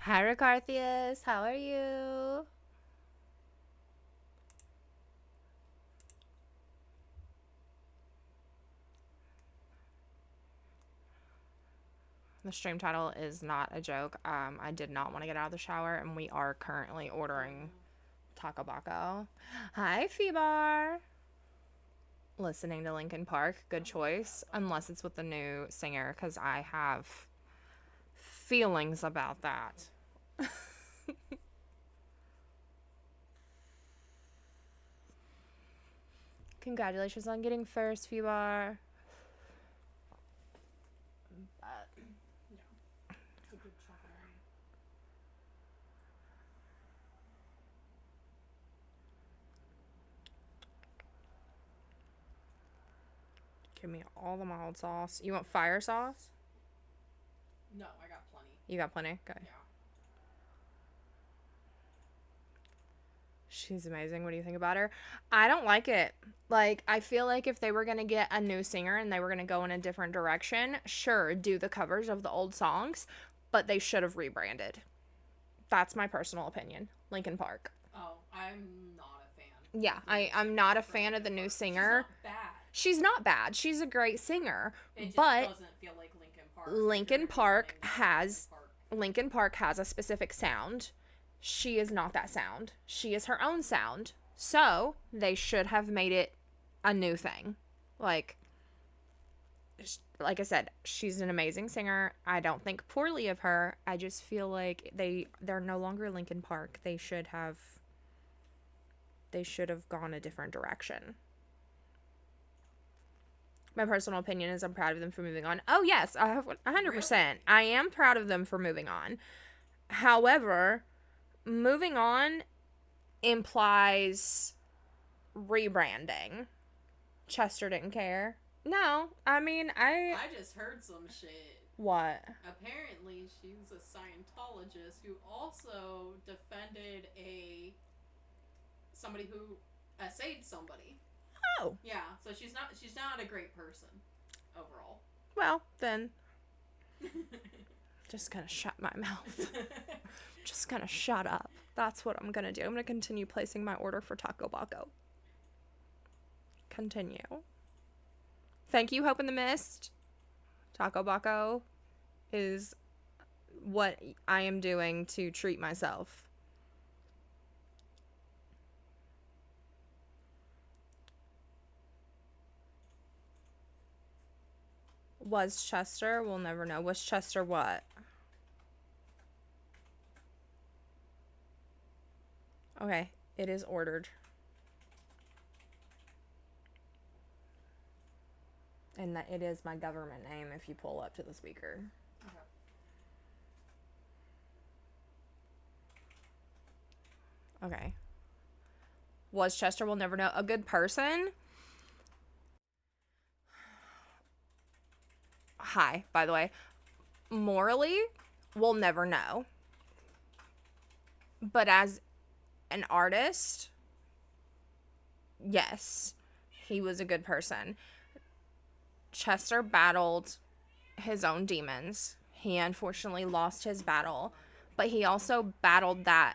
Hi, Ricarthius. How are you? The stream title is not a joke. I did not want to get out of the shower, and we are currently ordering Taco Baco. Hi, Febar. Listening to Linkin Park. Good choice. Unless it's with the new singer, because I have feelings about that. Congratulations on getting first, Febar. Give me all the mild sauce. You want fire sauce? No, I got plenty. You got plenty? Okay. Yeah. She's amazing. What do you think about her? I don't like it. Like, I feel like if they were going to get a new singer and they were going to go in a different direction, sure, do the covers of the old songs, but they should have rebranded. That's my personal opinion. Linkin Park. Oh, I'm not a fan. Yeah, I'm not a fan of the new singer. She's not bad. She's not bad. She's a great singer, It just but doesn't feel like Linkin Park. Linkin Park has a specific sound. She is not that sound. She is her own sound. So, they should have made it a new thing. Like I said, she's an amazing singer. I don't think poorly of her. I just feel like they're no longer Linkin Park. They should have gone a different direction. My personal opinion is I'm proud of them for moving on. Oh yes, I have 100%. I am proud of them for moving on. However, moving on implies rebranding. Chester didn't care. No, I mean, I just heard some shit. What? Apparently, she's a Scientologist who also defended somebody who essayed somebody. Oh. Yeah, so she's not a great person overall. Well, then just gonna shut my mouth. Just gonna shut up. That's what I'm gonna do. I'm gonna continue placing my order for Taco Baco. Continue. Thank you, Hope in the Mist. Taco Baco is what I am doing to treat myself. Was Chester? We'll never know. Was Chester what? Okay, it is ordered. And that it is my government name if you pull up to the speaker. Okay. Was Chester? We'll never know. A good person? Hi, by the way. Morally, we'll never know. But as an artist, yes, he was a good person. Chester battled his own demons. He unfortunately lost his battle, but he also battled that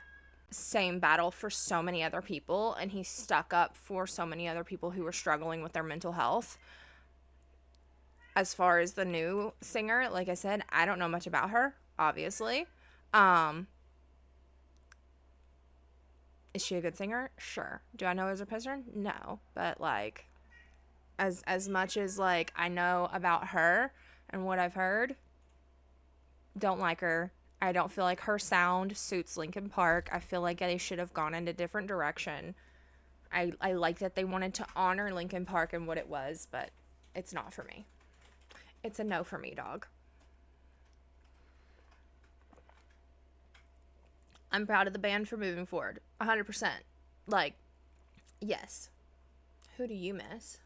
same battle for so many other people, and he stuck up for so many other people who were struggling with their mental health. As far as the new singer, like I said, I don't know much about her, obviously. Is she a good singer? Sure. Do I know her as a person? No. But like as much as like I know about her and what I've heard, don't like her. I don't feel like her sound suits Linkin Park. I feel like they should have gone in a different direction. I like that they wanted to honor Linkin Park and what it was, but it's not for me. It's a no for me, dog. I'm proud of the band for moving forward. 100%. Like, yes. Who do you miss?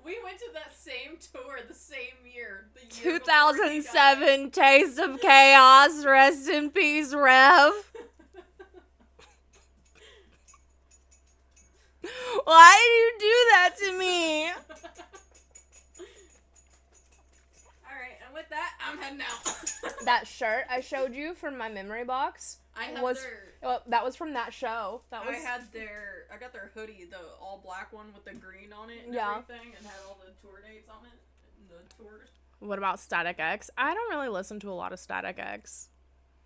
We went to that same tour the same year. The year 2007 Taste of Chaos. Rest in peace, Rev. Why did you do that to me? shirt I showed you from my memory box I had was their. that was from that show. That was I got their hoodie, the all black one with the green on it and Yeah. everything, and had all the tour dates on it, and the tours. What about Static X? I don't really listen to a lot of Static X.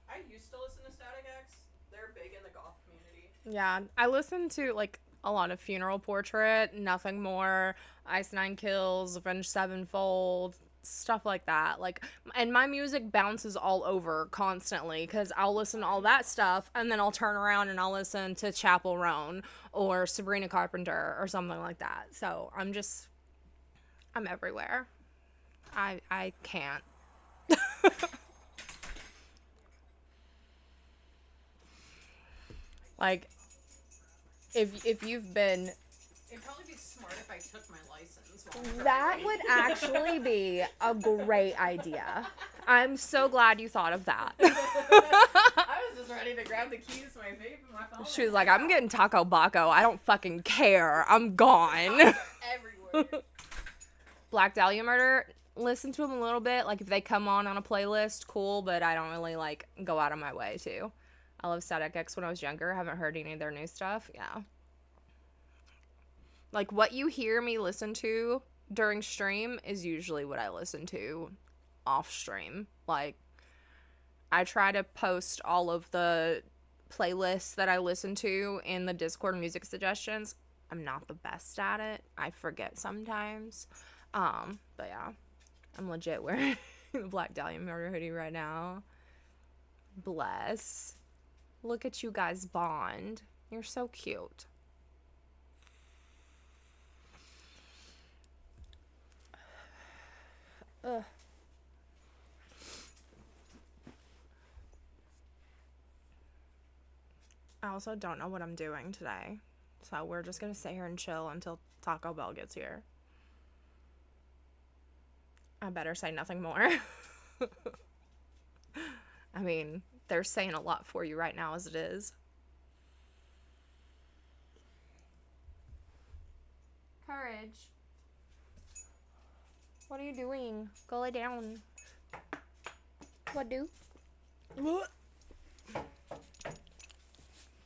I used to listen to Static X. They're big in the goth community. Yeah, I listen to like a lot of Funeral Portrait, Nothing More, Ice Nine Kills, Avenged Sevenfold, stuff like that. Like, and my music bounces all over constantly because I'll listen to all that stuff and then I'll turn around and I'll listen to Chapel Roan or Sabrina Carpenter or something like that. So I'm everywhere. I can't. Like, if you've been, It'd probably be smart if I took my license while I'm that driving. would actually be a great idea. I'm so glad you thought of that. I was just ready to grab the keys to my vape and my phone. She was like, I'm getting Taco Baco. I don't fucking care. I'm gone. Everywhere. Black Dahlia Murder, listen to them a little bit. Like, if they come on a playlist, cool, but I don't really, like, go out of my way to. I love Static X when I was younger. I haven't heard any of their new stuff. Yeah. Like, what you hear me listen to during stream is usually what I listen to off stream. Like, I try to post all of the playlists that I listen to in the Discord music suggestions. I'm not the best at it. I forget sometimes. But yeah. I'm legit wearing the Black Dahlia Murder hoodie right now. Bless. Look at you guys bond. You're so cute. Ugh. I also don't know what I'm doing today. So we're just going to sit here and chill until Taco Bell gets here. I better say nothing more. I mean, they're saying a lot for you right now as it is. Courage. What are you doing? Go lay down. What do? What?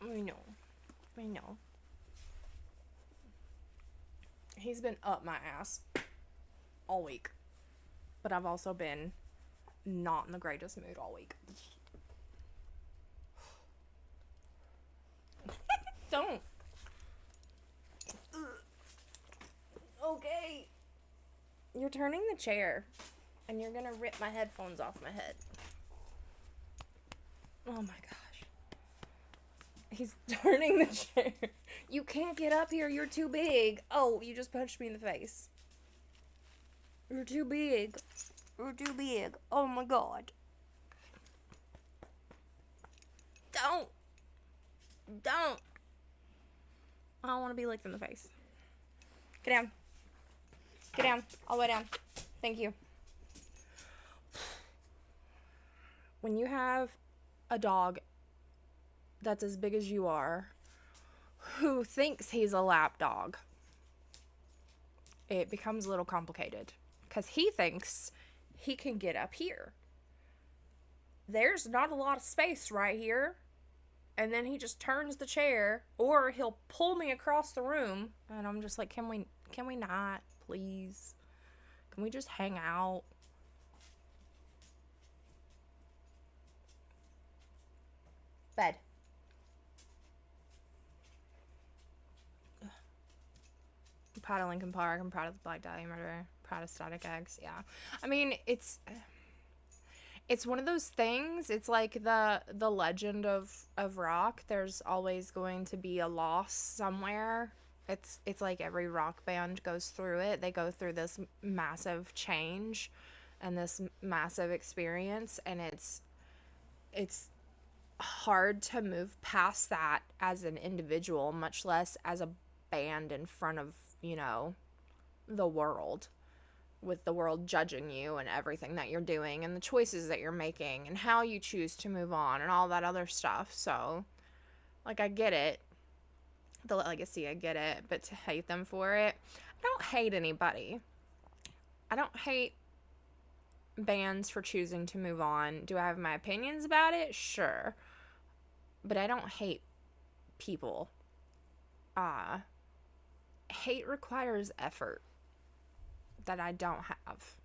I know. He's been up my ass all week. But I've also been not in the greatest mood all week. Don't. Okay. You're turning the chair. And you're gonna rip my headphones off my head. Oh my gosh. He's turning the chair. You can't get up here. You're too big. Oh, you just punched me in the face. You're too big. You're too big. Oh my god. Don't. I don't want to be licked in the face. Get down. Get down. All the way down. Thank you. When you have a dog that's as big as you are, who thinks he's a lap dog, it becomes a little complicated. Because he thinks he can get up here. There's not a lot of space right here. And then he just turns the chair, or he'll pull me across the room, and I'm just like, can we not, please? Can we just hang out? Bed. I'm proud of Linkin Park. I'm proud of the Black Dahlia Murder. Proud of Static X. Yeah. I mean, it's one of those things. It's like the legend of rock. There's always going to be a loss somewhere. It's like every rock band goes through it. They go through this massive change and this massive experience, and it's hard to move past that as an individual, much less as a band in front of, the world, with the world judging you and everything that you're doing and the choices that you're making and how you choose to move on and all that other stuff. So, like, I get it. The legacy, I get it. But to hate them for it, I don't hate anybody. I don't hate bands for choosing to move on. Do I have my opinions about it? Sure. But I don't hate people. Hate requires effort that I don't have.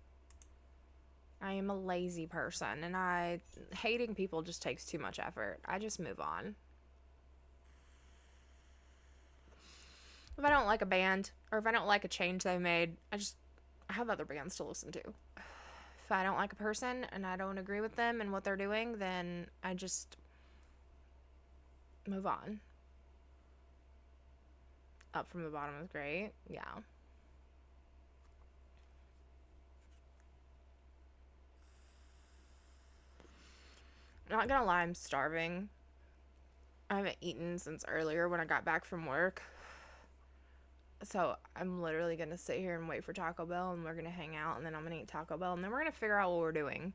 I am a lazy person, and hating people just takes too much effort. I just move on. If I don't like a band, or if I don't like a change they made, I have other bands to listen to. If I don't like a person and I don't agree with them and what they're doing, then I just move on. Up from the Bottom is great. Yeah. I'm not gonna lie, I'm starving. I haven't eaten since earlier when I got back from work. So I'm literally gonna sit here and wait for Taco Bell, and we're gonna hang out, and then I'm gonna eat Taco Bell, and then we're gonna figure out what we're doing.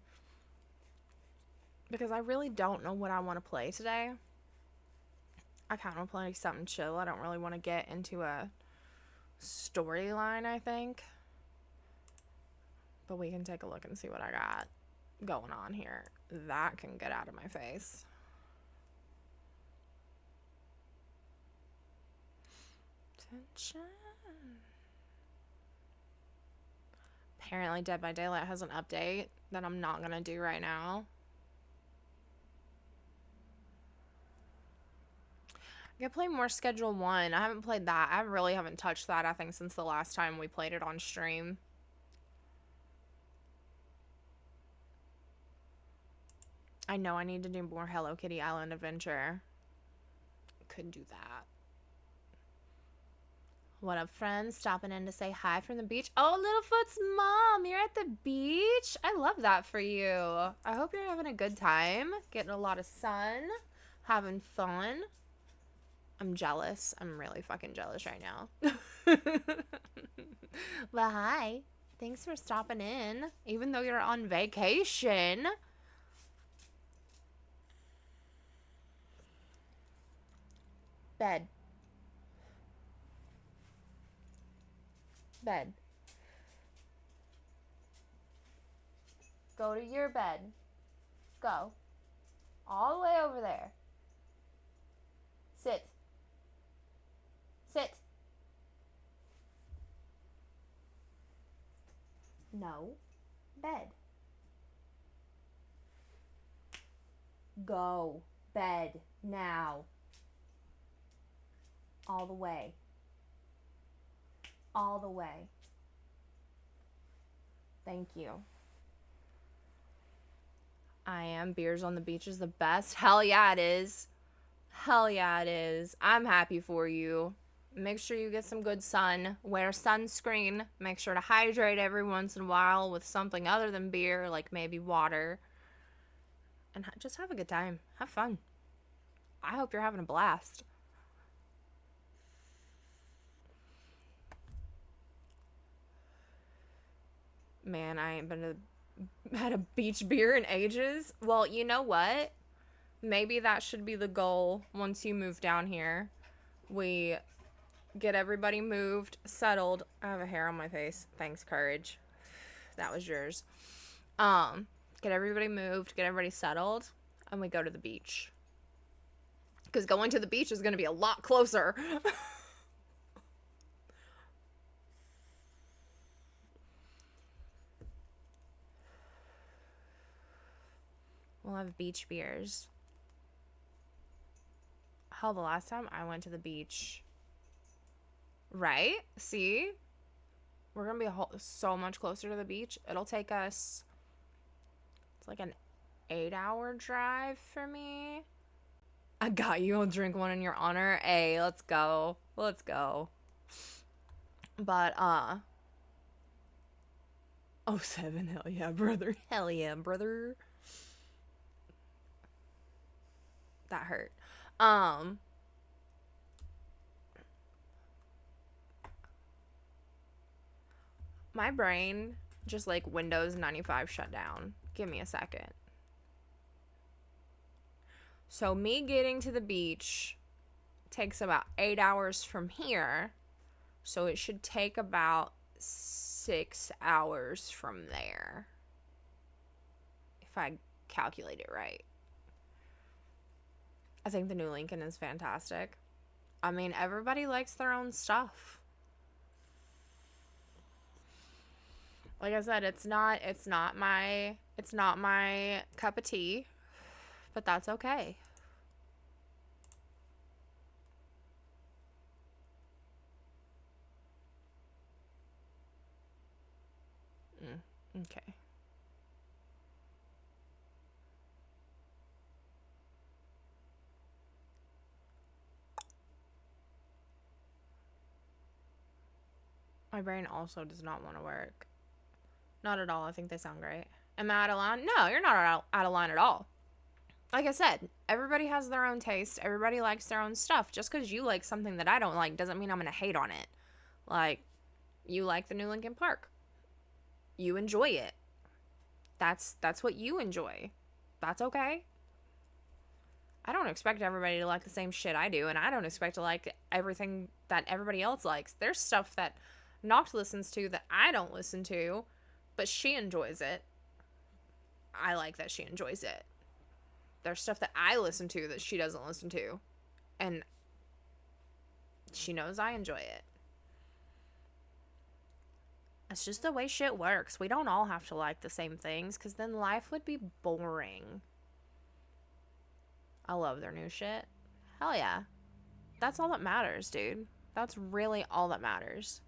Because I really don't know what I want to play today. I kind of want to play something chill. I don't really want to get into a storyline, I think. But we can take a look and see what I got going on here. That can get out of my face. Attention. Apparently Dead by Daylight has an update that I'm not going to do right now. I could play more Schedule 1. I haven't played that. I really haven't touched that, I think, since the last time we played it on stream. I know I need to do more Hello Kitty Island Adventure. Could do that. What up, friends? Stopping in to say hi from the beach. Oh, Littlefoot's mom, you're at the beach? I love that for you. I hope you're having a good time. Getting a lot of sun. Having fun. I'm jealous. I'm really fucking jealous right now. Well, hi. Thanks for stopping in, even though you're on vacation. Bed. Bed. Go to your bed. Go. All the way over there. Sit. Sit. No. Bed. Go. Bed. Now. All the way. All the way. Thank you. I am. Beers on the beach is the best. Hell yeah, it is. Hell yeah, it is. I'm happy for you. Make sure you get some good sun. Wear sunscreen. Make sure to hydrate every once in a while with something other than beer, like maybe water. And just have a good time. Have fun. I hope you're having a blast. Man, I ain't had a beach beer in ages. Well, you know what? Maybe that should be the goal once you move down here. We get everybody moved, settled. I have a hair on my face. Thanks, Courage. That was yours. Get everybody moved, get everybody settled, and we go to the beach. Because going to the beach is going to be a lot closer. We'll have beach beers. Hell, the last time I went to the beach. Right? See? We're going to be so much closer to the beach. It'll take us... It's like an 8-hour drive for me. I got you. I'll drink one in your honor. Hey, let's go. Let's go. But, oh, 7. Hell yeah, brother. Hell yeah, brother. That hurt. My brain just like Windows 95 shut down. Give me a second. So me getting to the beach takes about 8 hours from here. So it should take about 6 hours from there. if I calculate it right. I think the new Lincoln is fantastic. I mean, everybody likes their own stuff. Like I said, it's not my cup of tea, but that's okay. Okay. My brain also does not want to work. Not at all. I think they sound great. Am I out of line? No, you're not out of line at all. Like I said, everybody has their own taste. Everybody likes their own stuff. Just because you like something that I don't like doesn't mean I'm going to hate on it. Like, you like the new Lincoln Park. You enjoy it. That's what you enjoy. That's okay. I don't expect everybody to like the same shit I do, and I don't expect to like everything that everybody else likes. There's stuff that Noct listens to that I don't listen to, but she enjoys it. I like that she enjoys it. There's stuff that I listen to that she doesn't listen to, and she knows I enjoy it. It's just the way shit works. We don't all have to like the same things, because then life would be boring. I love their new shit. Hell yeah. That's all that matters, dude. That's really all that matters.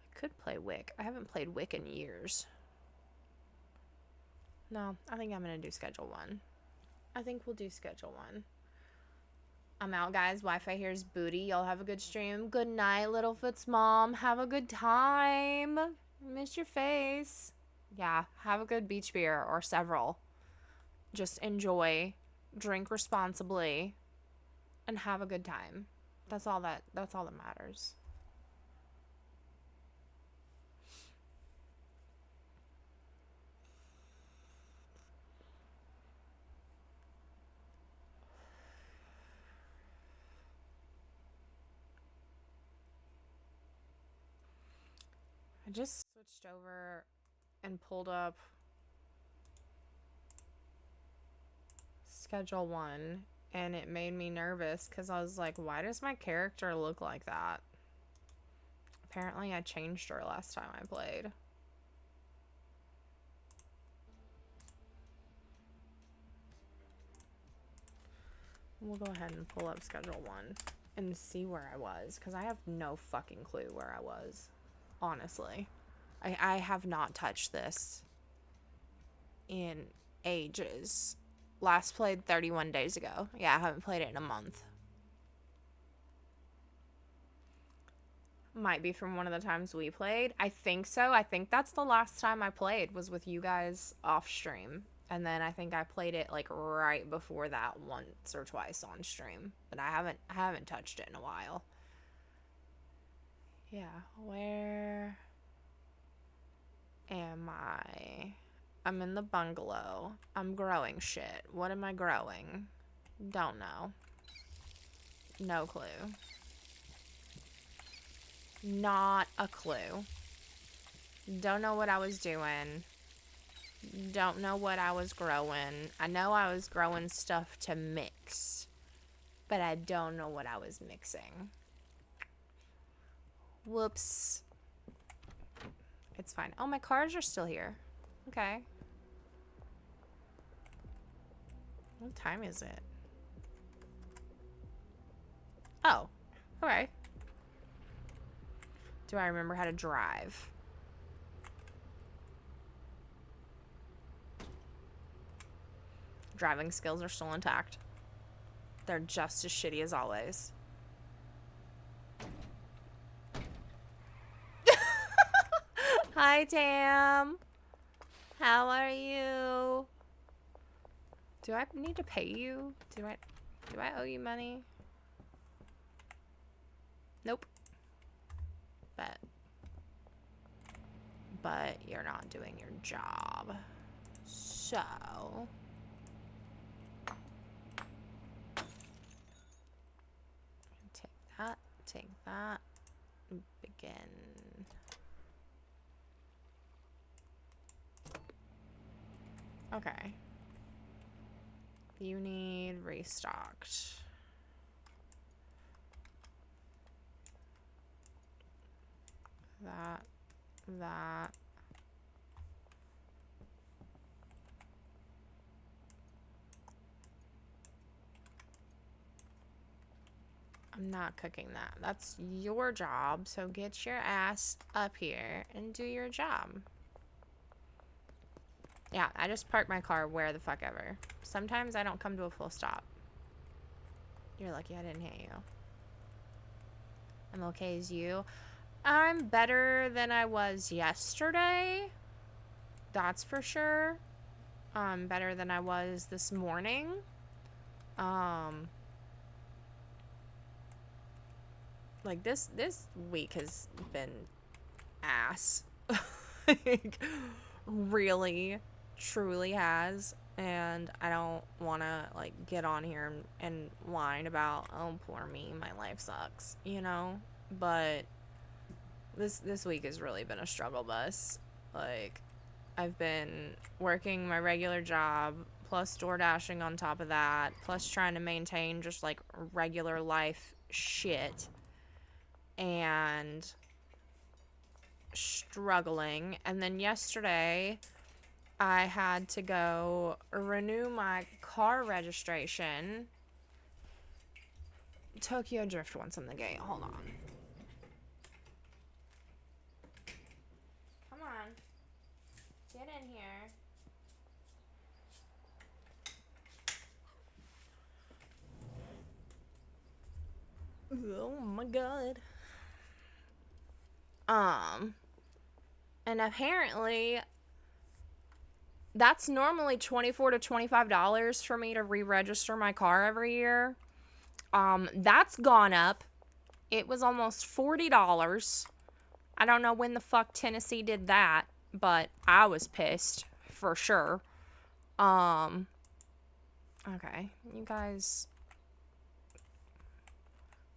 I could play Wick. I haven't played Wick in years. No, I think I'm going to do Schedule 1. I think we'll do Schedule 1. I'm out, guys. Wi-Fi here's booty. Y'all have a good stream. Good night, Littlefoot's mom. Have a good time. Miss your face. Yeah, have a good beach beer or several. Just enjoy, drink responsibly, and have a good time. That's all that matters. I just switched over and pulled up Schedule 1, and it made me nervous because I was like, why does my character look like that? Apparently I changed her last time I played. We'll go ahead and pull up Schedule 1 and see where I was, because I have no fucking clue where I was. Honestly. I have not touched this in ages. Last played 31 days ago. Yeah, I haven't played it in a month. Might be from one of the times we played. I think so. I think that's the last time I played was with you guys off stream. And then I think I played it like right before that once or twice on stream. But I haven't touched it in a while. Yeah, where am I? I'm in the bungalow. I'm growing shit. What am I growing? Don't know. No clue. Not a clue. Don't know what I was doing. Don't know what I was growing. I know I was growing stuff to mix, but I don't know what I was mixing. Whoops. It's fine. Oh, my cars are still here. Okay. What time is it? Oh. Okay. Do I remember how to drive? Driving skills are still intact. They're just as shitty as always. Hi, Tam. How are you? Do I need to pay you? Do I owe you money? Nope. But you're not doing your job. So take that, begin. Okay. You need restocked. That. I'm not cooking that. That's your job, so get your ass up here and do your job. Yeah, I just park my car where the fuck ever. Sometimes I don't come to a full stop. You're lucky I didn't hit you. I'm okay as you. I'm better than I was yesterday. That's for sure. Better than I was this morning. Like this week has been ass. Like, really, truly has. And I don't want to, like, get on here and whine about, oh, poor me, my life sucks, you know? But this week has really been a struggle bus. Like, I've been working my regular job, plus door dashing on top of that, plus trying to maintain just, like, regular life shit. And struggling. And then yesterday I had to go renew my car registration. Tokyo Drift wants on the gate. Hold on. Come on. Get in here. Oh my god. And apparently that's normally $24 to $25 for me to re-register my car every year. That's gone up. It was almost $40. I don't know when the fuck Tennessee did that, but I was pissed for sure. Okay, you guys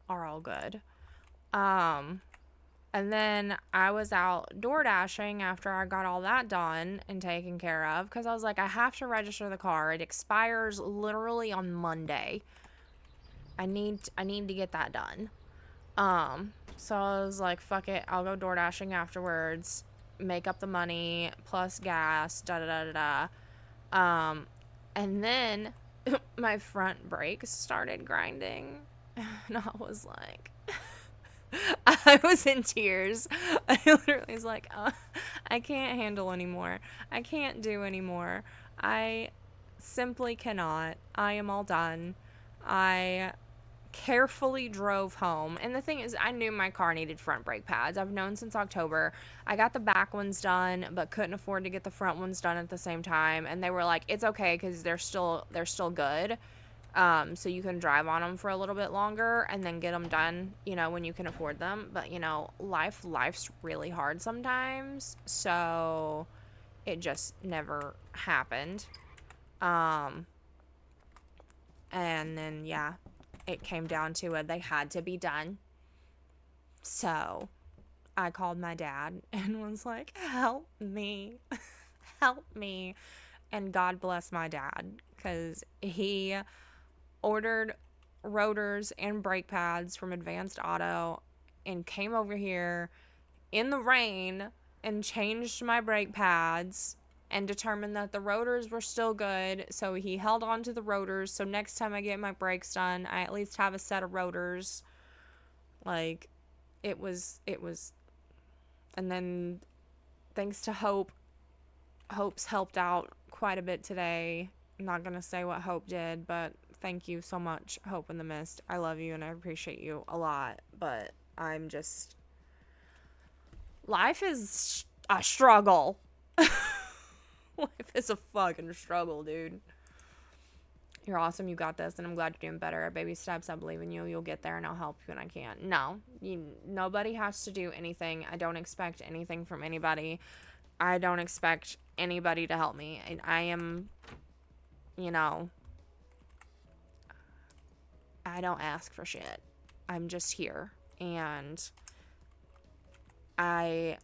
are all good. And then I was out door dashing after I got all that done and taken care of because I was like, I have to register the car. It expires literally on Monday. I need to get that done. So I was like, fuck it, I'll go door dashing afterwards, make up the money plus gas, da da da da da. And then my front brakes started grinding, and I was like. I was in tears. I literally was like, I can't handle anymore. I can't do anymore. I simply cannot. I am all done. I carefully drove home. And the thing is, I knew my car needed front brake pads. I've known since October. I got the back ones done, but couldn't afford to get the front ones done at the same time. And they were like, it's okay because they're still good. So you can drive on them for a little bit longer and then get them done, you know, when you can afford them. But, you know, life's really hard sometimes. So it just never happened. And then, yeah, it came down to it. They had to be done. So I called my dad and was like, help me. Help me. And God bless my dad because he ordered rotors and brake pads from Advanced Auto and came over here in the rain and changed my brake pads and determined that the rotors were still good. So he held on to the rotors. So next time I get my brakes done, I at least have a set of rotors. Like, it was, and then thanks to Hope's helped out quite a bit today. I'm not going to say what Hope did, but thank you so much, Hope in the Mist. I love you and I appreciate you a lot, but I'm just... Life is a struggle. Life is a fucking struggle, dude. You're awesome. You got this, and I'm glad you're doing better. Baby steps. I believe in you. You'll get there, and I'll help you when I can. No, nobody has to do anything. I don't expect anything from anybody. I don't expect anybody to help me. I am, you know... I don't ask for shit. I'm just here. And I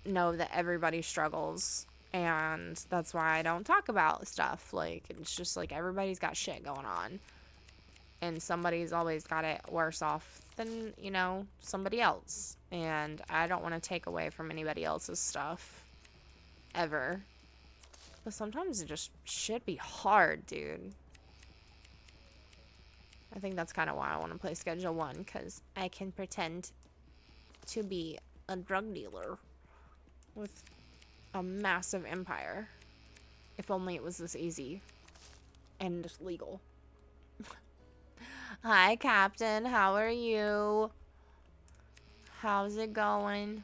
know that everybody struggles. And that's why I don't talk about stuff. Like, it's just like everybody's got shit going on. And somebody's always got it worse off than, you know, somebody else. And I don't want to take away from anybody else's stuff. Ever. But sometimes it just should be hard, dude. I think that's kind of why I want to play Schedule 1. Because I can pretend to be a drug dealer with a massive empire. If only it was this easy and legal. Hi, Captain. How are you? How's it going?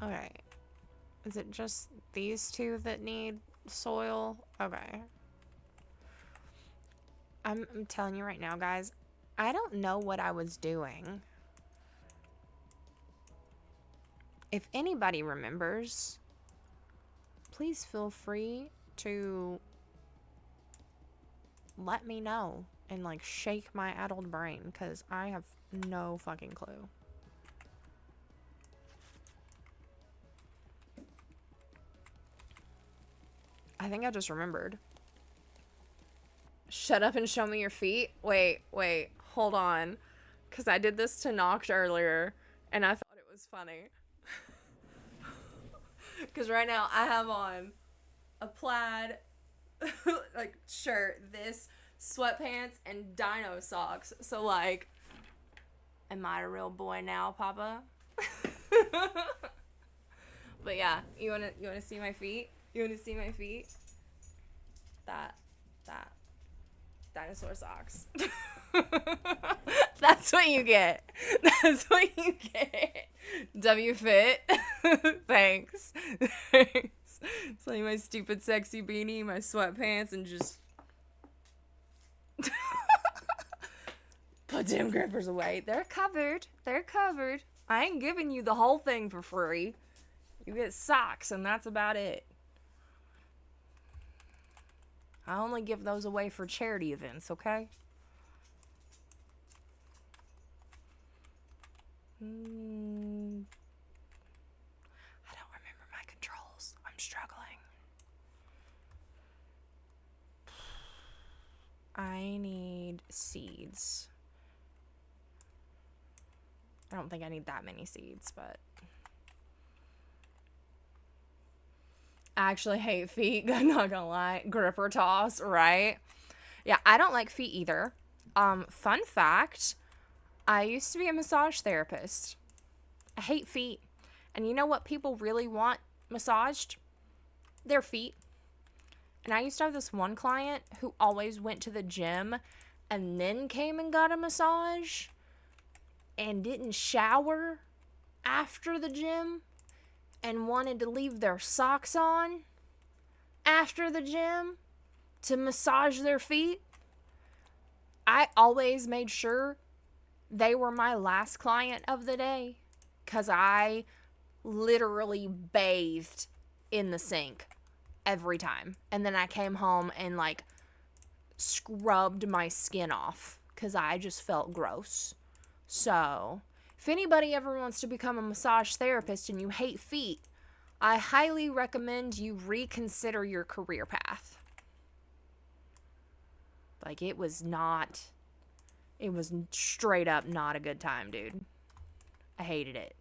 Alright. Is it just these two that need soil? Okay. I'm telling you right now, guys. I don't know what I was doing. If anybody remembers, please feel free to let me know and like shake my addled brain, because I have no fucking clue. I think I just remembered. Shut up and show me your feet. Wait, hold on. Because I did this to Noct earlier and I thought it was funny. Because right now I have on a plaid like shirt, this, sweatpants, and dino socks. So like, am I a real boy now, Papa? But yeah, you wanna see my feet? You wanna see my feet? That dinosaur socks. That's what you get. That's what you get. W fit. Thanks. Thanks. It's like my stupid sexy beanie, my sweatpants, and just put them grippers away. They're covered. They're covered. I ain't giving you the whole thing for free. You get socks, and that's about it. I only give those away for charity events, okay? I don't remember my controls. I'm struggling. I need seeds. I don't think I need that many seeds, but I actually hate feet. I'm not gonna lie. Gripper toss, right? Yeah, I don't like feet either. Fun fact, I used to be a massage therapist. I hate feet. And you know what people really want massaged? Their feet. And I used to have this one client who always went to the gym and then came and got a massage and didn't shower after the gym and wanted to leave their socks on after the gym to massage their feet. I always made sure they were my last client of the day, because I literally bathed in the sink every time. And then I came home and like scrubbed my skin off because I just felt gross. So if anybody ever wants to become a massage therapist and you hate feet, I highly recommend you reconsider your career path. Like, it was straight up not a good time, dude. I hated it.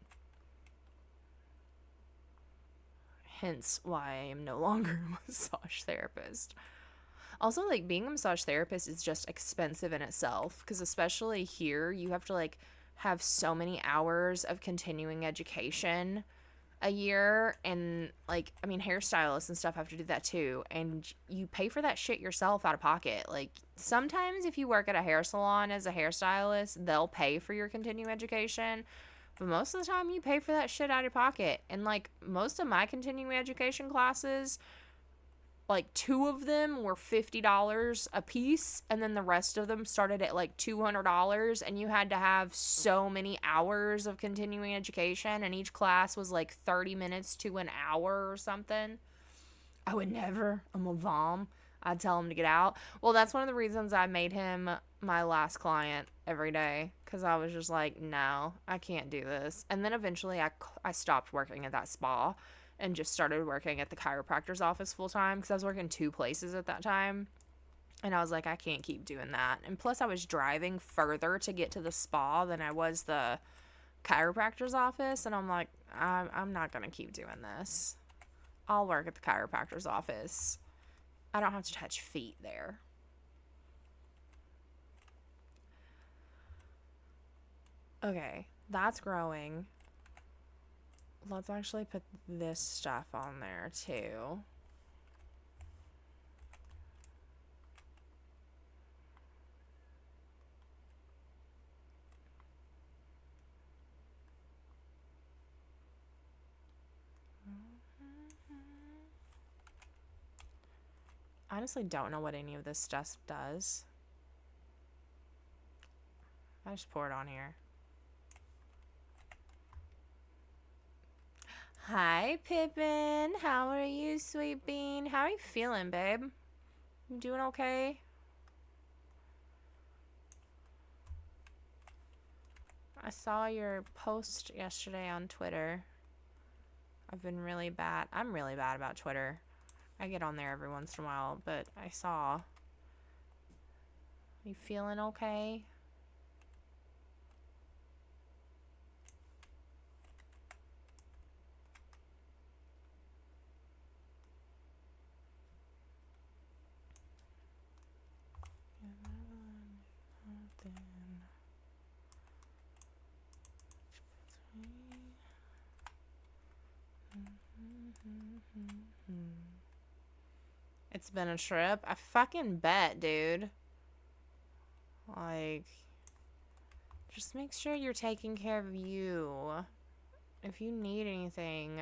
Hence why I am no longer a massage therapist. Also, like, being a massage therapist is just expensive in itself, because especially here, you have to, like, have so many hours of continuing education a year, and, like, I mean, hairstylists and stuff have to do that too, and you pay for that shit yourself out of pocket. Like, sometimes if you work at a hair salon as a hairstylist, they'll pay for your continuing education, but most of the time you pay for that shit out of pocket. And, like, most of my continuing education classes, like, 2 of them were $50 a piece, and then the rest of them started at like $200, and you had to have so many hours of continuing education, and each class was like 30 minutes to an hour or something. I would never, I'm a vom, I'd tell him to get out. Well, that's one of the reasons I made him my last client every day, because I was just like, no, I can't do this. And then eventually I stopped working at that spa and just started working at the chiropractor's office full time, because I was working two places at that time. And I was like, I can't keep doing that. And plus, I was driving further to get to the spa than I was the chiropractor's office. And I'm like, I'm not going to keep doing this. I'll work at the chiropractor's office. I don't have to touch feet there. Okay, that's growing. Let's actually put this stuff on there too. I honestly don't know what any of this stuff does. I just pour it on here. Hi, Pippin. How are you, sweet bean? How are you feeling, babe? You doing okay? I saw your post yesterday on Twitter. I've been really bad. I'm really bad about Twitter. I get on there every once in a while, but I saw. You feeling okay? It's been a trip. I fucking bet, dude. Like, just make sure you're taking care of you. If you need anything,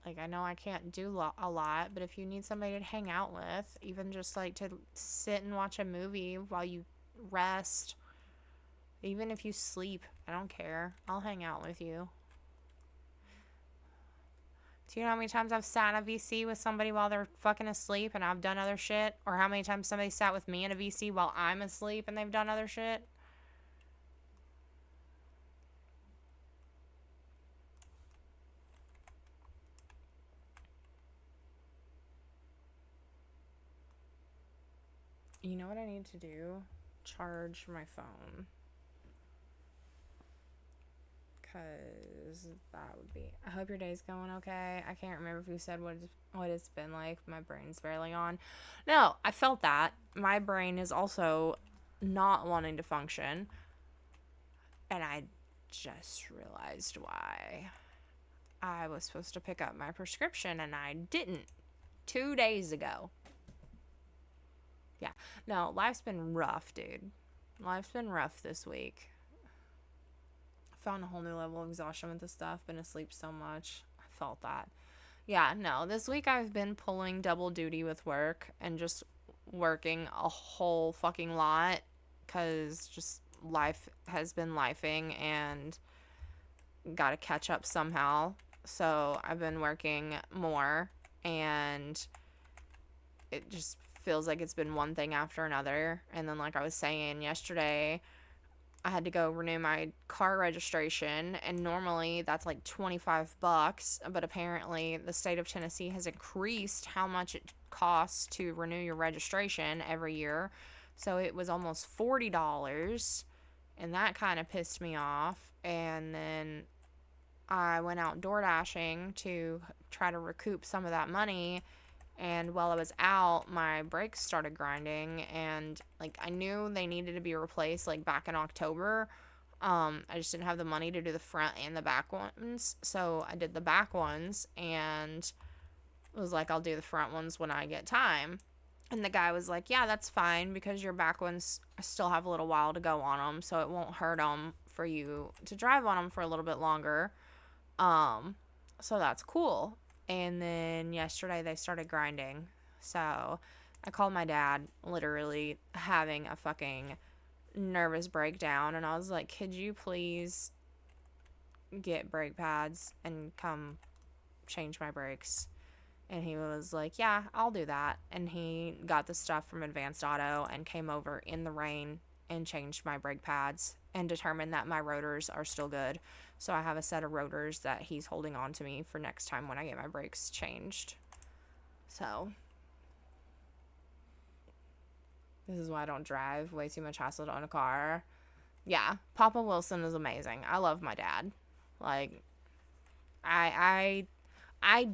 like, I know I can't do a lot, but if you need somebody to hang out with, even just like to sit and watch a movie while you rest, even if you sleep, I don't care. I'll hang out with you. Do you know how many times I've sat in a VC with somebody while they're fucking asleep and I've done other shit? Or how many times somebody sat with me in a VC while I'm asleep and they've done other shit? You know what I need to do? Charge my phone. Because that would be... I hope your day's going okay. I can't remember if you said what it's been like. My brain's barely on. No, I felt that. My brain is also not wanting to function. And I just realized why. I was supposed to pick up my prescription and I didn't 2 days ago. Yeah. No, life's been rough, dude. Life's been rough this week. Found a whole new level of exhaustion with this stuff. Been asleep so much. I felt that. Yeah, no. This week I've been pulling double duty with work and just working a whole fucking lot because just life has been lifing and got to catch up somehow. So I've been working more and it just feels like it's been one thing after another. And then, like I was saying yesterday, I had to go renew my car registration, and normally that's like $25, but apparently the state of Tennessee has increased how much it costs to renew your registration every year. So it was almost $40, and that kind of pissed me off. And then I went out door dashing to try to recoup some of that money. And while I was out, my brakes started grinding, and like I knew they needed to be replaced like back in October. I just didn't have the money to do the front and the back ones, so I did the back ones and was like, I'll do the front ones when I get time. And the guy was like, yeah, that's fine because your back ones still have a little while to go on them, so it won't hurt them for you to drive on them for a little bit longer. So that's cool. And then yesterday they started grinding. So I called my dad, literally having a fucking nervous breakdown. And I was like, could you please get brake pads and come change my brakes? And he was like, yeah, I'll do that. And he got the stuff from Advanced Auto and came over in the rain and changed my brake pads and determined that my rotors are still good. So I have a set of rotors that he's holding on to me for next time when I get my brakes changed. So this is why I don't drive. Way too much hassle to own a car. Yeah, Papa Wilson is amazing. I love my dad. Like, I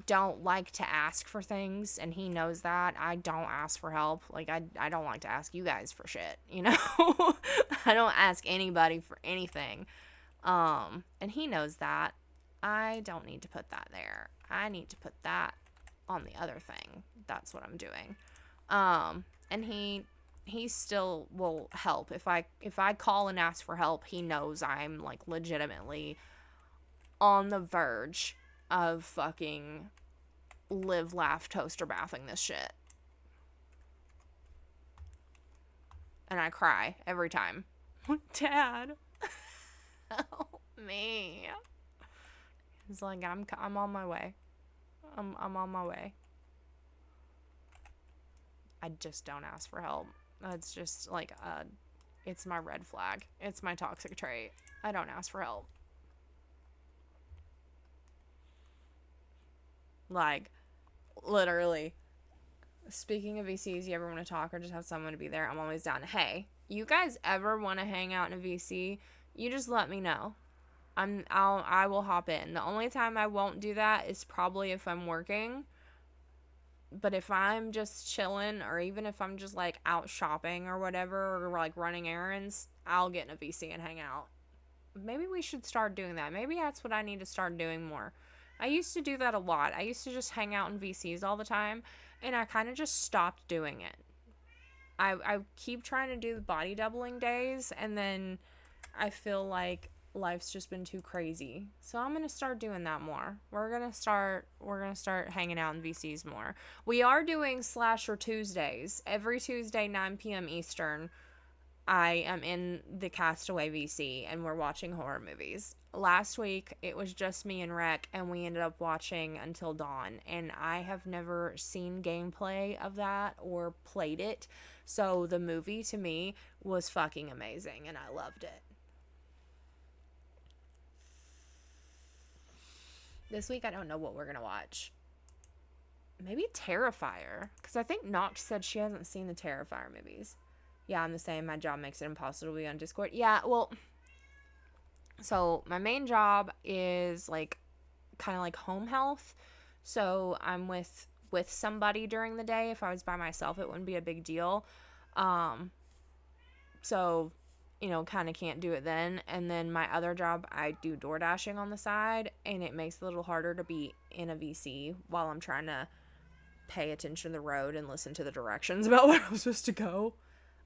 don't like to ask for things, and he knows that. I don't ask for help. Like, I don't like to ask you guys for shit, you know? I don't ask anybody for anything. And he knows that. I don't need to put that there. I need to put that on the other thing. That's what I'm doing. And he still will help. If I call and ask for help, he knows I'm like legitimately on the verge of fucking live, laugh, toaster bathing this shit. And I cry every time. Dad, help me. He's like, I'm on my way. I'm on my way. I just don't ask for help. It's just like it's my red flag. It's my toxic trait. I don't ask for help. Like, literally. Speaking of VCs, you ever want to talk or just have someone to be there, I'm always down. Hey, you guys ever want to hang out in a VC? You just let me know. I will hop in. The only time I won't do that is probably if I'm working. But if I'm just chilling, or even if I'm just like out shopping or whatever, or like running errands, I'll get in a VC and hang out. Maybe we should start doing that. Maybe that's what I need to start doing more. I used to do that a lot. I used to just hang out in VCs all the time, and I kind of just stopped doing it. I keep trying to do the body doubling days, and then I feel like life's just been too crazy. So I'm going to start doing that more. We're going to start hanging out in VCs more. We are doing Slasher Tuesdays. Every Tuesday, 9 p.m. Eastern, I am in the Castaway VC, and we're watching horror movies. Last week, it was just me and Rec, and we ended up watching Until Dawn, and I have never seen gameplay of that or played it, so the movie, to me, was fucking amazing, and I loved it. This week, I don't know what we're gonna watch. Maybe Terrifier, because I think Nox said she hasn't seen the Terrifier movies. Yeah, I'm the same. My job makes it impossible to be on Discord. Yeah, well, so my main job is like kind of like home health. So I'm with somebody during the day. If I was by myself, it wouldn't be a big deal. So, you know, kind of can't do it then. And then my other job, I do door dashing on the side, and it makes it a little harder to be in a VC while I'm trying to pay attention to the road and listen to the directions about where I'm supposed to go.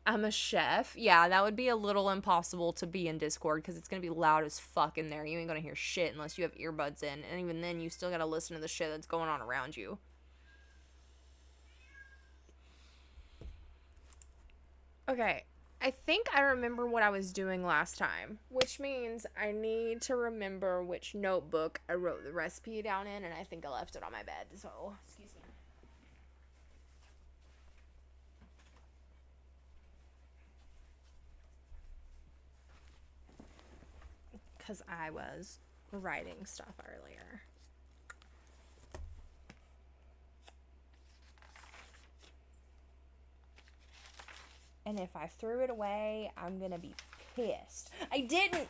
I'm a chef. Yeah, that would be a little impossible to be in Discord because it's going to be loud as fuck in there. You ain't going to hear shit unless you have earbuds in. And even then, you still got to listen to the shit that's going on around you. Okay, I think I remember what I was doing last time, which means I need to remember which notebook I wrote the recipe down in, and I think I left it on my bed, so excuse me. Because I was writing stuff earlier. And if I threw it away, I'm gonna be pissed. I didn't!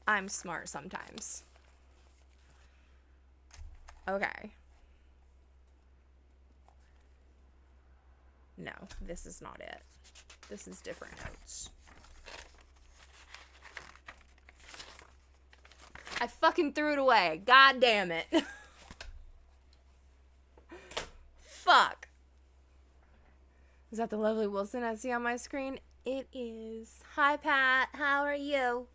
I'm smart sometimes. Okay. No, this is not it. This is different notes. I fucking threw it away. God damn it. Fuck. Is that the lovely Wilson I see on my screen? It is. Hi, Pat. How are you?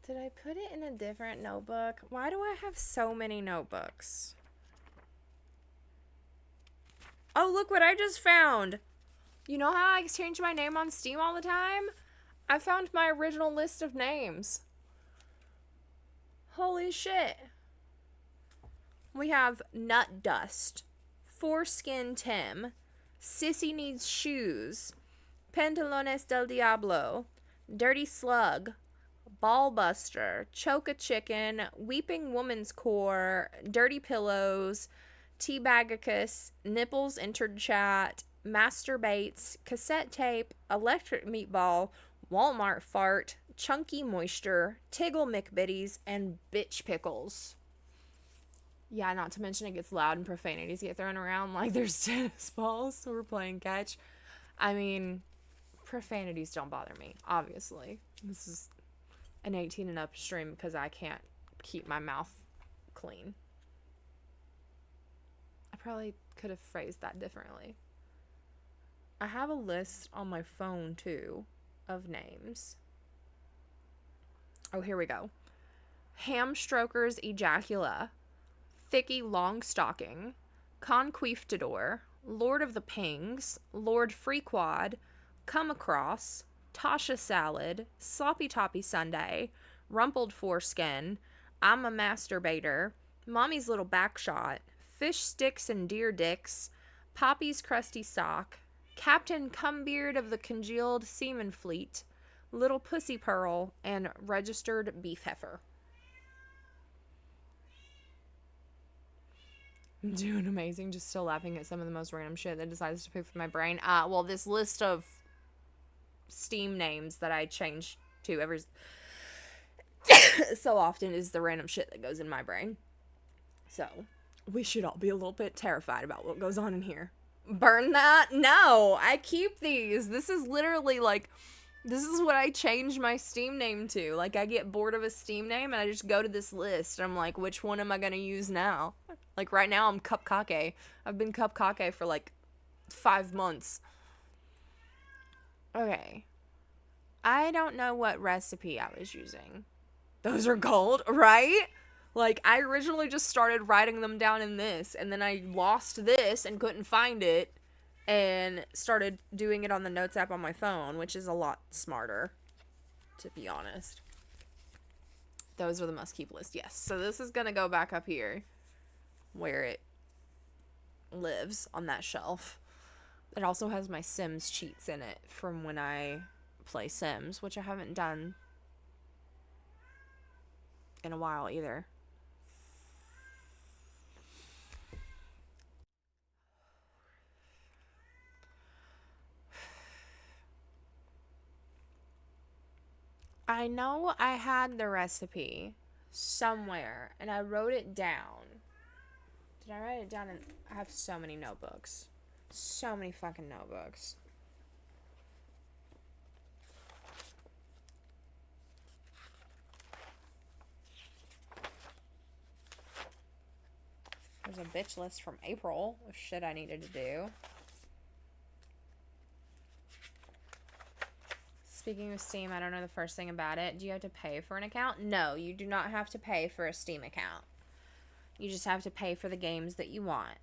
Did I put it in a different notebook? Why do I have so many notebooks? Oh, look what I just found. You know how I change my name on Steam all the time? I found my original list of names. Holy shit. We have Nut Dust, Foreskin Tim, Sissy Needs Shoes, Pantalones del Diablo, Dirty Slug, Ballbuster, Choke a Chicken, Weeping Woman's Core, Dirty Pillows, Teabagicus, Nipples Entered Chat, Masturbates, Cassette Tape, Electric Meatball, Walmart Fart, Chunky Moisture, Tiggle McBitties, and Bitch Pickles. Yeah, not to mention it gets loud and profanities get thrown around like there's tennis balls, so we're playing catch. I mean, profanities don't bother me, obviously. This is an 18 and up stream because I can't keep my mouth clean. I probably could have phrased that differently. I have a list on my phone too of names. Oh, here we go. Hamstrokers Ejacula, Thicky Longstocking, Conquistador, Lord of the Pings, Lord Freequad, Come Across, Tasha Salad, Sloppy Toppy Sunday, Rumpled Foreskin, I'm a Masturbator, Mommy's Little Backshot, Fish Sticks and Deer Dicks, Poppy's Crusty Sock, Captain Cumbeard of the Congealed Seaman Fleet, Little Pussy Pearl, and Registered Beef Heifer. I'm doing amazing, just still laughing at some of the most random shit that decides to poop in my brain. Well, this list of Steam names that I change to every so often is the random shit that goes in my brain. So, we should all be a little bit terrified about what goes on in here. Burn that? No, I keep these. This is literally like, this is what I change my Steam name to. Like, I get bored of a Steam name and I just go to this list and I'm like, which one am I going to use now? Like, right now I'm Cupcake. I've been Cupcake for like 5 months. Okay. I don't know what recipe I was using. Those are gold, right? Like, I originally just started writing them down in this, and then I lost this and couldn't find it, and started doing it on the Notes app on my phone, which is a lot smarter, to be honest. Those are the must-keep list, yes. So this is going to go back up here, where it lives on that shelf. It also has my Sims cheats in it from when I play Sims, which I haven't done in a while either. I know I had the recipe somewhere and I wrote it down. Did I write it down? I have so many notebooks. So many fucking notebooks. There's a bitch list from April of shit I needed to do. Speaking of Steam, I don't know the first thing about it. Do you have to pay for an account? No, you do not have to pay for a Steam account. You just have to pay for the games that you want.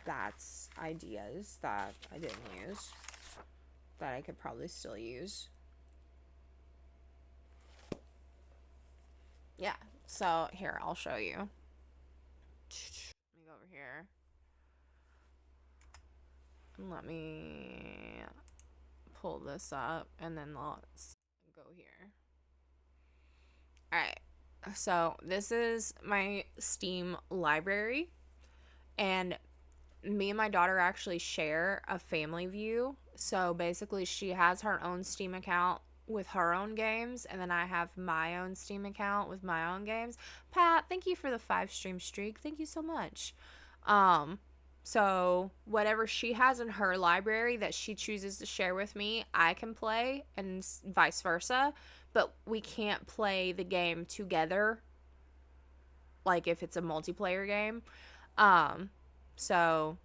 That's ideas that I didn't use, that I could probably still use. Yeah, so here, I'll show you. Let me go over here. And let me pull this up, and then let's go here. Alright, so this is my Steam library, and me and my daughter actually share a family view. So basically she has her own Steam account with her own games, and then I have my own Steam account with my own games. Pat, thank you for the 5 stream streak. Thank you so much. So whatever she has in her library that she chooses to share with me, I can play, and vice versa. But we can't play the game together, like if it's a multiplayer game. So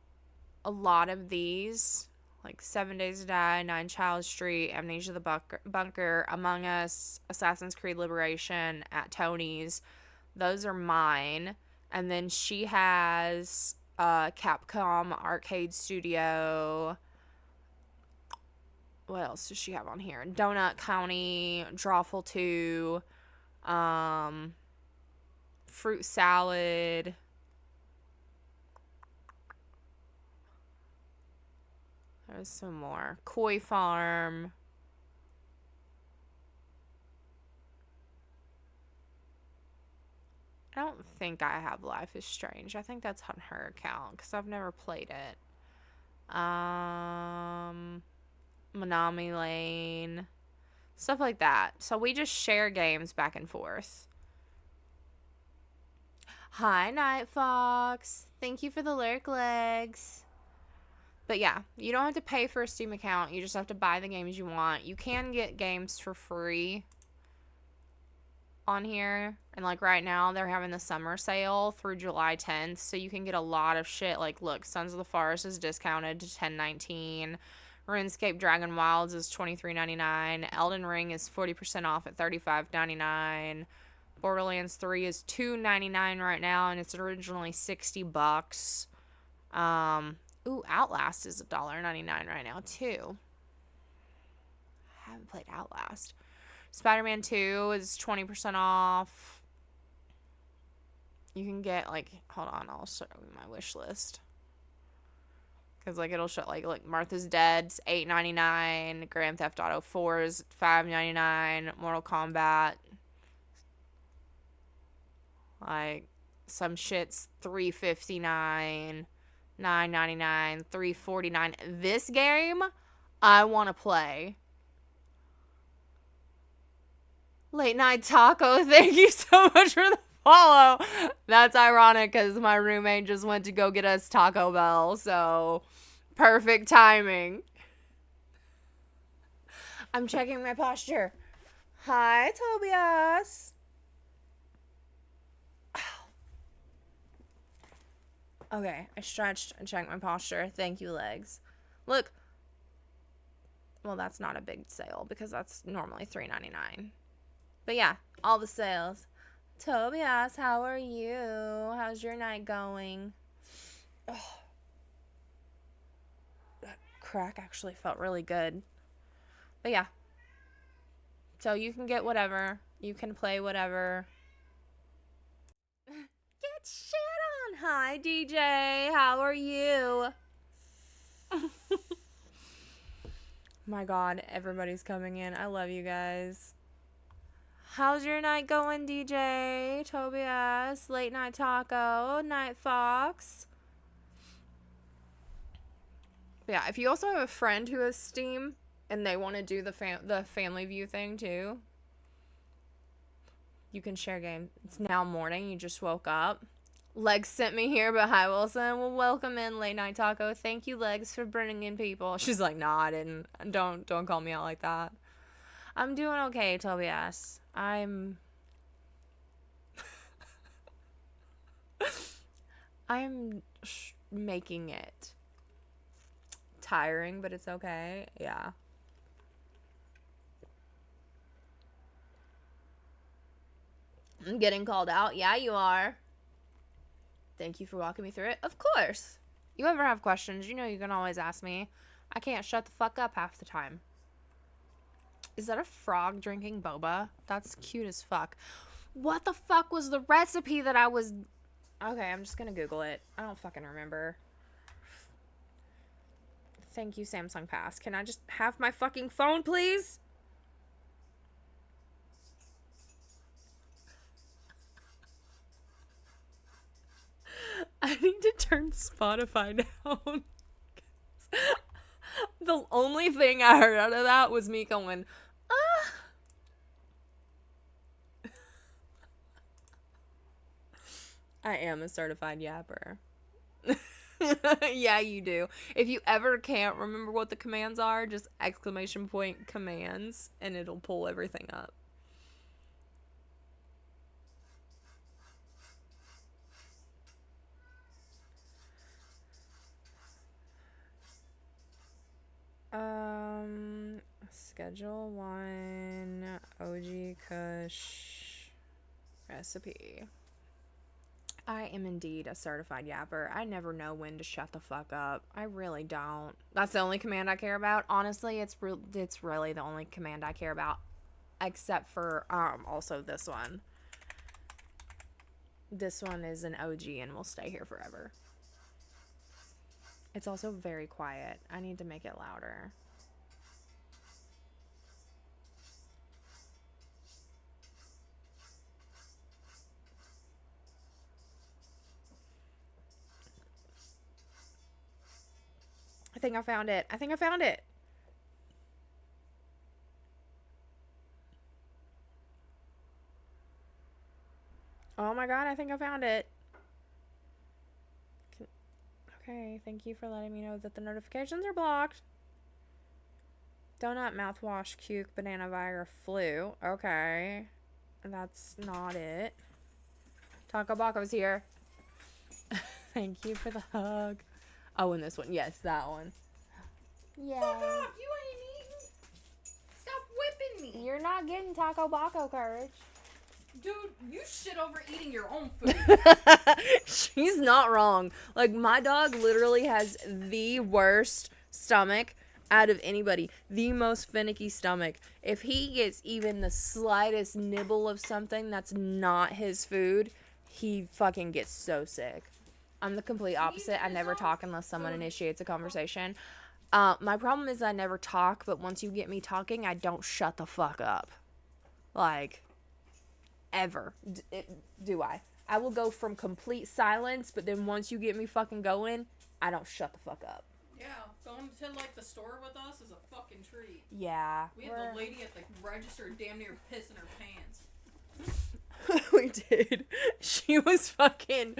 a lot of these, like 7 Days to Die, 9 Child Street, Amnesia the Bunker, Among Us, Assassin's Creed Liberation, At Tony's, those are mine. And then she has Capcom Arcade Studio. What else does she have on here? Donut County, Drawful 2, Fruit salad. There's some more. Koi farm. I don't think I have Life is Strange. I think that's on her account because I've never played it. Manami Lane. Stuff like that. So we just share games back and forth. Hi, Night Fox. Thank you for the lurk legs. But yeah, you don't have to pay for a Steam account. You just have to buy the games you want. You can get games for free on here. And like right now, they're having the summer sale through July 10th. So you can get a lot of shit. Like, look, Sons of the Forest is discounted to $10.19. RuneScape Dragon Wilds is $23.99. Elden Ring is 40% off at $35.99. Borderlands 3 is $2.99 right now, and it's originally $60. Outlast is $1.99 right now too. I haven't played Outlast. Spider-Man 2 is 20% off. You can get hold on, I'll show you my wish list. Cause it'll show Martha's Dead's $8.99, Grand Theft Auto 4 is $5.99, Mortal Kombat. Some shit's $3.59, $9.99, $3.49. This game, I want to play. Late Night Taco, thank you so much for the follow. That's ironic because my roommate just went to go get us Taco Bell, so perfect timing. I'm checking my posture. Hi, Tobias. Okay, I stretched and checked my posture. Thank you, legs. Look. Well, that's not a big sale because that's normally $3.99. But yeah, all the sales. Tobias, how are you? How's your night going? Oh, that crack actually felt really good. But yeah. So you can get whatever. You can play whatever. Get shit on. Hi, DJ. How are you? My God, everybody's coming in. I love you guys. How's your night going, DJ? Tobias, Late Night Taco, Night Fox. But yeah, if you also have a friend who has Steam and they want to do the family view thing too, you can share game. It's now morning. You just woke up. Legs sent me here, but hi, Wilson. Well, welcome in, Late Night Taco. Thank you, Legs, for bringing in people. She's like, nah, I didn't. Don't call me out like that. I'm doing okay, Tobias. I'm making it. Tiring, but it's okay. Yeah. I'm getting called out. Yeah, you are. Thank you for walking me through it. Of course. You ever have questions, you can always ask me. I can't shut the fuck up half the time. Is that a frog drinking boba? That's cute as fuck. What the fuck was the recipe that I was... Okay, I'm just gonna Google it. I don't fucking remember. Thank you, Samsung Pass. Can I just have my fucking phone, please? I need to turn Spotify down. The only thing I heard out of that was me going, ah. I am a certified yapper. Yeah, you do. If you ever can't remember what the commands are, just exclamation point commands and it'll pull everything up. Schedule 1 OG Kush recipe. I am indeed a certified yapper. I never know when to shut the fuck up. I really don't. That's the only command I care about. Honestly, it's really the only command I care about. except for also this one. This one is an OG and will stay here forever. It's also very quiet. I need to make it louder. I think I found it. I think I found it. Oh my god, I think I found it. Okay, thank you for letting me know that the notifications are blocked. Donut, mouthwash, cuke, banana, Viagra, flu. Okay. That's not it. Taco Baco's here. Thank you for the hug. Oh, and this one. Yes, that one. Yeah. Fuck off! You ain't eating. Stop whipping me. You're not getting Taco Baco, Courage. Dude, you shit over eating your own food. She's not wrong. Like, my dog literally has the worst stomach out of anybody. The most finicky stomach. If he gets even the slightest nibble of something that's not his food, he fucking gets so sick. I'm the complete opposite. I never talk unless someone initiates a conversation. My problem is I never talk, but once you get me talking, I don't shut the fuck up. Like, ever. Do I? I will go from complete silence, but then once you get me fucking going, I don't shut the fuck up. Yeah, going to, like, the store with us is a fucking treat. Yeah. We had the lady at the register damn near pissing her pants. We did. She was fucking...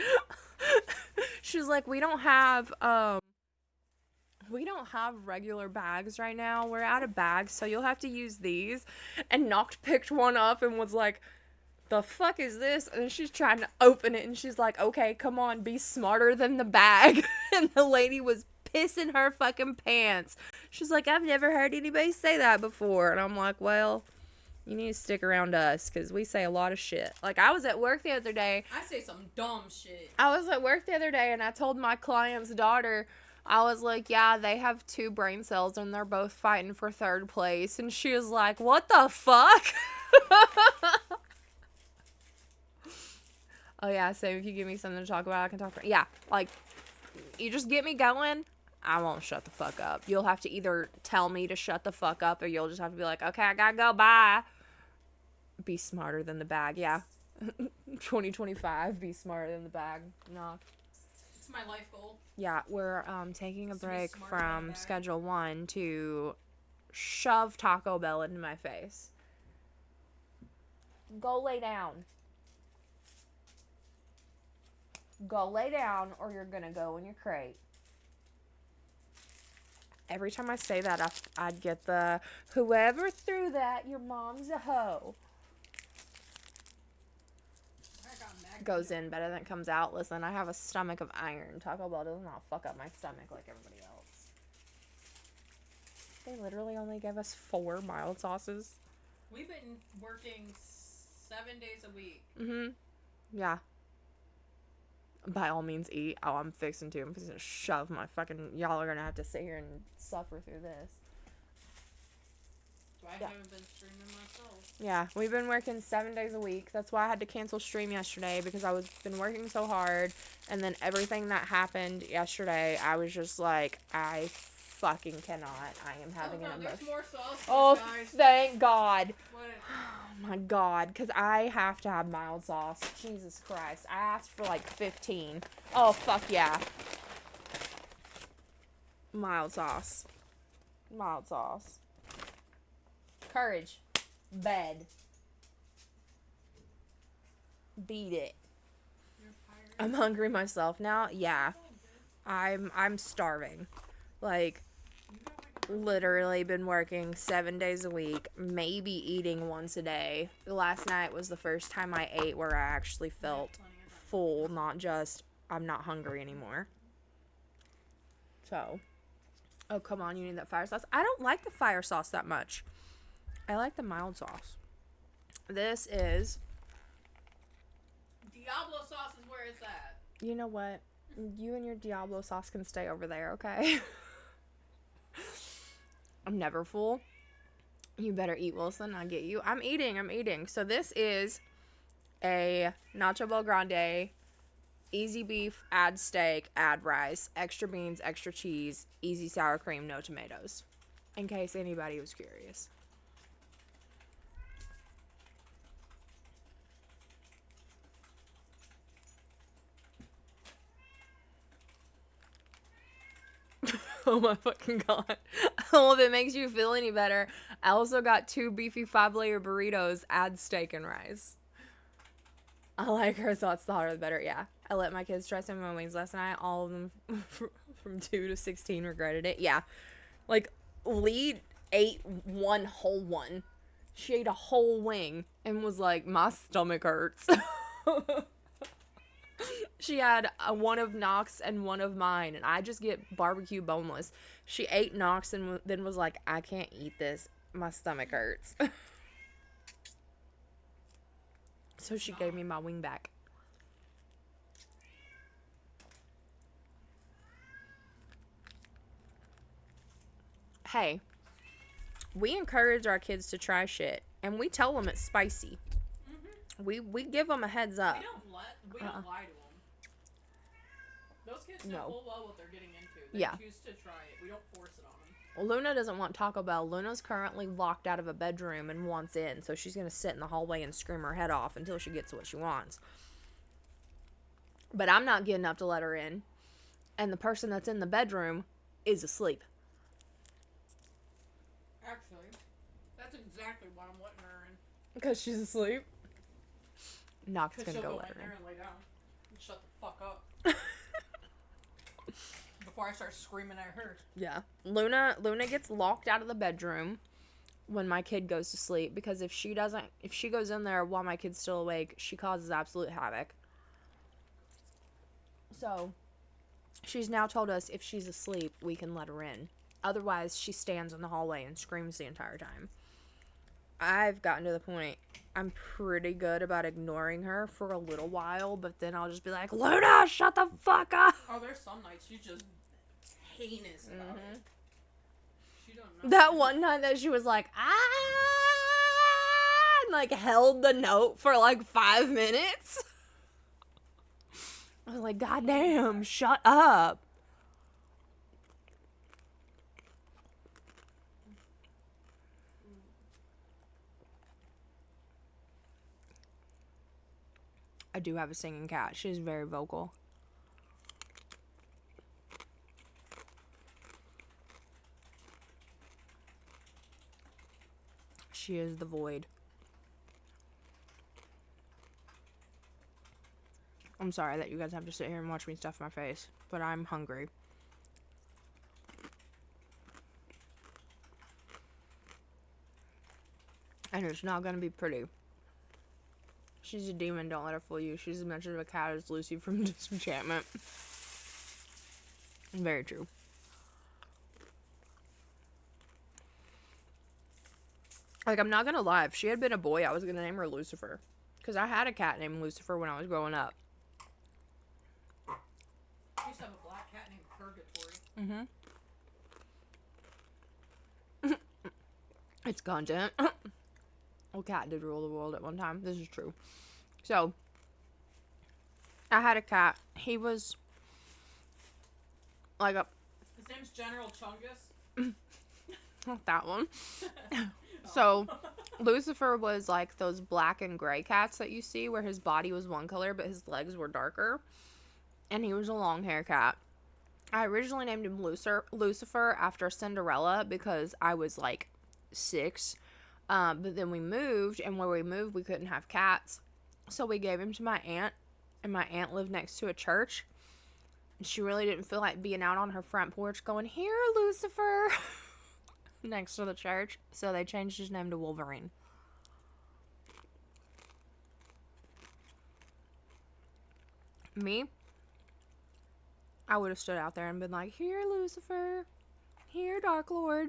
She was like, we don't have regular bags right now. We're out of bags, so you'll have to use these. And picked one up and was like, the fuck is this? And she's trying to open it, and she's like, okay, come on, be smarter than the bag. And the lady was pissing her fucking pants. She's like, I've never heard anybody say that before. And I'm like, well, you need to stick around us, because we say a lot of shit. Like, I was at work the other day. I say some dumb shit. I was at work the other day, and I told my client's daughter, I was like, yeah, they have 2 brain cells, and they're both fighting for 3rd place. And she was like, what the fuck? Oh, yeah, so if you give me something to talk about, I can talk for... Yeah, like, you just get me going, I won't shut the fuck up. You'll have to either tell me to shut the fuck up, or you'll just have to be like, okay, I gotta go, bye. Be smarter than the bag, yeah. 2025, be smarter than the bag. Knock. It's my life goal. Yeah, we're taking a break from Schedule 1 to shove Taco Bell into my face. Go lay down. Go lay down, or you're gonna go in your crate. Every time I say that, I'd get the, whoever threw that, your mom's a hoe. Goes in better than it comes out. Listen, I have a stomach of iron. Taco Bell does not fuck up my stomach like everybody else. They literally only gave us 4 mild sauces. We've been working 7 days a week. Mm-hmm. Yeah. By all means, eat. Oh, I'm fixing to. I'm fixing to shove my fucking... Y'all are gonna have to sit here and suffer through this. I haven't been streaming myself. Yeah, we've been working 7 days a week. That's why I had to cancel stream yesterday, because I was been working so hard, and then everything that happened yesterday, I was just like, I fucking cannot. I am having an emotion. There's more sauce. Oh, guys. thank God. What? Oh my God, because I have to have mild sauce. Jesus Christ. I asked for like 15. Oh, fuck yeah. Mild sauce. Mild sauce. Courage. Bed. Beat it. I'm hungry myself now. Yeah. I'm starving. Like, literally been working 7 days a week, maybe eating once a day. Last night was the first time I ate where I actually felt full, not just I'm not hungry anymore. So, oh, come on, you need that fire sauce. I don't like the fire sauce that much. I like the mild sauce. This is... Diablo sauce is where it's at. You know what? You and your Diablo sauce can stay over there, okay? I'm never full. You better eat, Wilson. I get you. I'm eating. So this is a nacho bel grande, easy beef, add steak, add rice, extra beans, extra cheese, easy sour cream, no tomatoes. In case anybody was curious. Oh my fucking god. Well, if it makes you feel any better, I also got 2 beefy 5-layer burritos, add steak and rice. I like her thoughts, the hotter the better. Yeah. I let my kids try some of my wings last night. All of them from 2 to 16 regretted it. Yeah. Like, Lee ate one whole one. She ate a whole wing and was like, my stomach hurts. She had one of Knox and one of mine, and I just get barbecue boneless. She ate Knox and then was like, I can't eat this. My stomach hurts. So she gave me my wing back. Hey, we encourage our kids to try shit, and we tell them it's spicy. Mm-hmm. We give them a heads up. We don't lie to them. Those kids know full well what they're getting into. They choose to try it. We don't force it on them. Luna doesn't want Taco Bell. Luna's currently locked out of a bedroom and wants in, so she's going to sit in the hallway and scream her head off until she gets what she wants. But I'm not getting up to let her in, and the person that's in the bedroom is asleep. Actually, that's exactly why I'm letting her in. Because she's asleep? Knox going to go let her in. And lay down and shut the fuck up. Before I start screaming at her. Yeah. Luna gets locked out of the bedroom when my kid goes to sleep, because if she goes in there while my kid's still awake, she causes absolute havoc. So, she's now told us if she's asleep, we can let her in. Otherwise, she stands in the hallway and screams the entire time. I've gotten to the point, I'm pretty good about ignoring her for a little while, but then I'll just be like, Luna, shut the fuck up! Oh, there's some nights she's just heinous about it. She don't know. That one night that she was like, and like held the note for like 5 minutes. I was like, God damn, shut up. I do have a singing cat. She's very vocal. She is the void. I'm sorry that you guys have to sit here and watch me stuff my face, but I'm hungry. And it's not gonna be pretty. She's a demon, don't let her fool you. She's as much of a cat as Lucy from Disenchantment. Very true. Like, I'm not gonna lie, if she had been a boy, I was gonna name her Lucifer. Because I had a cat named Lucifer when I was growing up. I used to have a black cat named Purgatory. It's content. Well, cat did rule the world at one time. This is true. So, I had a cat. He was like a... His name's General Chungus. Not that one. So, Lucifer was like those black and gray cats that you see where his body was one color but his legs were darker. And he was a long hair cat. I originally named him Lucifer after Cinderella because I was like 6. But then we moved, and where we moved, we couldn't have cats. So we gave him to my aunt, and my aunt lived next to a church. And she really didn't feel like being out on her front porch going, "Here, Lucifer," next to the church. So they changed his name to Wolverine. Me, I would have stood out there and been like, "Here, Lucifer. Here, Dark Lord."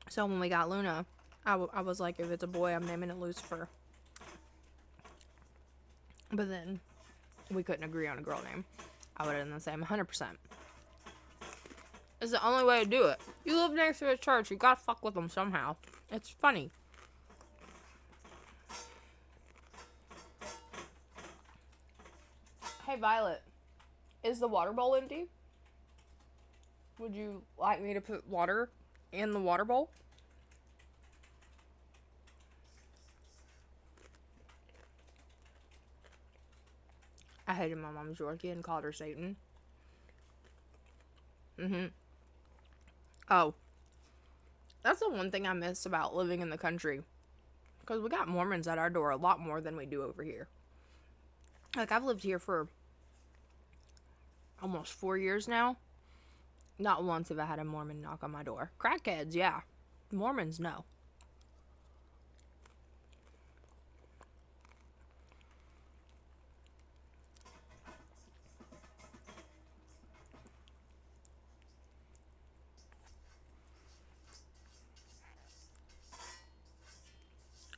So when we got Luna, I was like, if it's a boy, I'm naming it Lucifer. But then we couldn't agree on a girl name, I would have done the same 100%. It's the only way to do it. You live next to a church, you gotta fuck with them somehow. It's funny. Hey, Violet, is the water bowl empty? Would you like me to put water in the water bowl? I hated my mom's Yorkie and called her Satan. Oh. That's the one thing I miss about living in the country. Because we got Mormons at our door a lot more than we do over here. Like, I've lived here for almost 4 years now. Not once have I had a Mormon knock on my door. Crackheads, yeah. Mormons, no.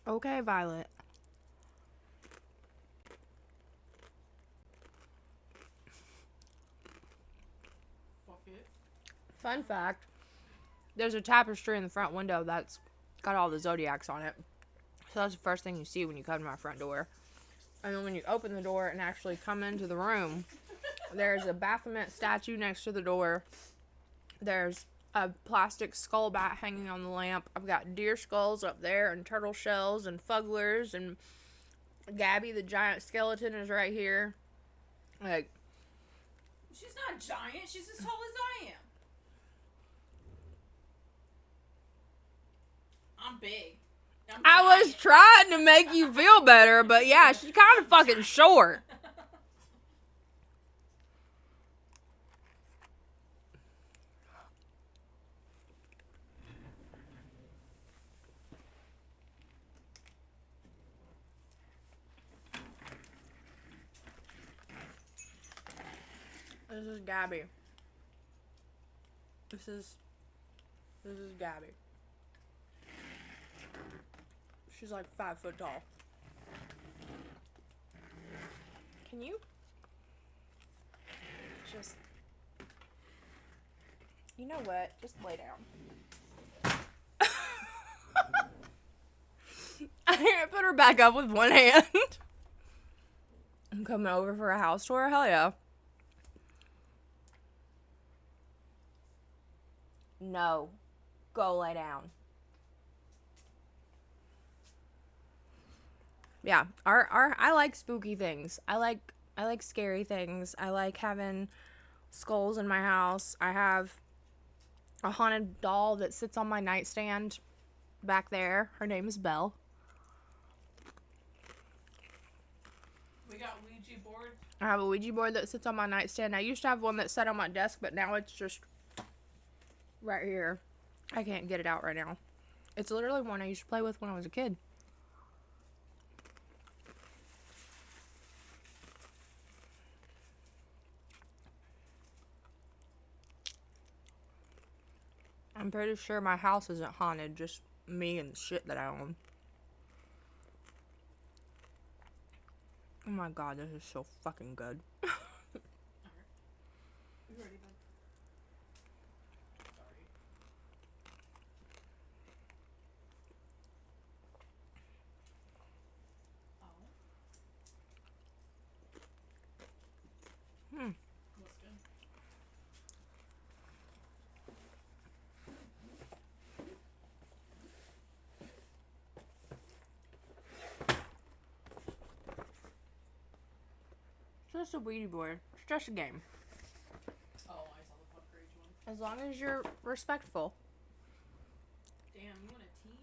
Okay, Violet. Fuck it. Fun fact, there's a tapestry in the front window that's got all the zodiacs on it. So that's the first thing you see when you come to my front door. And then when you open the door and actually come into the room, there's a Baphomet statue next to the door. There's a plastic skull bat hanging on the lamp. I've got deer skulls up there and turtle shells and fugglers, and Gabby the giant skeleton is right here. Like, she's not giant, she's as tall as I am. I'm big. I was trying to make you feel better, but yeah, she's kind of fucking short. This is Gabby. This is Gabby. She's like 5 foot tall. Can you just, you know what? Just lay down. I can't put her back up with one hand. I'm coming over for a house tour. Hell yeah. No. Go lay down. Yeah, I like spooky things. I like scary things. I like having skulls in my house. I have a haunted doll that sits on my nightstand back there. Her name is Belle. We got Ouija boards. I have a Ouija board that sits on my nightstand. I used to have one that sat on my desk, but now it's just right here. I can't get it out right now. It's literally one I used to play with when I was a kid. I'm pretty sure my house isn't haunted, just me and the shit that I own. Oh my god, this is so fucking good. Alright. You ready, bud? Sorry. Hmm. Looks good. It's just a Ouija board. It's just a game. Oh, I saw the Puck Rage one. As long as you're respectful. Damn, you want a team?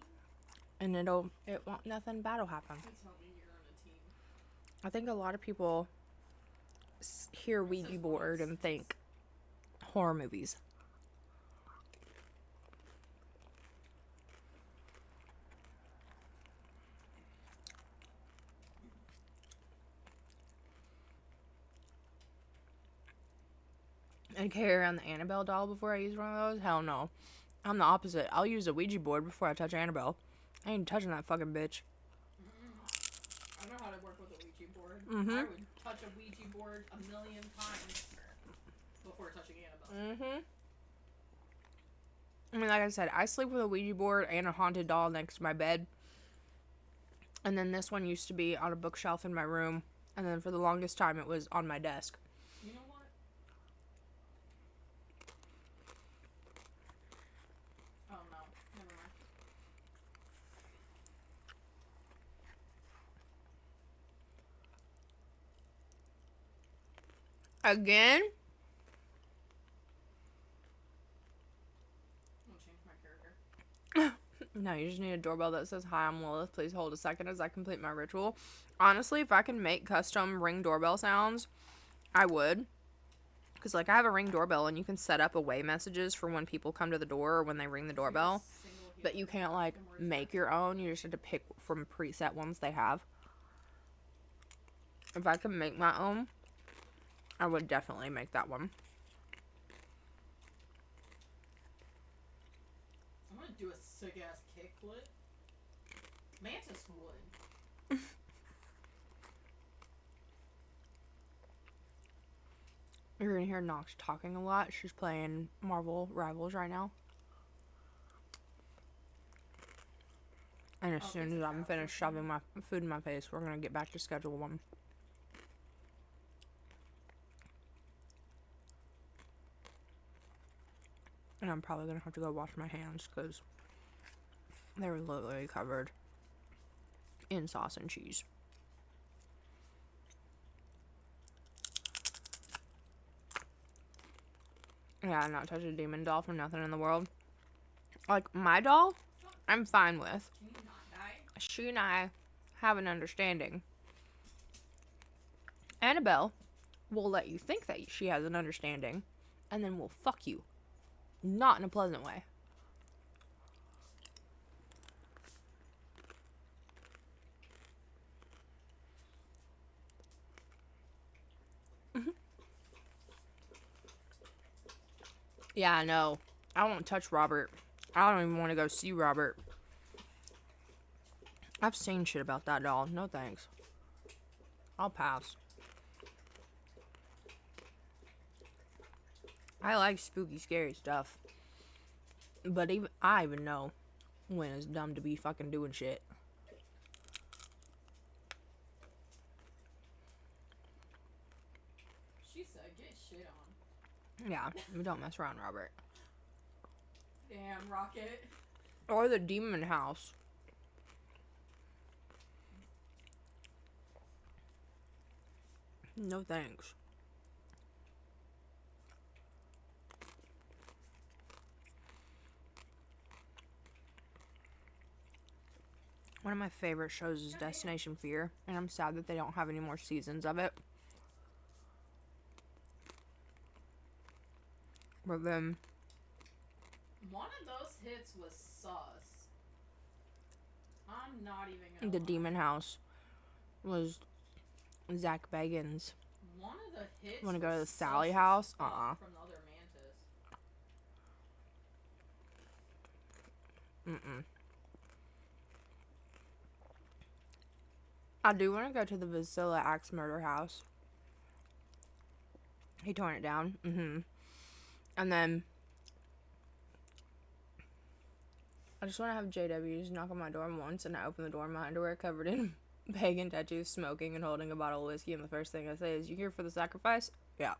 And it won't, nothing bad will happen. Please tell me you're on a team. I think a lot of people hear Ouija board and think horror movies. And carry around the Annabelle doll before I use one of those? Hell no. I'm the opposite. I'll use a Ouija board before I touch Annabelle. I ain't touching that fucking bitch. I know how to work with a Ouija board. Mm-hmm. I would touch a Ouija board 1,000,000 times before touching Annabelle. I mean, like I said, I sleep with a Ouija board and a haunted doll next to my bed. And then this one used to be on a bookshelf in my room. And then for the longest time, it was on my desk. You know what? Oh, no. Never mind. Again? I'm gonna change my character. No, you just need a doorbell that says, "Hi, I'm Lilith. Please hold a second as I complete my ritual." Honestly, if I can make custom Ring doorbell sounds, I would. Because, like, I have a Ring doorbell, and you can set up away messages for when people come to the door or when they ring the doorbell. But you can't, like, make your own. You just have to pick from preset ones they have. If I could make my own, I would definitely make that one. I'm gonna do a sick-ass kickflip. Mantis would. You're gonna hear Nox talking a lot. She's playing Marvel Rivals right now. And as soon as I'm finished shoving my food in my face, we're gonna get back to schedule one. And I'm probably gonna have to go wash my hands because they were literally covered in sauce and cheese. Yeah, I'm not touch a demon doll for nothing in the world. Like, my doll, I'm fine with. Can you not die? She and I have an understanding. Annabelle will let you think that she has an understanding, and then will fuck you. Not in a pleasant way. Yeah, I know. I won't touch Robert. I don't even want to go see Robert. I've seen shit about that doll. No thanks. I'll pass. I like spooky, scary stuff. But even I even know when it's dumb to be fucking doing shit. She said, get shit on. Yeah, we don't mess around, Robert. Damn, Rocket. Or the demon house. No thanks. One of my favorite shows is Destination Fear, and I'm sad that they don't have any more seasons of it. But then one of those hits was sus. I'm not even gonna the lie. demon house was Zach Bagans. One of the hits. Want to go to the was Sally sus house? From the other Mantis. Mm-mm. I do want to go to the Vasilla Axe Murder House. He torn it down. And then I just want to have JW just knock on my door once, and I open the door in my underwear covered in pagan tattoos, smoking and holding a bottle of whiskey, and the first thing I say is, "You here for the sacrifice?" Yeah.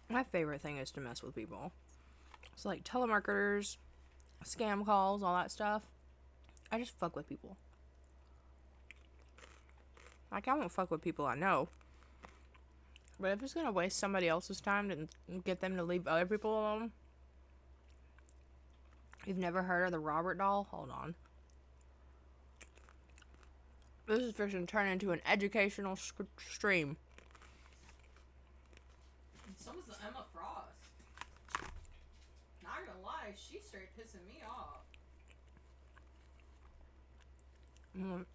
My favorite thing is to mess with people. It's like telemarketers, scam calls, all that stuff. I just fuck with people. Like, I won't fuck with people I know. But if it's gonna waste somebody else's time to get them to leave other people alone. You've never heard of the Robert doll? Hold on. This is fixing to turn into an educational stream. And so was the Emma Frost. Not gonna lie, she's straight pissing me off.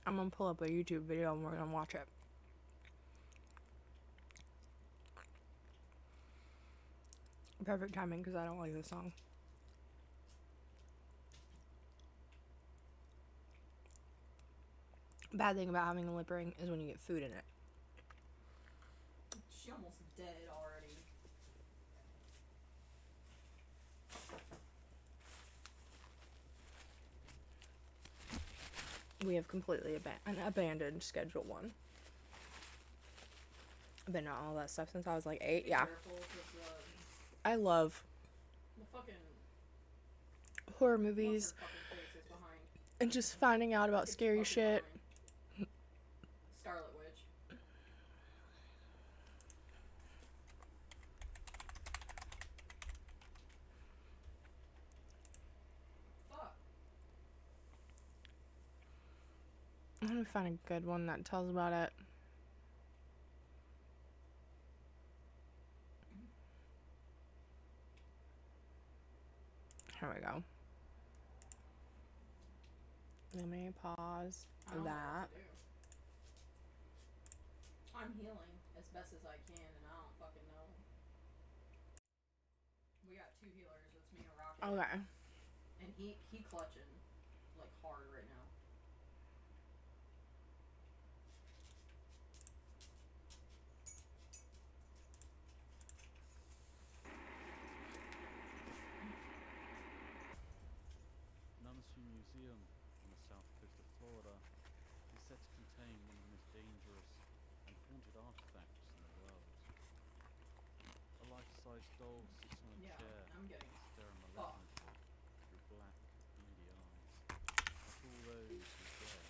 I'm gonna pull up a YouTube video and we're gonna watch it. Perfect timing because I don't like this song. Bad thing about having a lip ring is when you get food in it. She almost dead already. We have completely abandoned Schedule 1. I've been on all that stuff since I was like 8. Yeah. I love the fucking horror movies and just finding out about scary shit. Scarlet Witch. Fuck. I'm gonna find a good one that tells about it. Here we go. Let me pause that. I'm healing as best as I can, and I don't fucking know. We got 2 healers. It's me and Rocket. Okay. And he clutching like hard right now. Namesu Museum on the south coast of Florida is said to contain one of the most dangerous and haunted artifacts in the world. A life-size doll sits on a chair, staring malevolently through black, beady eyes at all those who dare to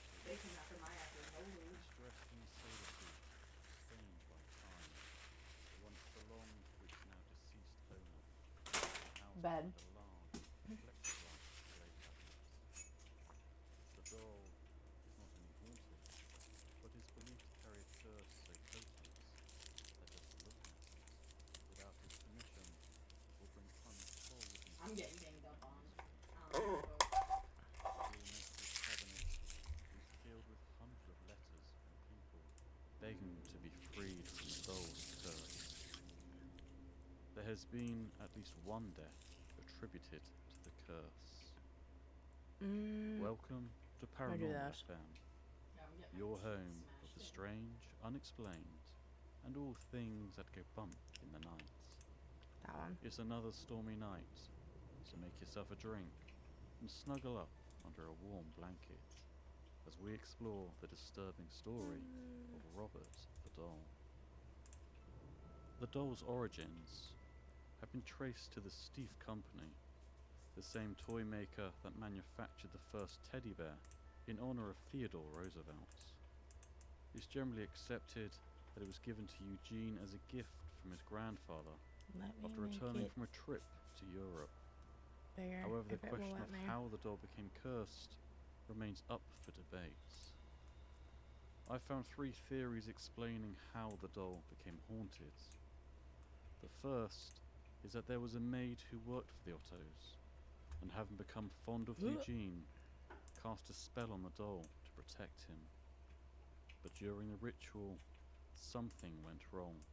dressed in a sailor suit, stained by time, that once belonged to its now deceased owner, and housed Bed. behind a large plexiglass display cabinet. The doll is not only haunted, but is believed to carry a curse so potent that just to look at it, without his permission, will bring untold I'm getting ganged up on. The ornate cabinet is filled with hundreds of letters from people begging to be freed from the doll's curse. There has been at least one death attributed to the curse. Welcome to Paranormal FM, your home of the strange, unexplained, and all things that go bump in the night. That one. It's another stormy night, so make yourself a drink and snuggle up under a warm blanket as we explore the disturbing story of Robert the Doll. The doll's origins have been traced to the Steiff Company, the same toy maker that manufactured the first teddy bear in honor of Theodore Roosevelt. It's generally accepted that it was given to Eugene as a gift from his grandfather after returning from a trip to Europe. However, the question of how the doll became cursed remains up for debate. I found 3 theories explaining how the doll became haunted. The first is that there was a maid who worked for the Ottos, and having become fond of Eugene, cast a spell on the doll to protect him. But during the ritual, something went wrong,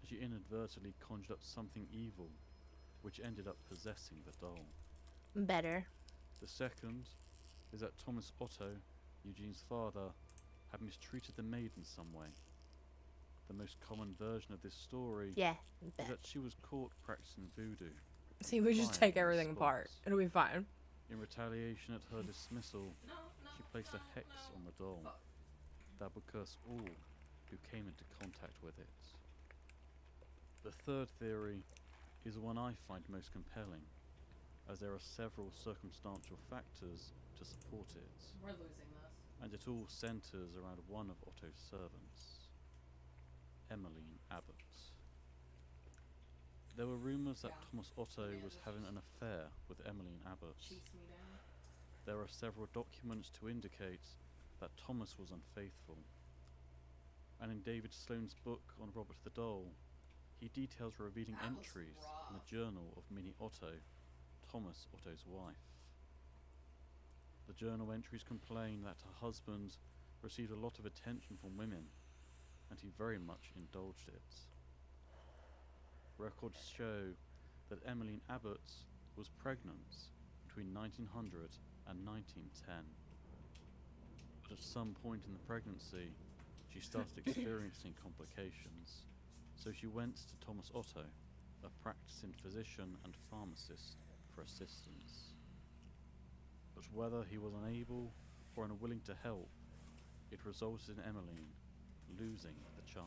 and she inadvertently conjured up something evil, which ended up possessing the doll. Better. The second is that Thomas Otto, Eugene's father, had mistreated the maid in some way. The most common version of this story is that she was caught practicing voodoo. See, we just take everything apart. It'll be fine. In retaliation at her dismissal, she placed a hex on the doll that would curse all who came into contact with it. The third theory is the one I find most compelling, as there are several circumstantial factors to support it. We're losing this. And it all centres around one of Otto's servants, Emmeline Abbott. There were rumours that Thomas Otto was having an affair with Emmeline Abbott. There are several documents to indicate that Thomas was unfaithful. And in David Sloane's book on Robert the Doll, he details revealing entries in the journal of Minnie Otto, Thomas Otto's wife. The journal entries complain that her husband received a lot of attention from women, and he very much indulged it. Records show that Emmeline Abbott was pregnant between 1900 and 1910. But at some point in the pregnancy, she started experiencing complications, so she went to Thomas Otto, a practicing physician and pharmacist, for assistance. But whether he was unable or unwilling to help, it resulted in Emmeline losing the child.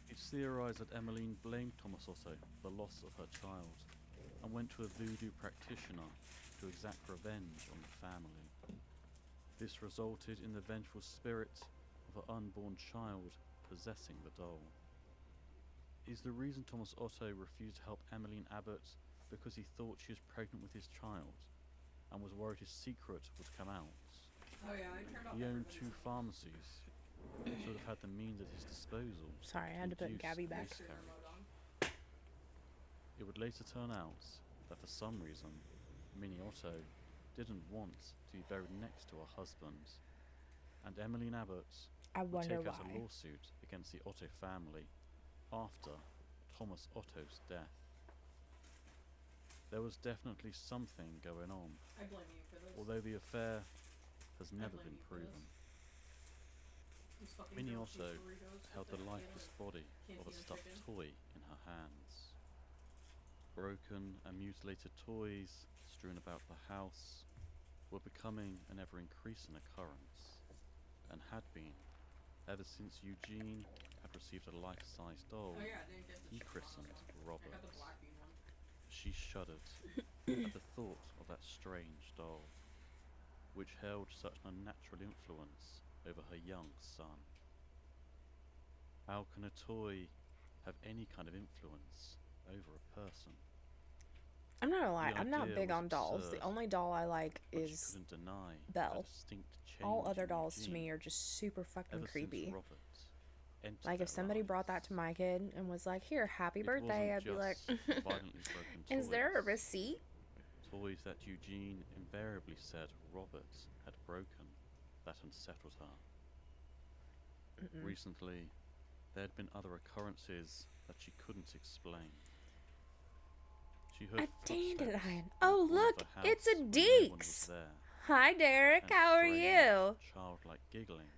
It's theorised that Emmeline blamed Thomas Otto for the loss of her child and went to a voodoo practitioner to exact revenge on the family. This resulted in the vengeful spirit of her unborn child possessing the doll. Is the reason Thomas Otto refused to help Emmeline Abbott because he thought she was pregnant with his child and was worried his secret would come out? Oh yeah, I turned off He owned 2 pharmacies, should have had the means at his disposal. Sorry, I had to put Gabby back. It would later turn out that for some reason, Minnie Otto didn't want to be buried next to her husband, and Emmeline Abbott would take out a lawsuit against the Otto family after Thomas Otto's death. There was definitely something going on, I blame you for this. although the affair has never been proven. Minnie Otto held the lifeless body of a stuffed toy in her hands. Broken and mutilated toys strewn about the house were becoming an ever-increasing occurrence, and had been ever since Eugene had received a life-size doll he christened Robert. She shuddered at the thought of that strange doll, which held such an unnatural influence over her young son. How can a toy have any kind of influence over a person? I'm not gonna lie, I'm not big on dolls. The only doll I like is Belle. All other dolls to me are just super fucking creepy. Like, if somebody brought that to my kid and was like, here, happy birthday, I'd be like, is there a receipt? Toys that Eugene invariably said Robert had broken that unsettled her. Recently, there had been other occurrences that she couldn't explain. She heard a dandelion. Oh, look, it's a Deeks. Hi, Derek. How are you? Childlike giggling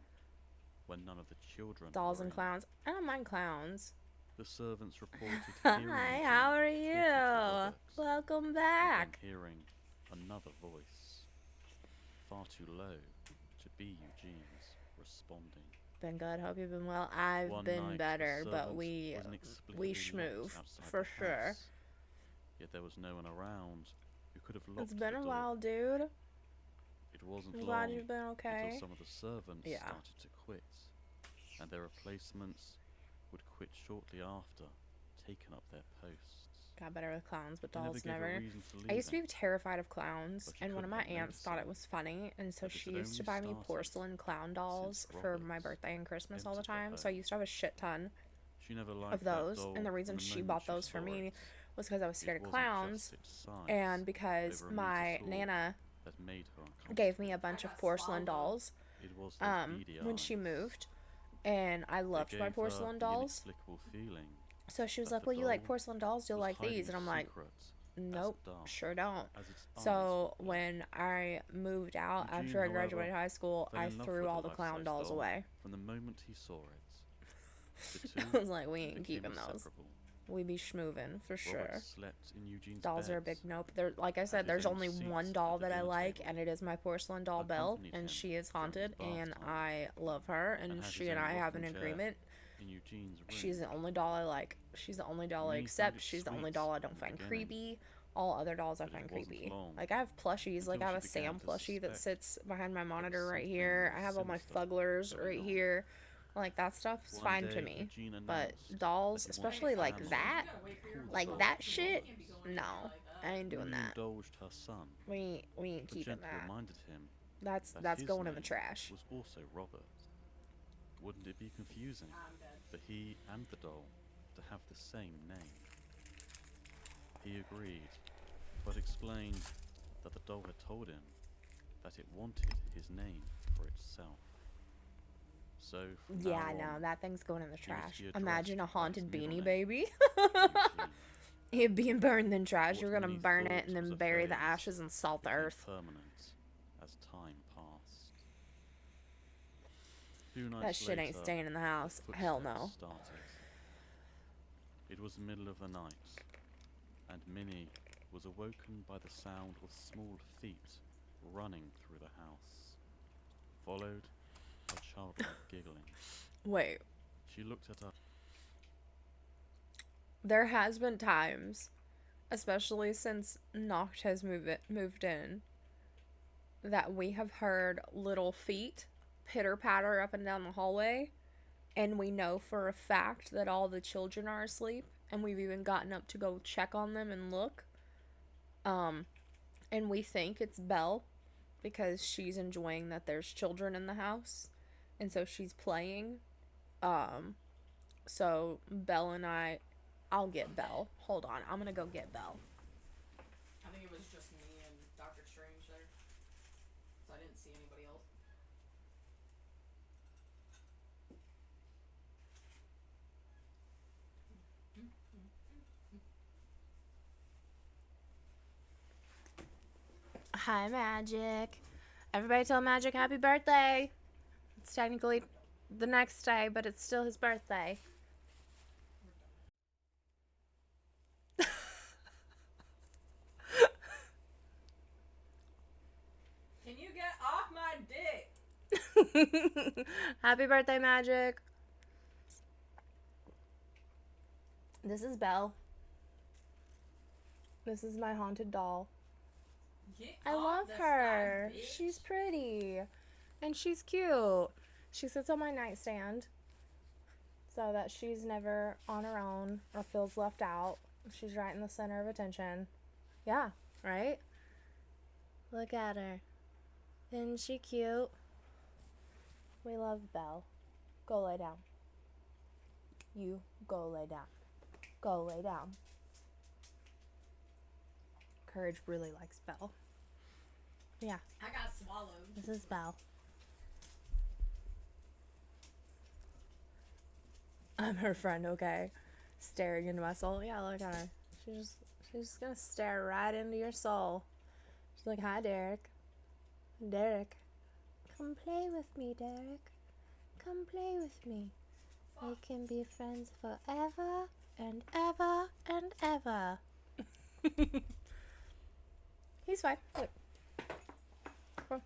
when none of the children Dolls and clowns. I don't mind clowns. The servants reported Hi, how are you? Welcome back. And hearing another voice, far too low to be Eugene's, responding. Been good. Hope you've been well. I've been better, but we schmoove for sure. Yet there was no one around who could have locked It's been the a door. while, dude. It wasn't I'm long glad you've been okay. until some of the servants started to quit, and their replacements would quit shortly after, taking up their posts. Got better with clowns, but They dolls never gave a never. reason for I used to leaving, be terrified of clowns, but you and one of my couldn't aunts thought it notice was funny, and so that she it used to only buy me started porcelain clown dolls since for my Roberts birthday and Christmas all the entered her time. So I home. used to have a shit ton She never liked of those, that doll and the reason from the she moment bought she those for saw me it. was because I was scared It of wasn't clowns, just its size and because over a my meter tall Nana that made her uncomfortable. gave me a bunch of porcelain dolls It was those beady when she eyes. moved, and I They loved my gave porcelain her the dolls. inexplicable feeling So she was that like, the well, you like doll porcelain dolls, you'll was like hiding these. And a I'm like, secret nope, as dark sure don't. as its So eyes were. when I moved out Eugene, after I however, graduated high school, fell I in love threw with all the the clown life-size dolls doll away. from the moment he saw it. The I two was like, we ain't became keeping those. inseparable. We be schmoovin' for sure. Robert slept in Eugene's Dolls are a bed, big nope. There, like I had said, his there's own only seats one at doll the that I dinner like, table, and it is my porcelain doll Belle, accompanied and him she is during his haunted, and bath time, I love her, and had she his and own I have an rocking chair agreement. in Eugene's room. She's the only doll I like. She's the only doll I Many found accept. it She's the only sweet doll I in don't the find beginning, creepy. All other dolls I but it find wasn't creepy. long Like, I have plushies. Like, I until have a she began Sam to plushie that suspect sits behind my there was monitor right something here. I have all my sinister fugglers going right on. here. Like, that stuff's One fine day, to me. Eugene But announced dolls, that he wanted especially the like family that, to pull the like doll that to shit, Roberts. no. I ain't doing Minnie that. indulged her son, We ain't but keeping gently that. reminded him That's that his going in the name trash. was also Robert. Wouldn't it be confusing for he and the doll to have the same name? He agreed, but explained that the doll had told him that it wanted his name for itself. So from Yeah, now I know. on, That thing's going in the he was to trash. be Imagine a addressed by his haunted middle Beanie name, Baby. Eugene. It being burned in trash. What You're gonna many burn it thought and was then a bury the phase ashes and salt the became earth. permanent as time passed. 2 That nights shit ain't later, staying in the house. the Hell footsteps no. started. It was the middle of the night, and Minnie was awoken by the sound of small feet running through the house, followed by childlike giggling. Wait. She looked at her. There has been times, especially since Noct has moved in, that we have heard little feet pitter patter up and down the hallway, and we know for a fact that all the children are asleep, and we've even gotten up to go check on them and look. And we think it's Belle because she's enjoying that there's children in the house, and so she's playing. So Belle and I'll get Belle. Hold on, I'm gonna go get Belle. I think it was just me and Doctor Strange there, so I didn't see anybody else. Hi, Magic. Everybody tell Magic happy birthday. It's technically the next day, but it's still his birthday. Can you get off my dick? Happy birthday, Magic. This is Belle. This is my haunted doll. I love her. She's pretty. And she's cute. She sits on my nightstand so that she's never on her own or feels left out. She's right in the center of attention. Yeah, right? Look at her. Isn't she cute? We love Belle. Go lay down. You go lay down. Go lay down. Courage really likes Belle. Yeah. I got swallowed. This is Belle. I'm her friend, okay? Staring into my soul. Yeah, look at her. She's just gonna stare right into your soul. She's like, hi, Derek. Derek. Come play with me, Derek. Come play with me. We can be friends forever and ever and ever. He's fine. Look. Come on.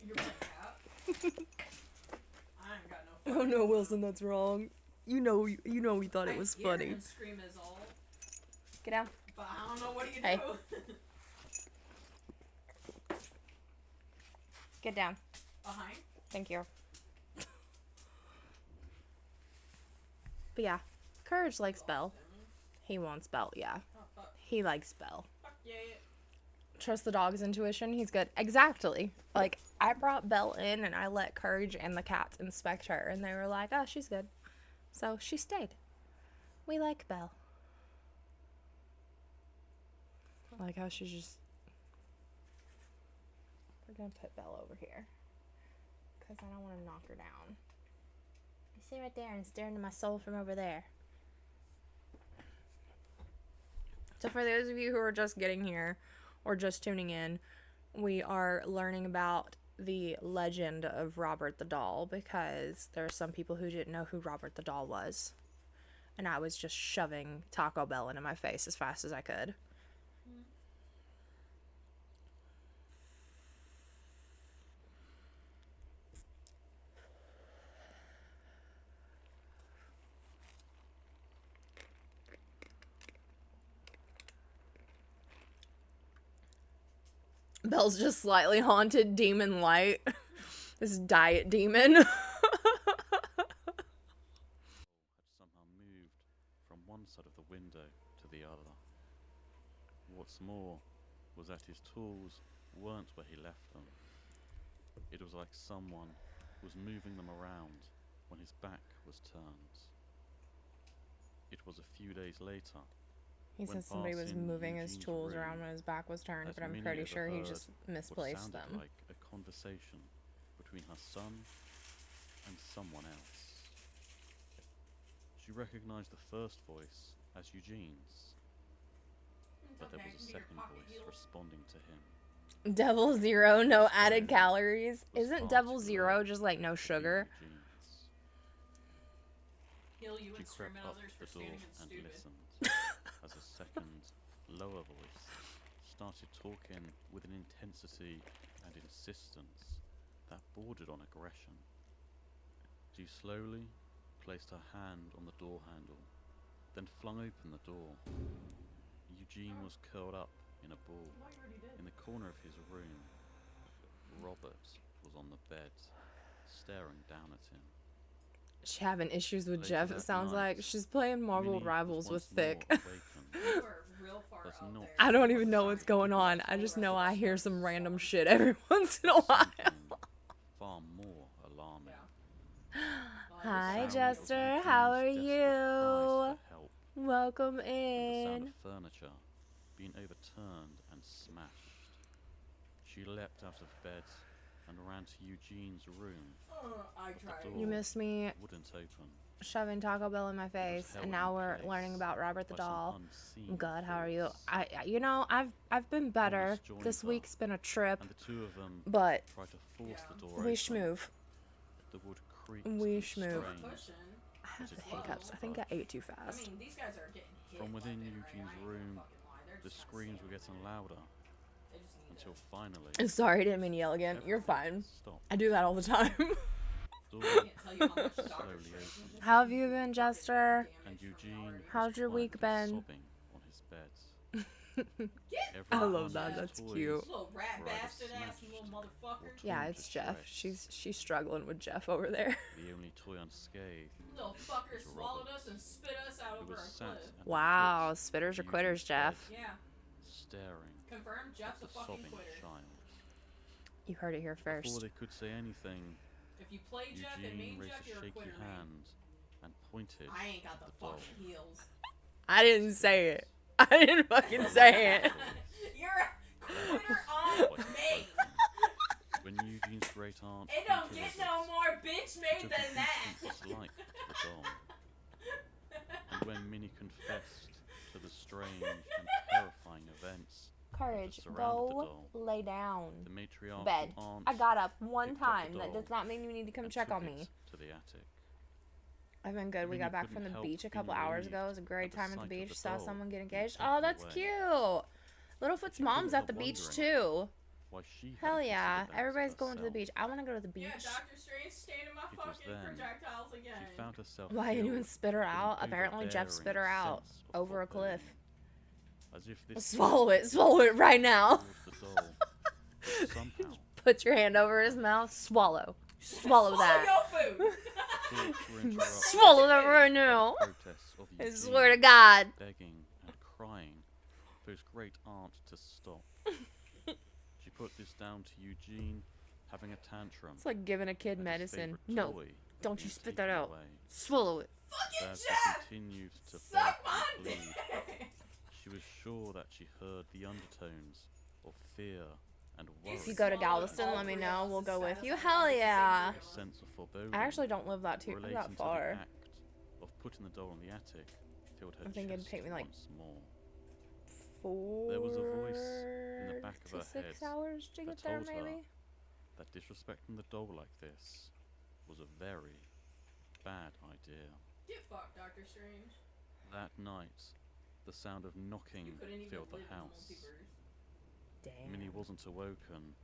You're my cat. I ain't got no. Oh no, Wilson, that's wrong. You know we thought it was funny. And scream is all. Get down. But I don't know what do you Hey. do. Get down. Behind. Thank you. But yeah, Courage likes Belle. He wants Belle, yeah. Oh, fuck. He likes Belle. Fuck yeah. Trust the dog's intuition. He's good. Exactly. Like, I brought Belle in and I let Courage and the cats inspect her. And they were like, oh, she's good. So she stayed. We like Belle. I like how she's just... We're going to put Belle over here. Because I don't want to knock her down. You sit right there and stare into my soul from over there. So for those of you who are just getting here or just tuning in, we are learning about the legend of Robert the Doll because there are some people who didn't know who Robert the Doll was. And I was just shoving Taco Bell into my face as fast as I could. Belle's just slightly haunted demon light. This diet demon. Had somehow moved from one side of the window to the other. What's more was that his tools weren't where he left them. It was like someone was moving them around when his back was turned. It was a few days later. He says somebody was moving his tools around when his back was turned, but I'm pretty sure he just misplaced them. Like a conversation between her son and someone else. She recognized the first voice as Eugene's, but there was a second voice responding to him. Double zero, no This added diary calories. was Isn't far double too zero low just like no to be sugar? Eugene's. Heal you She and scream crept at up others the for door standing and and stupid. listened as a second, lower voice started talking with an intensity and insistence that bordered on aggression. She slowly placed her hand on the door handle, then flung open the door. Eugene was curled up in a ball Well, you already did. in the corner of his room. Robert was on the bed, staring down at him. She's having issues with Later Jeff, it that sounds night, like. She's playing Marvel Minnie Rivals was with once more Thick. awakened, You are real far but out not there. I don't for even know much what's time. going on. I All the just rest know of I us hear are some random spawned. shit every once in a while. Something far more alarming. Yeah. Hi, Sound Jester. was How are Eugene's desperate cries you? for help, Welcome and the sound in. of furniture being overturned and smashed. She leapt out of bed and ran to Eugene's room, I but tried. the door You missed me wouldn't open. shoving Taco Bell in my face, held and now in we're place learning about Robert the by some doll. unseen God, how are you? force. You know, I've been better. Thomas joined This her, week's been a trip, and the two of them but tried to force Yeah. the door we open. schmoove. The wood creaked We and schmoove. strained. Pushing. I have But the it wouldn't hiccups. I think I budge. ate too I fast. mean, these guys are getting hit. From within left and right. Eugene's I ain't gonna room, fucking lie. They're the just kinda screams were standing getting there. louder They just need until to. finally Sorry, I didn't mean to yell again. You're everything fine. stopped. I do that all the time. The door I can't tell you how much Dr. slowly Strange opened, just How have you been, Jester? and damage from Eugene already. was How's your week quietly been? sobbing on his bed. Get I Every love one that. of his That's toys cute. little rat were either bastard ass smashed little or motherfucker. Yeah, torn it's to Jeff. shreds. She's struggling with Jeff over there. The only toy unscathed Little fucker was swallowed Robert's. us and spit us out He over was a sat cliff. at the Wow, foot of spitters are quitters, Eugene's Jeff. bed, Yeah. staring Confirmed. at Jeff's the a fucking sobbing quitter. child. You heard it here Before first. they could say anything, If you play Jeff and Eugene main raised Jeff, a you're a shaky quitter, man. hand and pointed I ain't got at the the doll. fucking heels. I didn't say it. I didn't fucking say it. You're a quitter on Like main. When Eugene's great aunt It don't Peter get visit, no more bitch she made took than an that. instant dislike to the doll. And when Minnie confessed to the strange and terrifying events Courage, that surrounded the go doll, lay down. the matriarchal Bed. aunt I got up one picked up the time. That doll does not mean you need to come and check took on it me. to the attic. I've been good. We Minnie got back from couldn't the help beach a being couple hours relieved ago. It was a great at the time at the sight of beach. the Saw doll someone get being engaged. taken Oh, that's away. cute. Littlefoot's She mom's couldn't at the help beach wondering too. Why she Hell hadn't yeah. considered that Everybody's going to the herself. beach. I want to go to the beach. Yeah, Dr. Strange staying in my It was fucking then projectiles again. She found herself Why anyone filled spit her with an out? Apparently Jeff spit her overbearing out sense of over a cliff. foreboding. As if this Swallow it. Swallow it right now. towards the doll would somehow Put your hand over his mouth. Swallow. Swallow that. Swallow your food. thoughts were interrupted Swallow that right by the now. protests of I Eugene, swear to God. begging and crying for his great aunt to stop. She put this down to Eugene having a tantrum. It's like giving a kid at his medicine. favourite No, toy don't being you spit taken that out. away. Swallow it. Fucking As Jeff. she continued to beg Suck my and plead, dick. she was sure that she heard the undertones of fear and worry. If you go to Swallow Galveston, all let me three know. of us We'll is go with sad you. as I Hell am. yeah. A sense of foreboding I actually don't live that relating that to the far. act of putting the doll in the attic filled her I think it'd chest take me like once more. 4 There was a voice in the back of to her 6 head hours to that get there, told her maybe. that disrespecting the doll like this was a very bad idea. Get fucked, Doctor Strange. That night, the sound of knocking You couldn't even filled live the in the house. multiverse. Damn. Minnie wasn't awoken.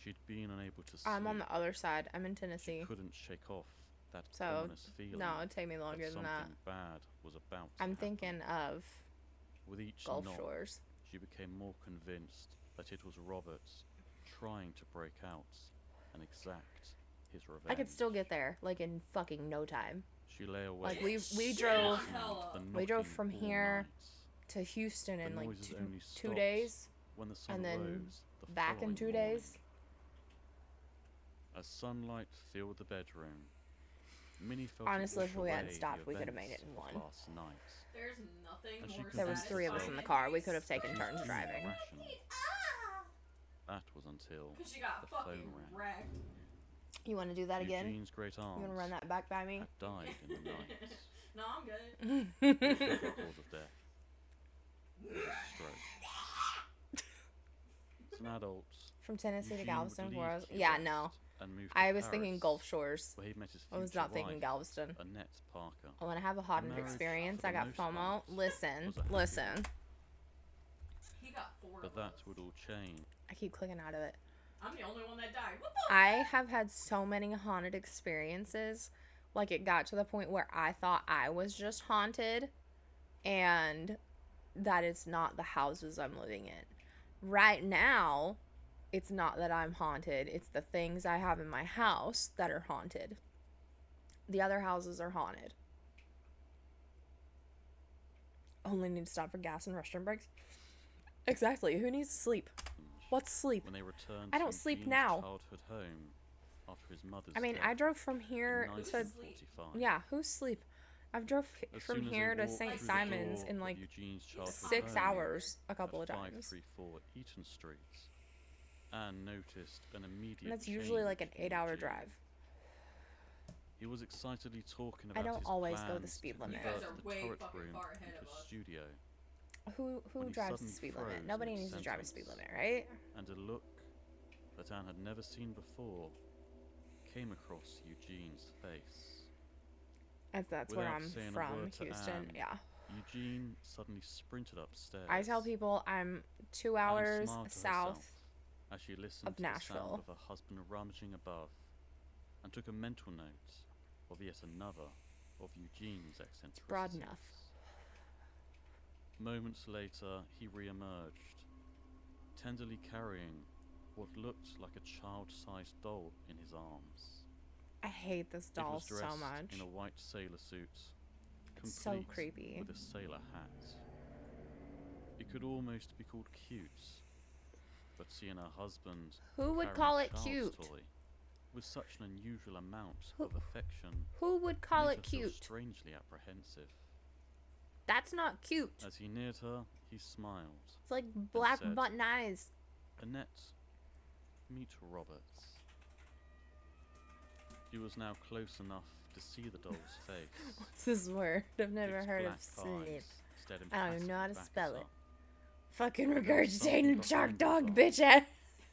She'd been unable to sleep. I'm on the other side. I'm in She Tennessee. couldn't shake off that So, ominous feeling no, it'd take me that longer than that. something bad was about to I'm happen. thinking of With each Gulf knock, Shores. she became more convinced that it was Robert trying to break out and exact his revenge. I could still get there, like in fucking no time. She lay awake. Like we Shit drove on hella. the we drove knocking from all here night. to Houston in The like noises only 2 stopped days, when the sun and then rose the back in following 2 morning. days. As sunlight filled the bedroom, Minnie felt Honestly, it if wash we hadn't away stopped, the we could have made events it in of one. last night. There's nothing And she more could There was That's 3 of us so in the satisfying car. than We could have being taken She was turns being driving. irrational. That was until Cause she got the fucking phone rang. wrecked. You want to do that again? Eugene's great aunt You want to run that back by me? had died in the night. No, I'm good. The official cause of death was a stroke. an adult, From Tennessee to Eugene Galveston, would where I was. leave Key Yeah, West no. and move to I was Paris, thinking Gulf Shores. where he met his I was future not thinking wife, Galveston. Annette Parker. I want to have a A haunted marriage, experience. for I the got most FOMO. part, Listen, was a happy listen. one. He got 4 But of that us. would all change. I keep clicking out of it. I'm the only one that died. What the I have had so many haunted experiences. Like, it got to the point where I thought I was just haunted, and that it's not the houses I'm living in. Right now, it's not that I'm haunted. It's the things I have in my house that are haunted. The other houses are haunted. Only need to stop for gas and restroom breaks. Exactly. Who needs to sleep? What's sleep? When they returned I don't to sleep Eugene's now. childhood home after his mother's I mean, death I drove from here in to 1945. yeah. Who's sleep? I've drove As from soon as here they to walked St. through the Simons door in of like Eugene's childhood 6 home hours a couple of at times. 534 Eaton Street, Anne noticed an immediate And that's usually like an change in 8-hour Eugene. drive. He was excitedly talking I about don't his always go the plans speed to limit. convert You guys are the way turret fucking room far ahead into of a us. studio, Who when he drives the suddenly speed froze limit? in Nobody needs to drive a mid-sentence. speed limit, right? and a look that Anne had never seen before came across Eugene's face. If that's where Without I'm saying a from, word to Houston. Anne, Yeah. Eugene suddenly sprinted upstairs. I tell people I'm 2 Anne hours smiled to south. herself as she listened of to the Nashville. sound of her husband rummaging above, and took a mental note of yet another of Eugene's eccentricities. Broad enough. Moments later, he re-emerged, tenderly carrying what looked like a child-sized doll in his arms. I hate this It doll was dressed so much. in a white sailor suit, It's so complete creepy. with a sailor hat. It could almost be called cute, but seeing her husband Who would carrying call a it child's cute? toy with such an unusual amount Who- of affection Who would call made it her feel cute? strangely apprehensive. That's not cute. As he neared her, he smiled. It's like black said- button eyes. Annette, meet Roberts. She was now close enough to see the doll's face. What's this word? I've never Its heard black of sleep. eyes stared I don't even know how to impassively back spell at it. her, Fucking was regurgitating something shark behind the dog, doll. bitch ass.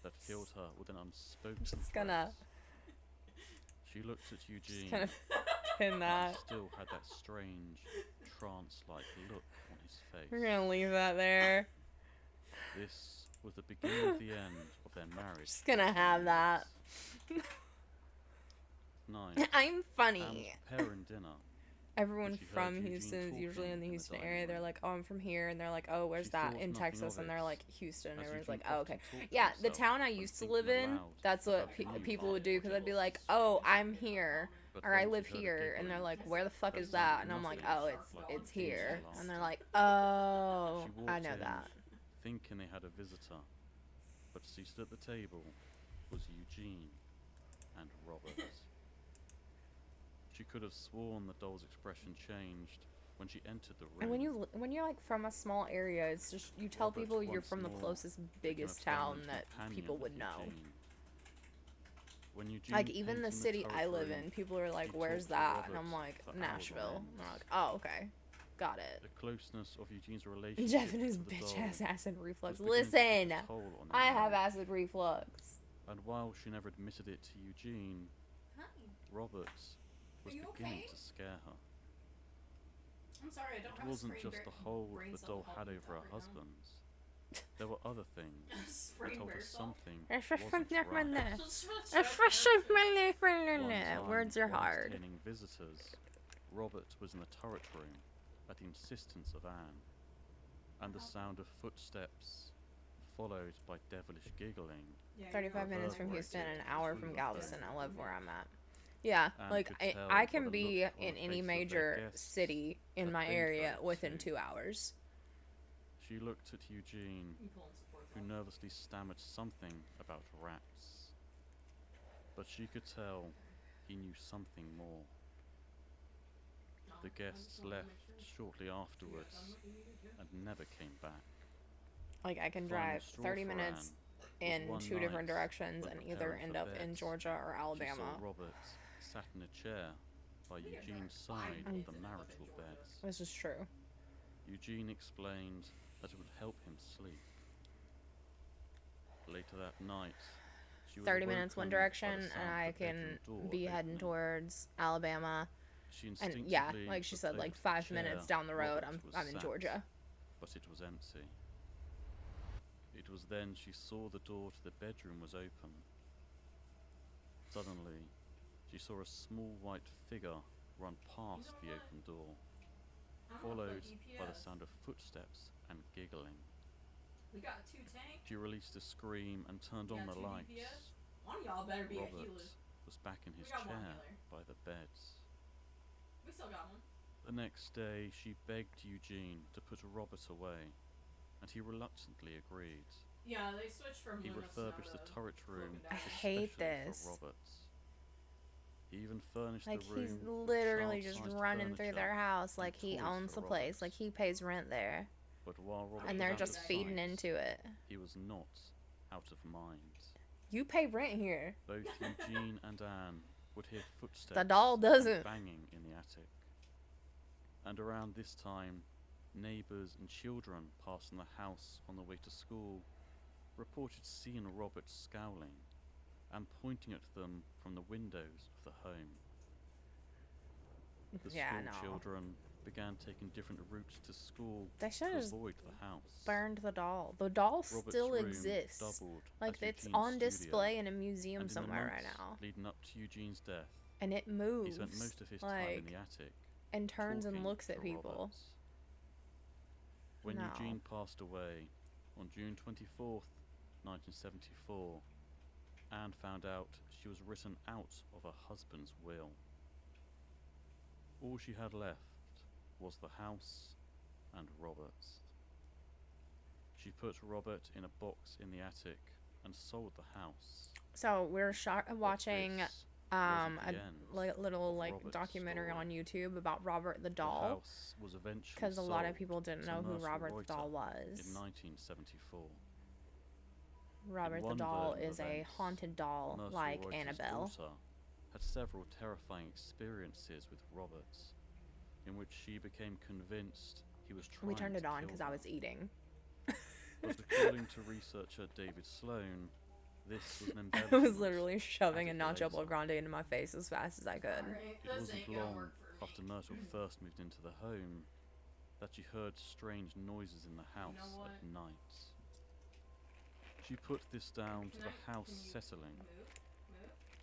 that filled her with an unspoken Just gonna- threat. She looked at Eugene Kind of pin and that. still had that strange, trance-like look on his face. We're gonna leave that there. This was the beginning of the end of their marriage. Just gonna have that. 9. I'm funny. Anne was preparing dinner. Everyone When she heard from Eugene Houston is usually talking in the in the Houston dining area. They're room. like, oh, I'm from here. And they're like, oh, where's She that? thought In nothing Texas. of And they're it, like, Houston. And as everyone's Eugene like, oh, okay. often talked to Yeah, the himself town I when used to thinking live in, aloud that's what about the new people would life do. Because I'd be projects. like, oh, I'm here. But Or I then live she heard a here. And they're giggling like, where the fuck that is that? sounded And I'm like, nothing oh, like it's Eugene's here. laughter. And they're like, oh, She I walked know in, that. thinking they had a visitor, but seated at the table was Eugene and Robert. She could have sworn the doll's expression changed when she entered the room. And when you're like from a small area, it's just you tell Robert people you're once from the more closest, became a biggest town family that companion people of would know. Eugene. When Eugene Like came even the from city I turret live room, in, people are like, he "Where's talked to that?" And I'm Robert like, for hours on "Nashville." end. And they're like, "Oh, okay, got it." The closeness of Eugene's relationship Jeff and his to the bitch doll ass acid reflux. was beginning to Listen, take a toll on I their have marriage. acid reflux. And while she never admitted it to Eugene, Hi. Robert was Are you beginning okay? to scare her. I'm sorry, I don't It have wasn't a just the hold brain the cell doll to help had me over her talk right now. husband. There were other things that Sprain told her brain cell. something It's wasn't right. One time, Words are while hard. entertaining visitors, Robert was in the turret room at the insistence of Anne, and the sound of footsteps, followed by devilish giggling, 35 minutes from Houston, an hour from Through the Galveston. home. I live where I'm at. Yeah, Anne like could I tell I by can the be look on in the any faces of their major guests city in that my they area felt within too. 2 hours. She looked at Eugene, who nervously stammered something about rats. But she could tell he knew something more. The guests left shortly afterwards and never came back. Like I can Final drive straw 30 for minutes Anne in was 2 one different night directions when and either preparing end for up in bed, Georgia or She Alabama. saw Robert sat in a chair by Eugene's side of the marital bed. This is true. Eugene explained that it would help him sleep. Later that night, she was 30 minutes one awoken by the direction, and sound of I the can bedroom door be heading opening. towards Alabama. She And yeah, instinctively like she looked said, over like to the 5 minutes chair down the road, Robert was I'm in sat, Georgia. but it was empty. It was then she saw the door to the bedroom was open. Suddenly, she saw a small white figure run past the open door, followed by the sound of footsteps and giggling. We got 2 tanks. She released a scream and turned on the lights. DPS. One of y'all better be Robert a healer. was back in his We got one chair healer. by the bed. We still got one. The next day, she begged Eugene to put Robert away, and he reluctantly agreed. Yeah, they switched from He Luna refurbished Snow the to turret room I especially hate this. for Robert. He even furnished Like, the room he's with literally just child-sized running through their furniture house like and he toys owns for the place, Robert. like he pays rent there. But while Robert And was they're out just of feeding sight, into it. he was not out of mind. You pay rent here. Both Eugene and Anne would hear footsteps The doll doesn't. and banging in the attic. And around this time, neighbours and children passing the house on the way to school reported seeing Robert scowling and pointing at them from the windows of the home. The Yeah, school no. children began taking different routes to school They should to have just avoid the house. burned the doll. The doll Robert's still room exists. doubled Like, as it's Eugene's on studio, display in a museum and in somewhere the right months now. leading up to Eugene's death, And it moves. he spent most of his time in like, the attic, and turns and talking looks at to people. Robert. When No. Eugene passed away on June 24th, 1974, Anne found out she was written out of her husband's will. All she had left was the house and Robert. She put Robert in a box in the attic and sold the house. So we're watching a little like Robert's documentary story. on YouTube about Robert the The doll, house was eventually because a lot of sold people didn't to know who Mercer Robert the Reuter doll in was. 1974. Robert the one doll version of is a events, haunted doll Mercer like Reuter's Annabelle. daughter had several terrifying experiences with Robert, in which she became convinced he was trying We turned to it on kill because I her. was eating. But according to researcher David Sloan, this was an I embellishment. was literally shoving a added nacho later. Grande into my face as fast as I could. Alright, It this wasn't ain't gonna long work for me. after Myrtle first moved into the home that she heard strange noises in the house what? at night. She put this down to the house Can you settling, Move,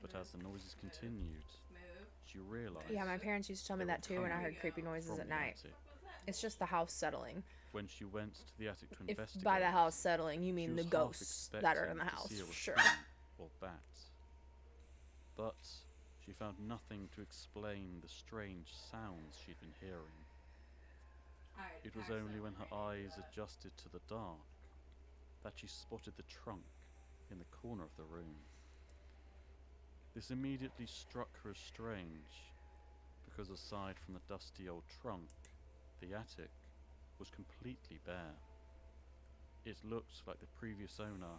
but move, as the noises move, continued, move. she realised Yeah, my parents used to tell me they that were too when I coming heard creepy noises from at the night. attic. What was that? It's just the house settling. When she went to the attic to If investigate, by the house settling you she mean was the half ghosts that are in the expecting to house, see a sure. raccoon or bat. But she found nothing to explain the strange sounds she'd been hearing. It was only when her eyes adjusted to the dark that she spotted the trunk in the corner of the room. This immediately struck her as strange, because aside from the dusty old trunk, the attic was completely bare. It looked like the previous owner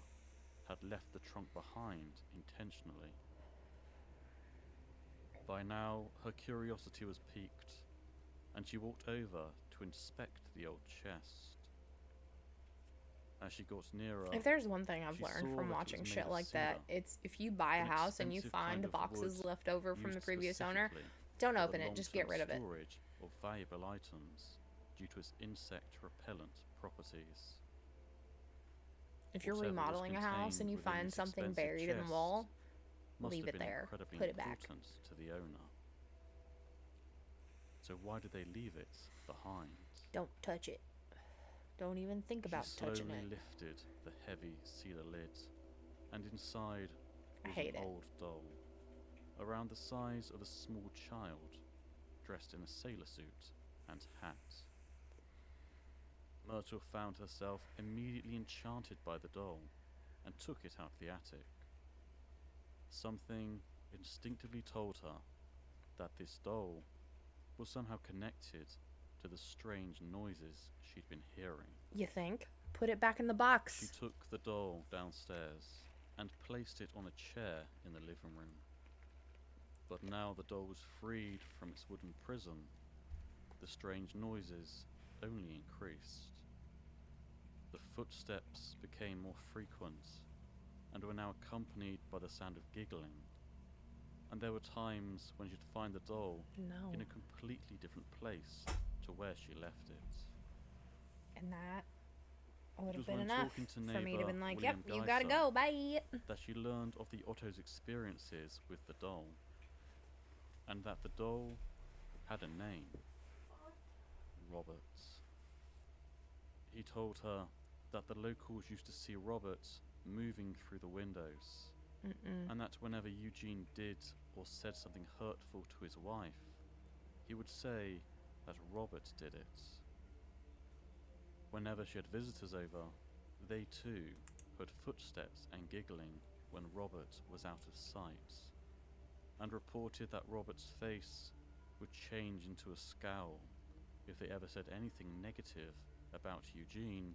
had left the trunk behind intentionally. By now, her curiosity was piqued, and she walked over to inspect the old chest. As she got nearer, If there's one thing I've she learned saw from that it watching was made shit of like that, cedar, it's if you buy a an house and you expensive kind find of boxes wood left over from the used previous owner, specifically don't for open the it, just get long-term rid of it. storage of valuable items due to its insect repellent properties. If you're Whatever was remodeling a house and contained you within find this something expensive buried in the chest wall, must leave have it been there. incredibly Put it back. important to the owner. So why did they leave it behind? Don't touch it. Don't even think about She touching slowly it. lifted the heavy cedar lid, and inside I was hate an it. old doll, around the size of a small child, dressed in a sailor suit and hat. Myrtle found herself immediately enchanted by the doll and took it out of the attic. Something instinctively told her that this doll was somehow connected to the strange noises she'd been hearing. You think? Put it back in the She box. took the doll downstairs and placed it on a chair in the living room. But now the doll was freed from its wooden prison, the strange noises only increased. The footsteps became more frequent, and were now accompanied by the sound of giggling. And there were times when she'd find the doll No. in a completely different place to where she left it. And that would It have was been when enough talking to for me to neighbour have been like, William yep, you gotta Geiser go, bye. that she learned of the Otto's experiences with the doll, and that the doll had a name, Robert. He told her that the locals used to see Robert moving through the windows, and that whenever Eugene did or said something hurtful to his wife, he would say that Robert did it. Whenever she had visitors over, they too heard footsteps and giggling when Robert was out of sight, and reported that Robert's face would change into a scowl if they ever said anything negative about Eugene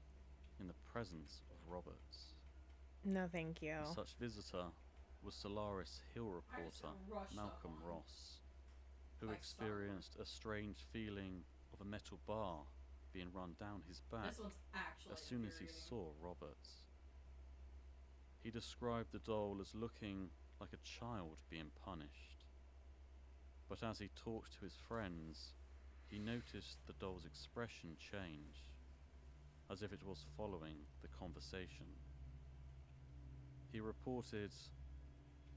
in the presence of Robert. No, thank you. And such visitor was Solaris Hill reporter Malcolm Ross, who experienced a strange feeling of a metal bar being run down his back as soon as he saw Robert. He described the doll as looking like a child being punished. But as he talked to his friends, he noticed the doll's expression change, as if it was following the conversation. He reported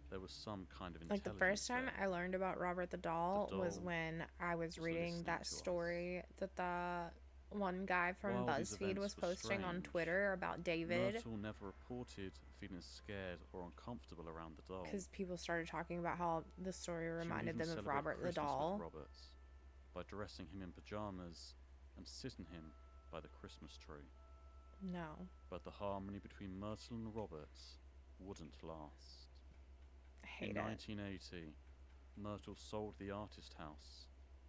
there was some kind of intelligence. Like the first time there. I learned about Robert the doll was when I was reading that story that the one guy from BuzzFeed was posting on Twitter about David. Myrtle never reported feeling scared or uncomfortable around the doll. Because people started talking about how the story reminded them of Robert the doll. With Robert by dressing him in pajamas and sitting him by the Christmas tree. No. But the harmony between Myrtle and Robert wouldn't last. I hate in it. 1980, Myrtle sold the artist house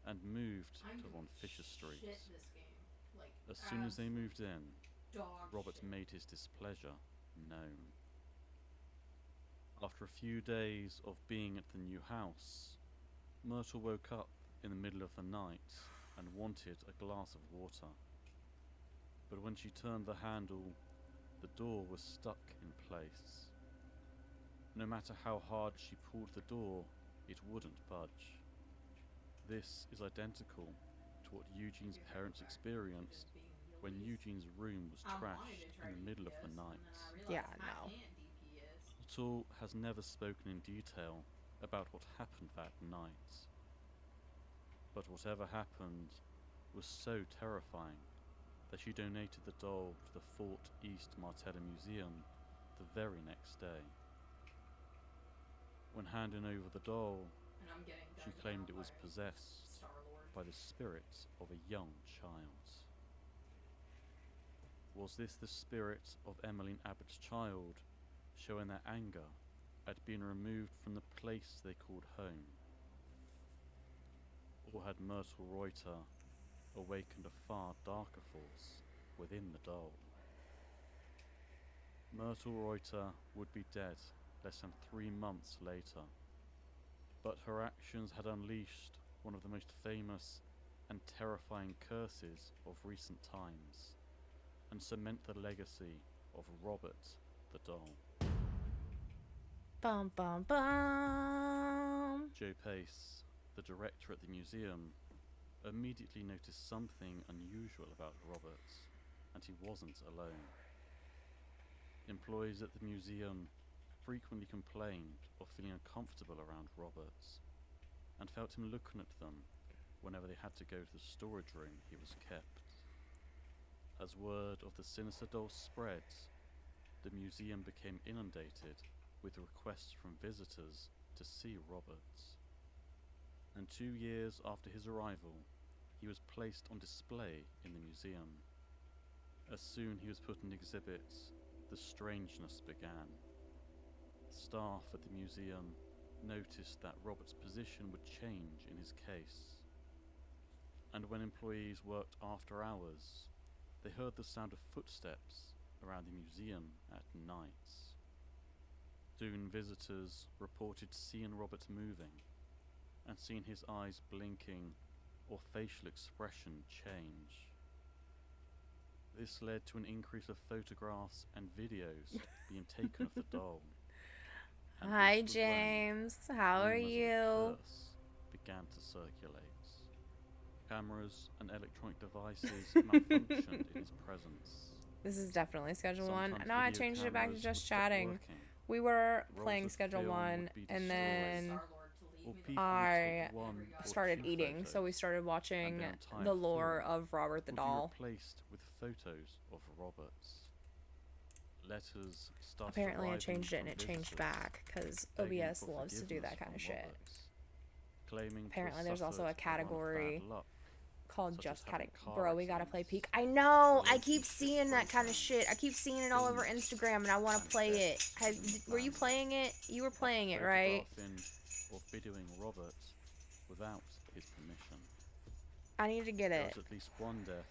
and moved to on Fisher Street. As soon as they moved in, Robert made his displeasure known. After a few days of being at the new house, Myrtle woke up in the middle of the night and wanted a glass of water. But when she turned the handle, the door was stuck in place. No matter how hard she pulled the door, it wouldn't budge. This is identical to what Eugene's parents experienced when Eugene's room was trashed in the middle of the night. Yeah, no. Myrtle has never spoken in detail about what happened that night. But whatever happened was so terrifying that she donated the doll to the Fort East Martella Museum the very next day. When handing over the doll, she claimed it was possessed by the spirit of a young child. Was this the spirit of Emmeline Abbott's child, showing their anger at being removed from the place they called home? Or had Myrtle Reuter awakened a far darker force within the doll? Myrtle Reuter would be dead less than 3 months later, but her actions had unleashed one of the most famous and terrifying curses of recent times, and cement the legacy of Robert the doll. Bum bum bum. Joe Pace, the director at the museum, immediately noticed something unusual about Robert, and he wasn't alone. Employees at the museum frequently complained of feeling uncomfortable around Robert, and felt him looking at them whenever they had to go to the storage room he was kept. As word of the sinister doll spread, the museum became inundated with requests from visitors to see Robert. And 2 years after his arrival, he was placed on display in the museum. As soon he was put in exhibit, the strangeness began. Staff at the museum noticed that Robert's position would change in his case. And when employees worked after hours, they heard the sound of footsteps around the museum at night. Soon visitors reported seeing Robert moving and seeing his eyes blinking or facial expression change. This led to an increase of photographs and videos being taken of the doll. And Hi, this was when James. How are rumors of a you? curse began to circulate. Cameras and electronic devices malfunctioned in his presence. This is definitely Schedule 1. Sometimes No, I video changed it back to cameras just would stop chatting. working. We were Rolls playing of Schedule film 1, would be and destroyed, then or people I would take one or started two eating, so we photos, started watching and their entire the lore film of Robert the would Doll. be replaced with photos of Roberts. Letters started Apparently I arriving changed it and from it changed visitors, back, because begging OBS for loves to do that forgiveness kind of from shit. Roberts, claiming Apparently to there's have also a suffered run of category bad luck, called such Just as having Category. car Bro, we gotta play accidents, Peak. I know! I keep relationship seeing that kind of shit. I breakdowns, keep seeing it all over illness, Instagram, and I want to and play death it. in the Were you family. playing it? You were Of playing it, right? photographing or videoing Robert without his permission. I need to get There it. was at least one death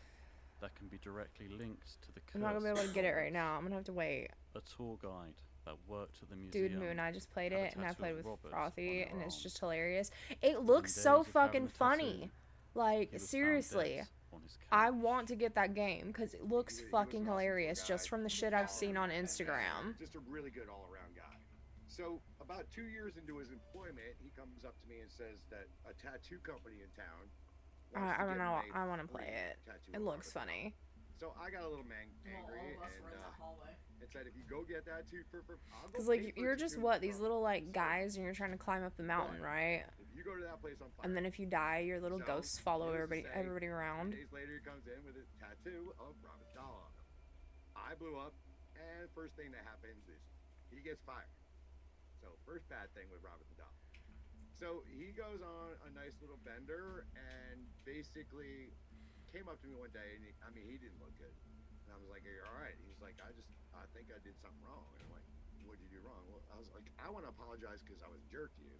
that can be directly linked to the curse. I'm not gonna be able to of get it right Robert. now. I'm gonna have to wait. A tour guide that worked at the museum. Dude, Moon, I just played had a it, and I tattoo played of with Robert Frothy, on their and it's arm. just hilarious. It looks Within so days of having fucking the funny. tattoo, Like, he was found seriously. dead on his I couch. want to get that game, because it looks He was fucking an awesome hilarious, tour just guide. from the shit I've seen on Instagram. Just a really good all-around guy. So about 2 years into his employment, he comes up to me and says that a tattoo company in town. wants to I don't give know. him a I want to free play it. tattoo It of looks Robert. funny. So I got a little Well, angry all of us were in that hallway. and said, if you go get that tattoo for I'll go Because, pay like, for you're a just tattoo what? for These Robert." little, like, So, guys, and you're trying to climb up the mountain, right? If you go to that place on fire. And then if you die, your little So, ghosts follow needless to say, everybody 2 around. days later, he comes in with a tattoo of Robert Dahl on him. I blew up, and first thing that happens is he gets fired. So first bad thing with Robert the Doll. So he goes on a nice little bender and basically came up to me one day, and he didn't look good. And I was like, "Are you all right?" He's like, I think I did something wrong." And I'm like, "What'd you do wrong?" Well, I was like, "I want to apologize because I was a jerk to you."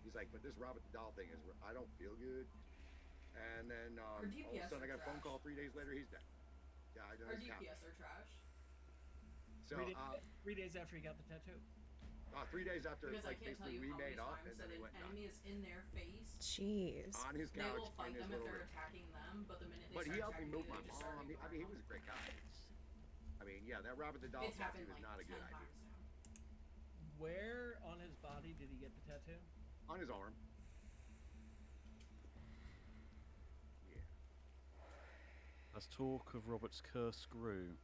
He's like, "But this Robert the Doll thing is, I don't feel good." And then all of a GPS sudden, I got a phone trash. call 3 days later. He's dead. Died on Our his couch. DPS are trash. So 3 days after he got the tattoo. 3 days after, Because I like, can't tell basically you we how many made up, and times then that he an went enemy is in their face. Jeez. on his They couch will fight in his them if little they're room. attacking them, but the minute they But he start helped me attacking move you, my they just start mom. ignoring He them. was a great guy. Yeah, that Robert the Doll It's tattoo happened was like not a 10 good idea. times now. Where on his body did he get the tattoo? On his arm. Yeah. As talk of Robert's curse grew,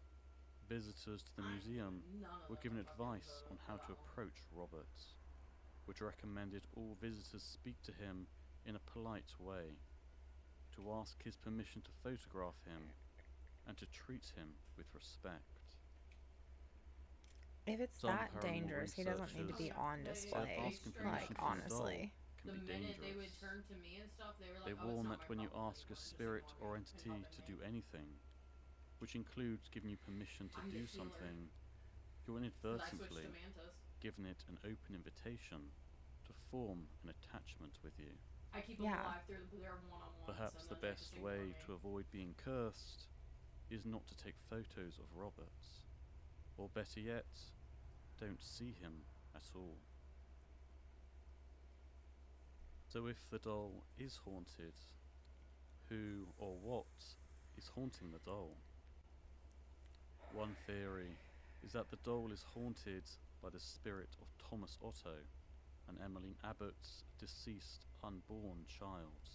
visitors to the museum None of were them given fucking advice voted on for how that to one. approach Robert, which recommended all visitors speak to him in a polite way, to ask his permission to photograph him, and to treat him with respect. If it's Some that paranormal dangerous, he doesn't need to be researchers on They- said display. asking straight permission Like, from the honestly. can The be minute they would dangerous. turn to me and stuff, they were like, They "Oh, it's warn not that my when you problem ask a anymore, just spirit ignore or me. entity Help to me." do anything, which includes giving you permission to I'm the do healer. something, you're 'Cause I switched inadvertently to Mantis. given it an open invitation to form an attachment with you. I keep them Yeah. alive through their one-on-ones. Perhaps and the then they best just ignore way me. to avoid being cursed is not to take photos of Robert, or better yet, don't see him at all. So if the doll is haunted, who or what is haunting the doll? One theory is that the doll is haunted by the spirit of Thomas Otto and Emmeline Abbott's deceased unborn child.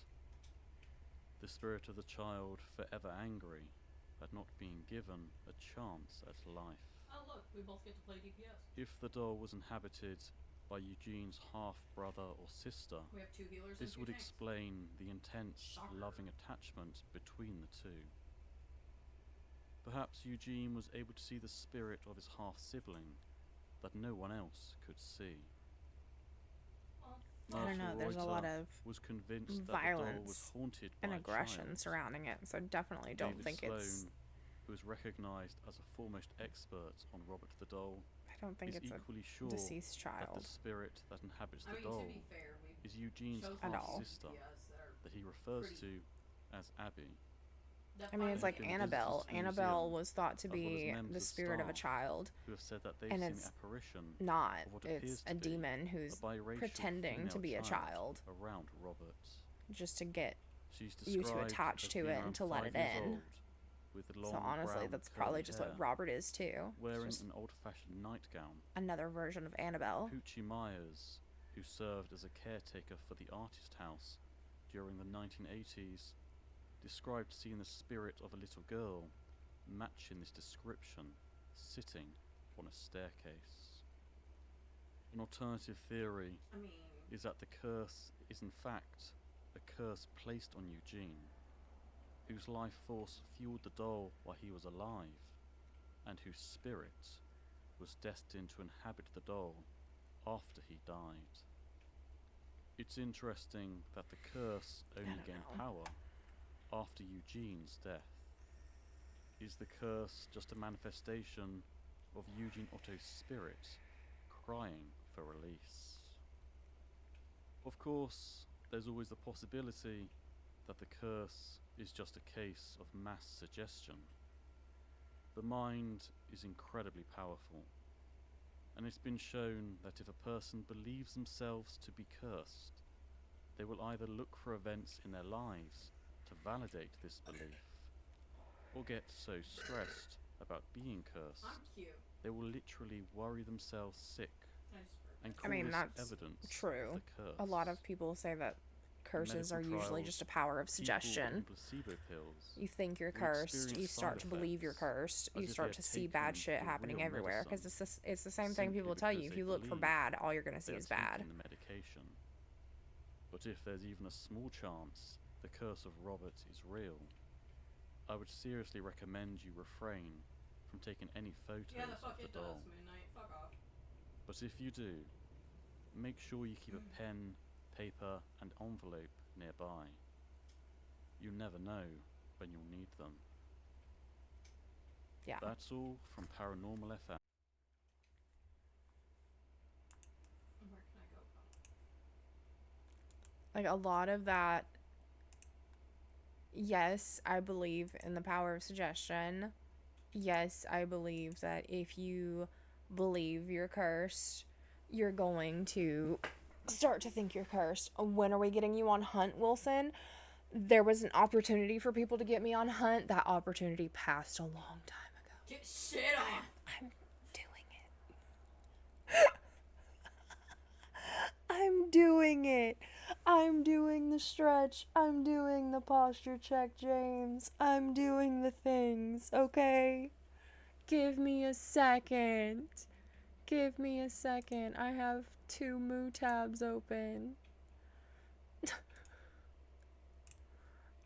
The spirit of the child forever angry at not being given a chance at life. Oh, look, we both get to play DPS. If the doll was inhabited by Eugene's half-brother or sister, We have 2 healers this and 2 would tanks. explain the intense, Shocker. loving attachment between the two. Perhaps Eugene was able to see the spirit of his half-sibling that no one else could see. Well, I don't know. Marshall There's a Reuter lot of was convinced that the doll was violence haunted by and a aggression child. surrounding it, so definitely don't David think Sloan, it's. who is recognized as a foremost expert on Robert the Doll, I don't think is it's equally a sure deceased that child. the spirit that inhabits I the mean, doll to be fair, we is Eugene's chose At half all. sister DPS that are that he refers pretty- to as Abby. that I mean, it's find like been Annabelle. visitors to the Annabelle museum, was thought to as well as be members the of spirit of a staff child. who have said that they've And seen it's the apparition Not. of what It's appears a to be demon who's a biracial pretending to female be a child around Robert. just to get She's you to described attach as to being it around and to let 5 it years in. old, with long So honestly, brown that's curly probably just hair, what Robert is too. wearing Just an old-fashioned nightgown. another version of Annabelle. Poochie Myers, who served as a caretaker for the artist house during the 1980s, described seeing the spirit of a little girl matching this description sitting on a staircase. An alternative theory I mean, is that the curse is in fact a curse placed on Eugene, whose life force fueled the doll while he was alive, and whose spirit was destined to inhabit the doll after he died. It's interesting that the curse only gained power after Eugene's death. Is the curse just a manifestation of Eugene Otto's spirit crying for release? Of course, there's always the possibility that the curse is just a case of mass suggestion. The mind is incredibly powerful, and it's been shown that if a person believes themselves to be cursed, they will either look for events in their lives to validate this belief, or get so stressed about being cursed, I'm cute. they will literally worry themselves sick and I call mean, this that's evidence true. of the curse. A lot of people say that curses Medical are usually trials, just a power of people suggestion. on placebo pills You think you're will cursed, experience you start side to believe you're effects cursed, as you if start they to had see taken bad shit the happening real everywhere. Because medicine it's the same thing simply people tell you. because If they you look for believe bad, all you're going to see they is are bad. taking the medication. But if there's even a small chance the curse of Robert is real, I would seriously recommend you refrain from taking any photos Yeah, the fuck of the it doll. does, Midnight. Fuck off. But if you do, make sure you keep a pen, paper, and envelope nearby. You never know when you'll need them. Yeah. That's all from Paranormal FM. Where can I go? Like, a lot of that, yes, I believe in the power of suggestion. Yes, I believe that if you believe you're cursed, you're going to start to think you're cursed. When are we getting you on Hunt, Wilson? There was an opportunity for people to get me on Hunt. That opportunity passed a long time ago. Get shit on! I'm doing it. I'm doing it. I'm doing the stretch. I'm doing the posture check, James. I'm doing the things, okay? Give me a second. Give me a second. I have 2 Moo tabs open.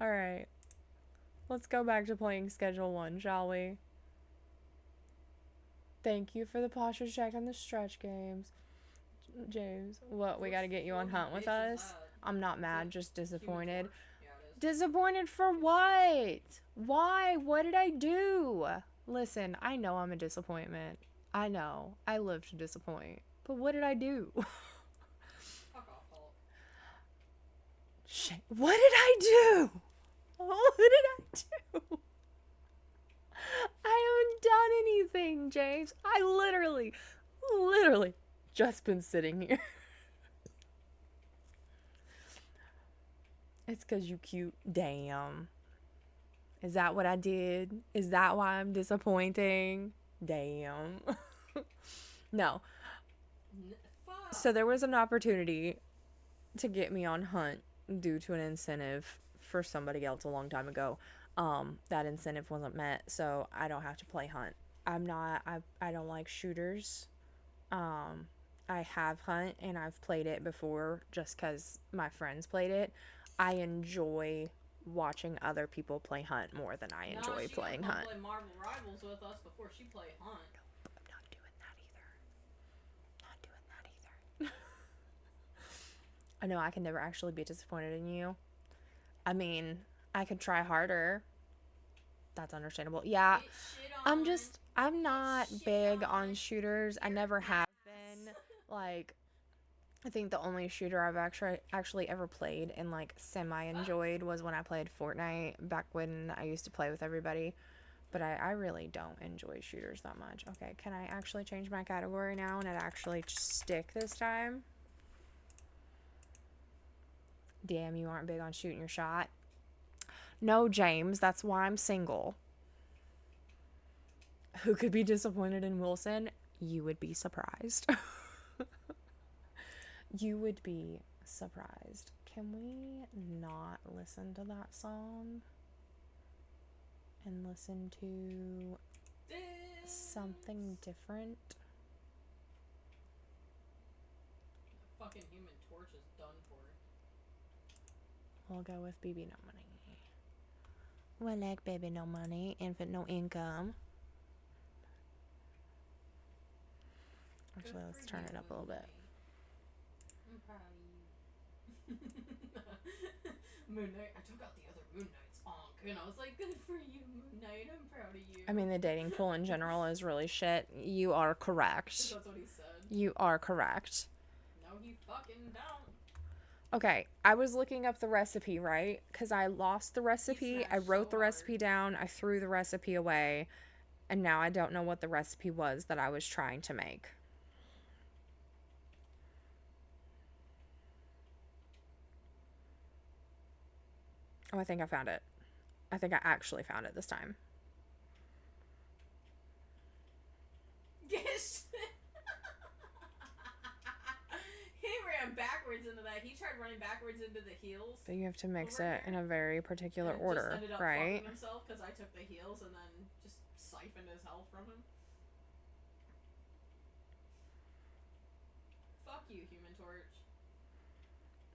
Alright. Let's go back to playing Schedule 1, shall we? Thank you for the posture check and the stretch games. James, what, we gotta get you on Hunt with us? I'm not mad, just disappointed. Yeah, it is. Disappointed for what? Why? What did I do? Listen, I know I'm a disappointment. I know. I live to disappoint. But what did I do? Fuck off, Hulk. Shit. What did I do? What did I do? I haven't done anything, James. I literally just been sitting here. It's 'cause you cute. Damn. Is that what I did? Is that why I'm disappointing? Damn. No. Fuck. So there was an opportunity to get me on Hunt due to an incentive for somebody else a long time ago. That incentive wasn't met, so I don't have to play Hunt. I don't like shooters. I have Hunt and I've played it before just because my friends played it. I enjoy watching other people play Hunt more than I enjoy playing Hunt. Play Marvel Rivals with us before she played Hunt. Nope, I'm not doing that either. I know I can never actually be disappointed in you. I mean, I could try harder. That's understandable. Yeah, I'm not big on shooters. I never have been. Like, I think the only shooter I've actually ever played and like semi enjoyed was when I played Fortnite back when I used to play with everybody. But I really don't enjoy shooters that much. Okay, can I actually change my category now and it actually stick this time? Damn, you aren't big on shooting your shot. No, James, that's why I'm single. who could be disappointed in Wilson? You would be surprised. You would be surprised. Can we not listen to that song and listen to something different? Fucking Human Torch is done for. We'll go with Baby No Money. We like Baby No Money, Infant No Income. Actually, let's turn it up a little bit. I'm proud of you. Moon Knight. I took out the other Moon Knight's onk, and I was like, good for you, Moon Knight. I'm proud of you. I mean, the dating pool in general is really shit. You are correct. That's what he said. You are correct. No, he fucking don't. Okay, I was looking up the recipe, right? Because I lost the recipe. I wrote the recipe down. I threw the recipe away. And now I don't know what the recipe was that I was trying to make. Oh, I think I found it. I think I actually found it this time. Yes. He ran backwards into that. He tried running backwards into the heels. But you have to mix it in a very particular order, just ended up right? fucking himself because I took the heels and then just siphoned his health from him. Fuck you, Human Torch.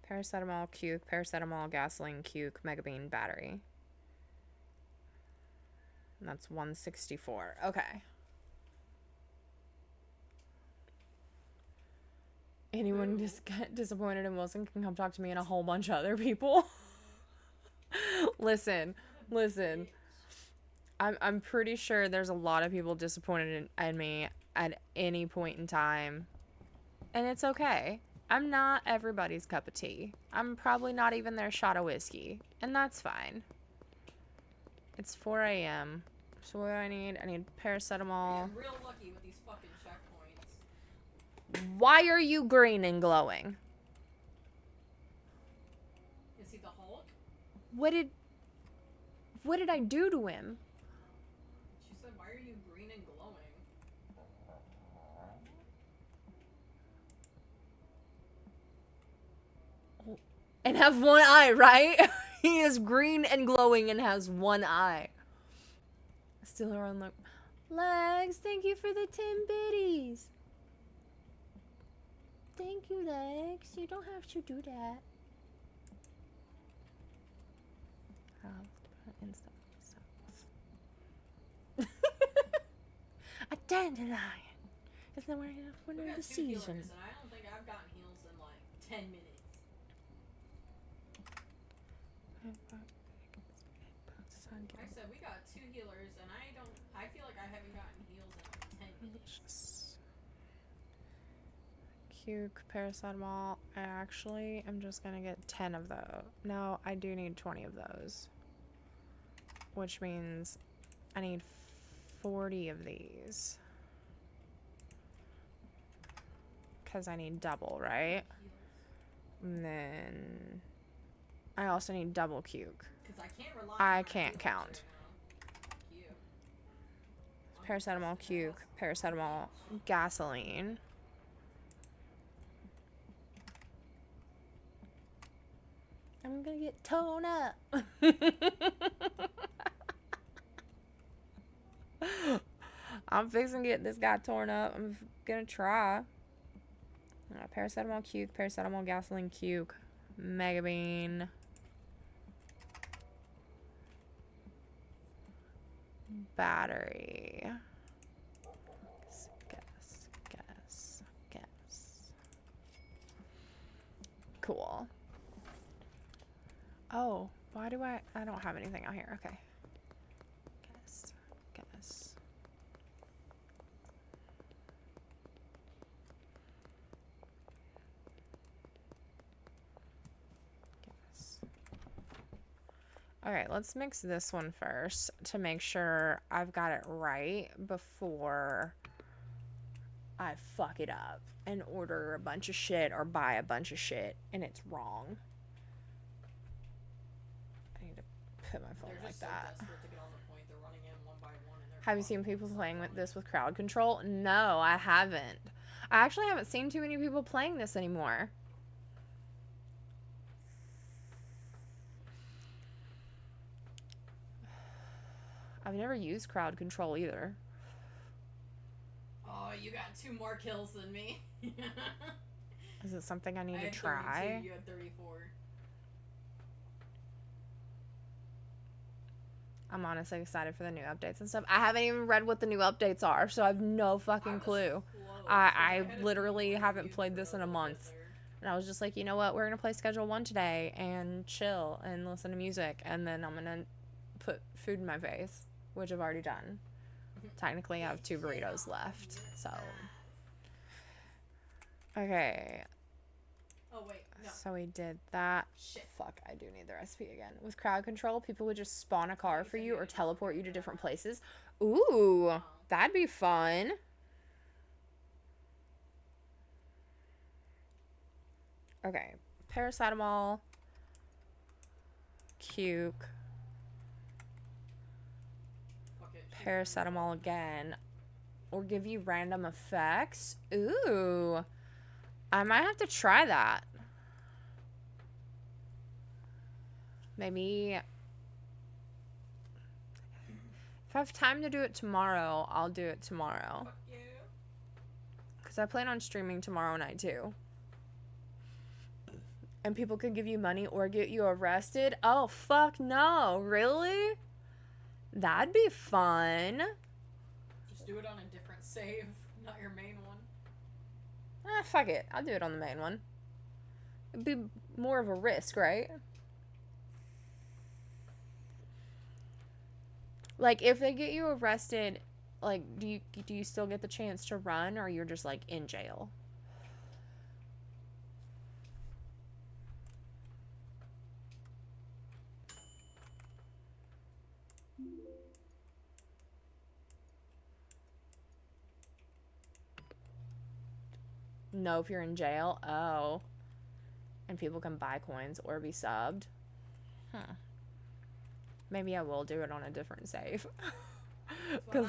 Paracetamol, cuke, paracetamol, gasoline, cuke, megabean, battery. And that's 164. Okay. Anyone just get disappointed in Wilson can come talk to me and a whole bunch of other people. Listen. I'm pretty sure there's a lot of people disappointed in me at any point in time. And it's okay. I'm not everybody's cup of tea. I'm probably not even their shot of whiskey. And that's fine. It's 4 a.m. So what do I need? I need paracetamol. I'm real lucky with these fucking checkpoints. Why are you green and glowing? Is he the Hulk? What did I do to him? She said, why are you green and glowing? And have one eye, right? He is green and glowing and has one eye. Still her own look. Legs, thank you for the 10 biddies. Thank you, Legs. You don't have to do that. A dandelion. Isn't that one of the season? And I don't think I've gotten heals in like 10 minutes. I said we got 2 healers, and I feel like I haven't gotten heals in like 10 minutes. Cuke, paracetamol. I actually am just gonna get 10 of those. No, I do need 20 of those. Which means I need 40 of these. Because I need double, right? And then I also need double cuke. I can't count. Paracetamol, cuke, paracetamol, gasoline. I'm gonna get torn up. I'm fixing to get this guy torn up. I'm gonna try. Paracetamol, cuke, paracetamol, gasoline, cuke, megabean. Battery. Guess. Cool. Oh, why do I don't have anything out here. Okay. Guess. Alright, let's mix this one first to make sure I've got it right before I fuck it up and order a bunch of shit or buy a bunch of shit and it's wrong. I need to hit my phone They're like just so that. desperate to get on the point. They're running in one by one, and they're. Have you seen people playing with this with crowd control? No, I haven't. I actually haven't seen too many people playing this anymore. I've never used crowd control either. Oh, you got 2 more kills than me. Is it something I need I to had try? 32, you had 34. I'm honestly excited for the new updates and stuff. I haven't even read what the new updates are, so I have no fucking clue. I literally haven't played this in a month. And I was just like, you know what? We're going to play Schedule 1 today and chill and listen to music. And then I'm going to put food in my face, which I've already done. Technically, I have 2 burritos left. So, okay. Oh, wait. No. So we did that. Shit. Fuck, I do need the recipe again. With crowd control, people would just spawn a car for you or teleport you to different places. Ooh, that'd be fun. Okay, paracetamol, cuke, paracetamol again, or give you random effects. Ooh, I might have to try that. Maybe if I have time to do it tomorrow, I'll do it tomorrow. Fuck you. Because I plan on streaming tomorrow night too. And people could give you money or get you arrested. Oh, fuck no. Really? That'd be fun. Just do it on a different save, not your main one. Fuck it. I'll do it on the main one. It'd be more of a risk, right? Like, if they get you arrested, like, do you still get the chance to run, or you're just, like, in jail? No, if you're in jail. Oh. And people can buy coins or be subbed. Huh. Maybe I will do it on a different save. Because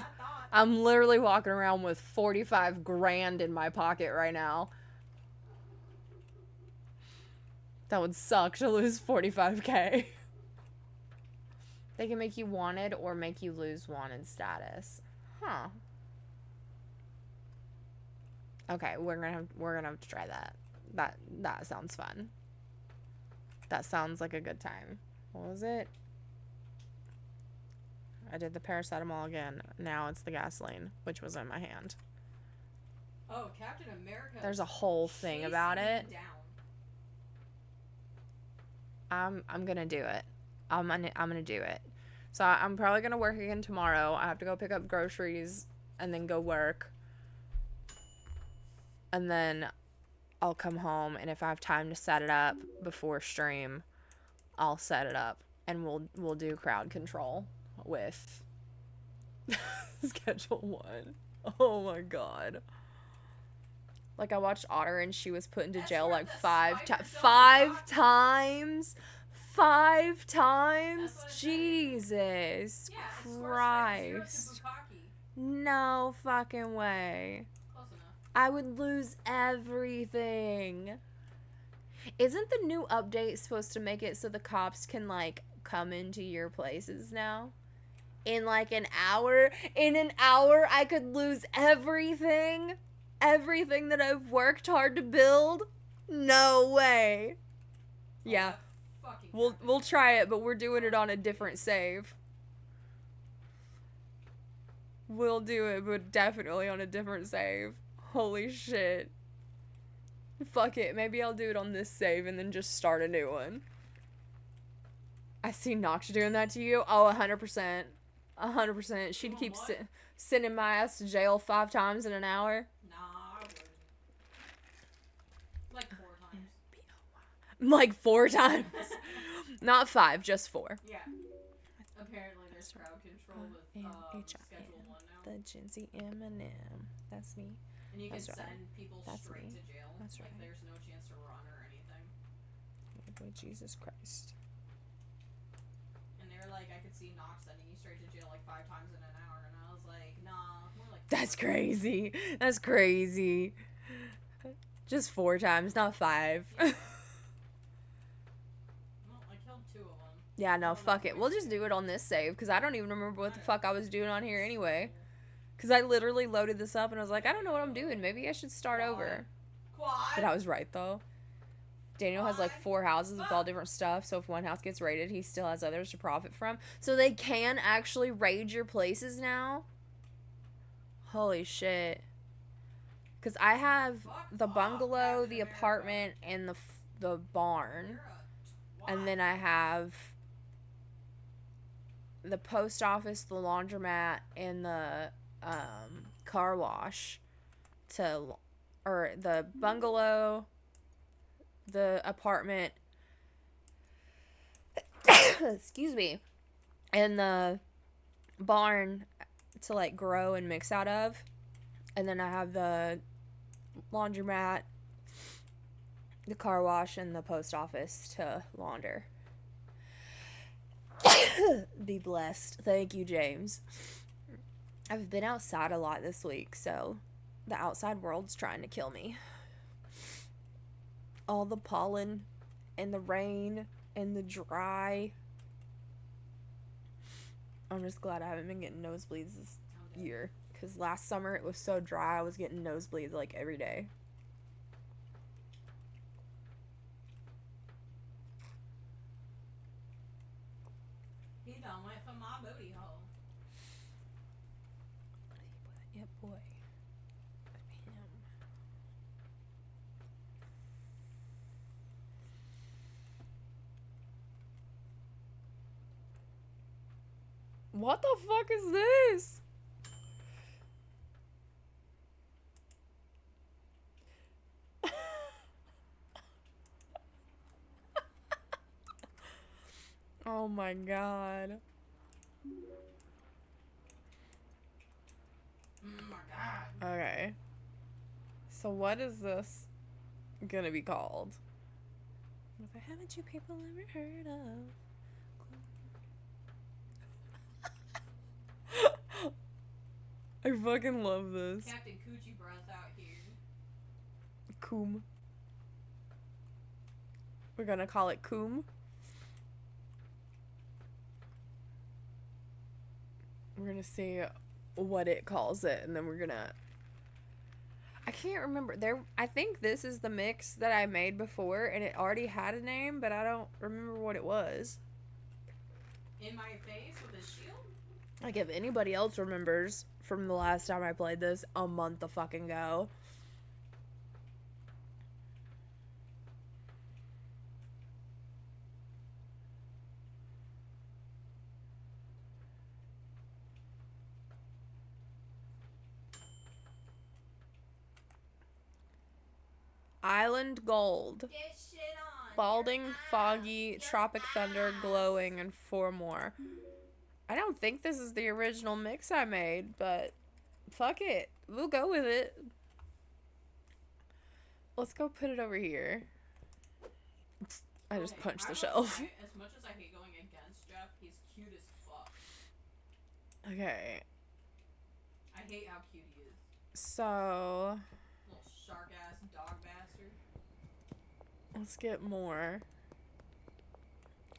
I'm literally walking around with 45 grand in my pocket right now. That would suck to lose 45K. They can make you wanted or make you lose wanted status. Huh. Okay, we're gonna have to try that. That sounds fun. That sounds like a good time. What was it? I did the paracetamol again. Now it's the gasoline, which was in my hand. Oh, Captain America. There's a whole thing about it. I'm gonna do it. I'm gonna do it. So I'm probably gonna work again tomorrow. I have to go pick up groceries and then go work. And then I'll come home, and if I have time to set it up before stream, I'll set it up, and we'll do crowd control with Schedule 1. Oh my god. Like, I watched Otter, and she was put into jail like 5 times. 5 times? 5 times? Jesus Christ. No fucking way. I would lose everything. Isn't the new update supposed to make it so the cops can, like, come into your places now? In, like, an hour? In an hour, I could lose everything? Everything that I've worked hard to build? No way. Yeah. We'll try it, but we're doing it on a different save. We'll do it, but definitely on a different save. Holy shit. Fuck it. Maybe I'll do it on this save and then just start a new one. I see Nox doing that to you. Oh, 100%. 100%. She'd keep sending my ass to jail 5 times in an hour. Nah, I wouldn't. Like 4 times. Like 4 times. Not 5, just 4. Yeah. Apparently there's crowd control with Schedule 1 now. The Gen Z Eminem. That's me. And you can send people straight to jail. That's right. Like, there's no chance to run or anything. Oh, Jesus Christ. And they're like, see Knox sending you straight to jail like 5 times in an hour, and I was like, nah, more like. That's crazy. That's crazy. Just 4 times, not 5. Yeah. Well, I killed 2 of them. Yeah, no, fuck it. We'll just do it on this save, because I don't even remember what the fuck I was doing on here anyway. Because I literally loaded this up and I was like, I don't know what I'm doing. Maybe I should start over. Quad. But I was right, though. Daniel has like 4 houses with all different stuff, so if one house gets raided, he still has others to profit from. So they can actually raid your places now? Holy shit. Because I have the bungalow, the apartment, and the barn. And then I have the post office, the laundromat, and the car wash or the bungalow, the apartment, excuse me, and the barn to like grow and mix out of. And then I have the laundromat, the car wash, and the post office to launder. Be blessed. Thank you, James. I've been outside a lot this week, so the outside world's trying to kill me. All the pollen and the rain and the dry. I'm just glad I haven't been getting nosebleeds this year, because last summer it was so dry I was getting nosebleeds like every day. He done went for my booty hole. Yep, boy. What the fuck is this? Oh my god. Oh my god. Okay. So what is this gonna be called? What haven't you people ever heard of? I fucking love this. Captain Coochie Breath out here. Coom. We're gonna call it Coom. We're gonna see what it calls it, and then we're gonna... I can't remember. I think this is the mix that I made before, and it already had a name, but I don't remember what it was. In my face with a shield? Like, if anybody else remembers from the last time I played this a month a fucking ago. Island Gold. Get shit on. Balding, Foggy, Tropic Thunder, Glowing, and 4 more. I don't think this is the original mix I made, but fuck it. We'll go with it. Let's go put it over here. I just punched the shelf. As much as I hate going against Jeff, he's cute as fuck. Okay. I hate how cute he is. So... Little shark ass dog bastard. let's get more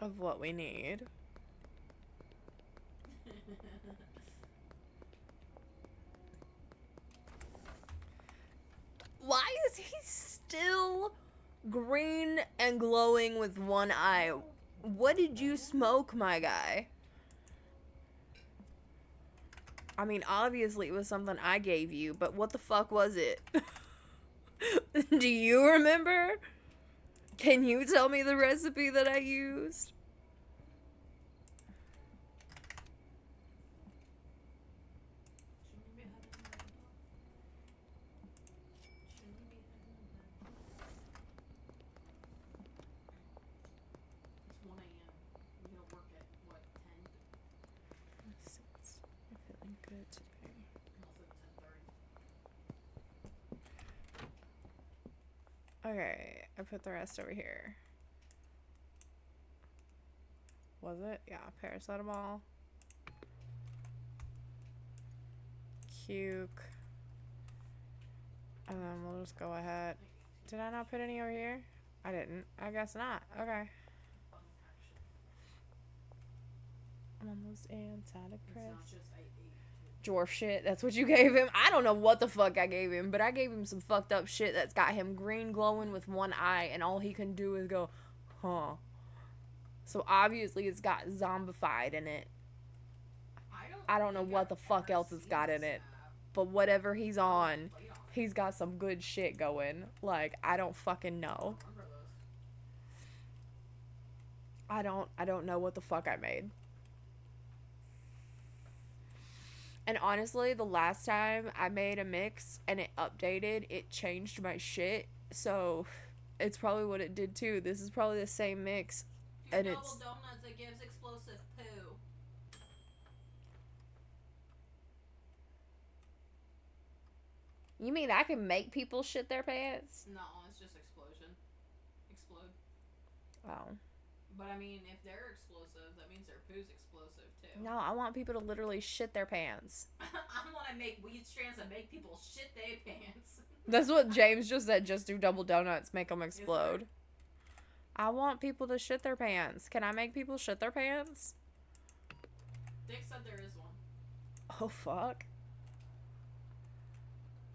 of what we need. Why is he still green and glowing with one eye? What did you smoke, my guy? I mean, obviously it was something I gave you, but what the fuck was it? Do you remember? Can you tell me the recipe that I used? It's 1 a.m. You gotta work at, what, 10? I'm feeling good today. Also 10:30. Okay, I put the rest over here. Was it? Yeah, paracetamol. Cuke. And then we'll just go ahead. Did I not put any over here? I didn't. I guess not. Okay. I'm on those antidepressants. Dwarf shit. That's what you gave him. I don't know what the fuck I gave him, but I gave him some fucked up shit that's got him green glowing with one eye, and all he can do is go, huh. So obviously it's got zombified in it. I don't know what the fuck else it's got in it. But whatever he's on, he's got some good shit going. Like, I don't fucking know. I don't know what the fuck I made. And honestly, the last time I made a mix and it updated, it changed my shit. So it's probably what it did too. This is probably the same mix. And Double it's donuts, it gives explosive poo. You mean I can make people shit their pants? No, it's just explosion. Explode. Oh. But I mean, if they're explosive, that means their poo's explosive too. No, I want people to literally shit their pants. I want to make weed strands that make people shit their pants. That's what James just said. Just do double donuts, make them explode. I want people to shit their pants. Can I make people shit their pants? Dick said there is one. Oh, fuck.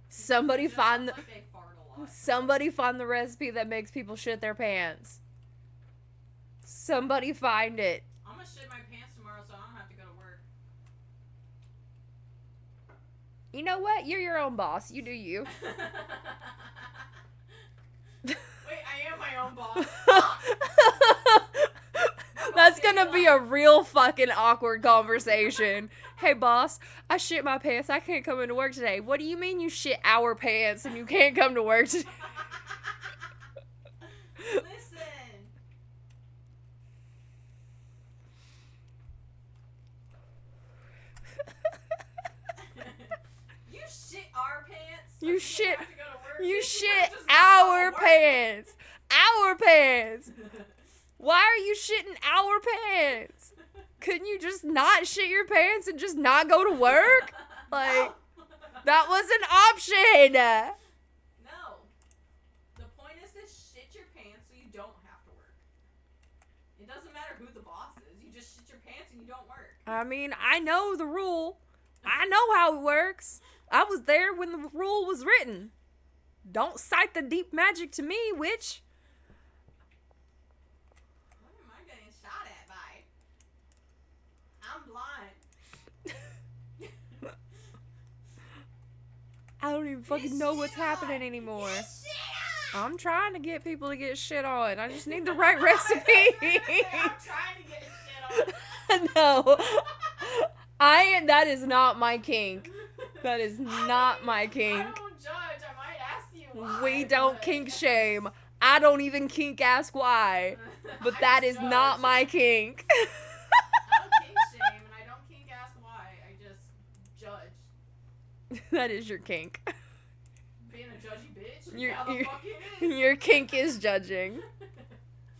Somebody find the... Like they fart a lot. Somebody find the recipe that makes people shit their pants. Somebody find it. I'm gonna shit my pants tomorrow so I don't have to go to work. You know what? You're your own boss. You do you. Wait, I am my own boss. That's gonna be a real fucking awkward conversation. Hey, boss, I shit my pants. I can't come into work today. What do you mean you shit our pants and you can't come to work today? Listen. You shit our pants? You so shit- have to go to work? You You shit just not go to our work. pants. Our pants. Why are you shitting our pants? Couldn't you just not shit your pants and just not go to work? Like, that was an option. No. The point is to shit your pants so you don't have to work. It doesn't matter who the boss is. You just shit your pants and you don't work. I mean, I know the rule. I know how it works. I was there when the rule was written. Don't cite the deep magic to me, witch. What am I getting shot at by? I'm blind. I don't even fucking know what's happening anymore. Get shit on! I'm trying to get people to get shit on. I just need the right recipe. I'm trying to get shit on. No. That is not my kink. That is not my I kink. don't judge. I might ask you why. We don't but- kink shame. I don't even kink ask why. But I that just is not judge. my kink. I don't kink shame and I don't kink ask why. I just judge. That is your kink. Being a judgy bitch? You're- Yeah, the you're- fuck it is. Your kink is judging.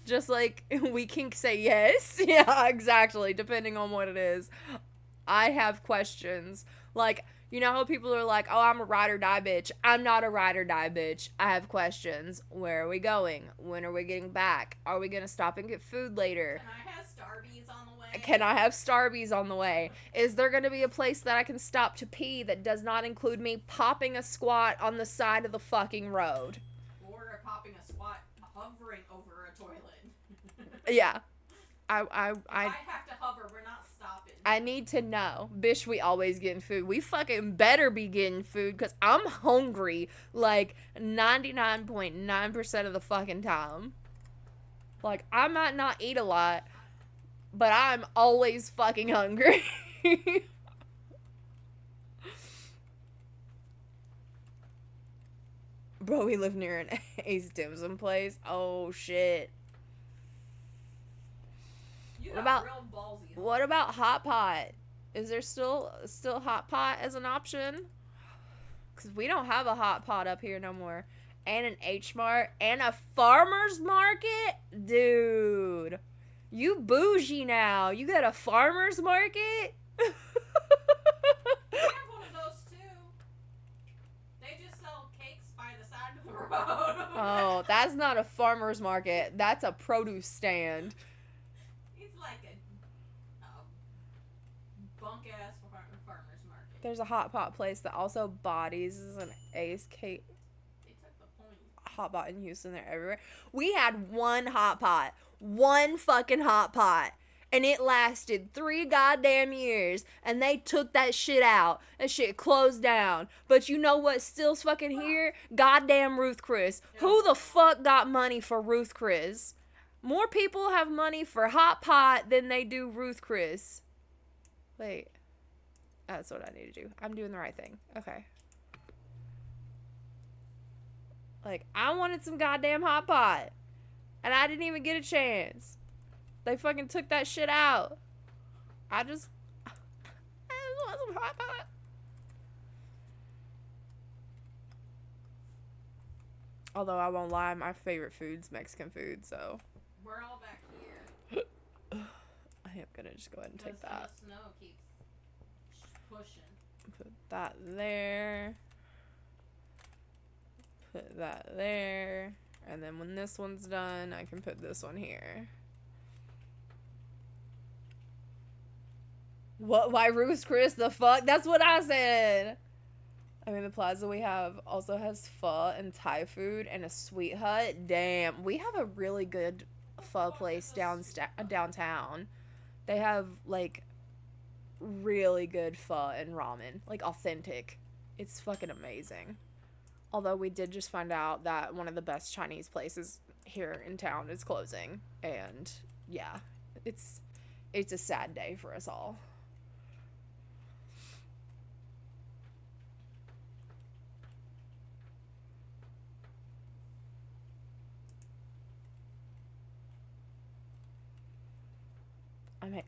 Just like we kink say yes. Yeah, exactly. Depending on what it is. I have questions. Like, you know how people are like, oh, I'm a ride or die bitch. I'm not a ride or die bitch. I have questions. Where are we going? When are we getting back? Are we going to stop and get food later? Can I have Starbies on the way? Can I have Starbies on the way? Is there going to be a place that I can stop to pee that does not include me popping a squat on the side of the fucking road? Or popping a squat hovering over a toilet. Yeah. I I have to hover. We're not stopping. I need to know. Bish, we always getting food. We fucking better be getting food because I'm hungry like 99.9% of the fucking time. Like, I might not eat a lot, but I'm always fucking hungry. Bro, we live near an Ace Dim Sum place. Oh, shit. You What got about- real ballsy. What about hot pot? Is there still hot pot as an option? Because we don't have a hot pot up here no more. And an H Mart and a farmer's market? Dude. You bougie now. You got a farmer's market? I have one of those too. They just sell cakes by the side of the road. Oh, that's not a farmer's market. That's a produce stand. It's like a bunk ass farmer's market. There's a hot pot place that also bodies an ace cake. They took the point. Hot pot in Houston. They're everywhere. We had one hot pot. One fucking hot pot. And it lasted 3 goddamn years. And they took that shit out. That shit closed down. But you know what's still fucking here? Goddamn Ruth Chris. Who the fuck got money for Ruth Chris? More people have money for hot pot than they do Ruth Chris. Wait. That's what I need to do. I'm doing the right thing. Okay. Like, I wanted some goddamn hot pot. And I didn't even get a chance. They fucking took that shit out. I just want some hot pot. Although I won't lie, my favorite food's Mexican food, so We're all back here. I am gonna just go ahead and take Because that. the snow keeps pushing. Put that there. Put that there. And then when this one's done, I can put this one here. What? Why Ruth's Chris? The fuck? That's what I said. I mean, the plaza we have also has pho and Thai food and a sweet hut. Damn, we have a really good pho place downtown. They have like really good pho and ramen, like authentic. It's fucking amazing. Although we did just find out that one of the best Chinese places here in town is closing, and yeah, it's a sad day for us all.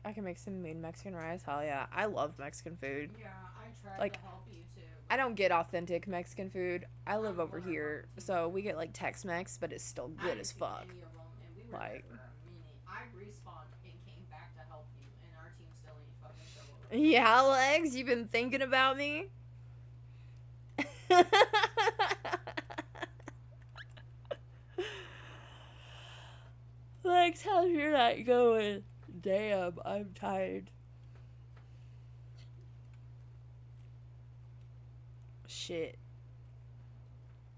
I can make some mean Mexican rice. Hell yeah. I love Mexican food. Yeah, I tried Like, to help you too. I don't get authentic Mexican food. I live over whatever. here, so we get like Tex-Mex, but it's still I good didn't as see fuck. any of them, and we were Like- there for a minute. I respawned and came back to help you, and our team still ain't fucking show up. Yeah, Lex, you've been thinking about me? Lex, how's your night going? Damn, I'm tired. Shit.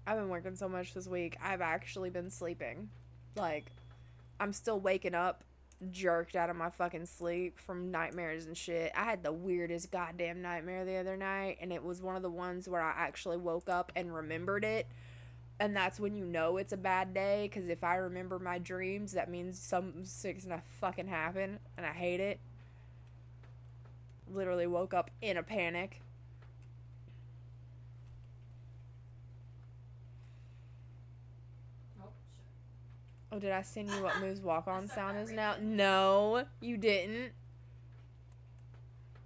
I've been working so much this week, I've actually been sleeping. Like, I'm still waking up jerked out of my fucking sleep from nightmares and shit. I had the weirdest goddamn nightmare the other night, and it was one of the ones where I actually woke up and remembered it. And that's when you know it's a bad day, because if I remember my dreams, that means something's gonna fucking happen, and I hate it. Literally woke up in a panic. Oh, shit. Oh, did I send you what Moo's walk-on I said sound that is right now? there. No, you didn't.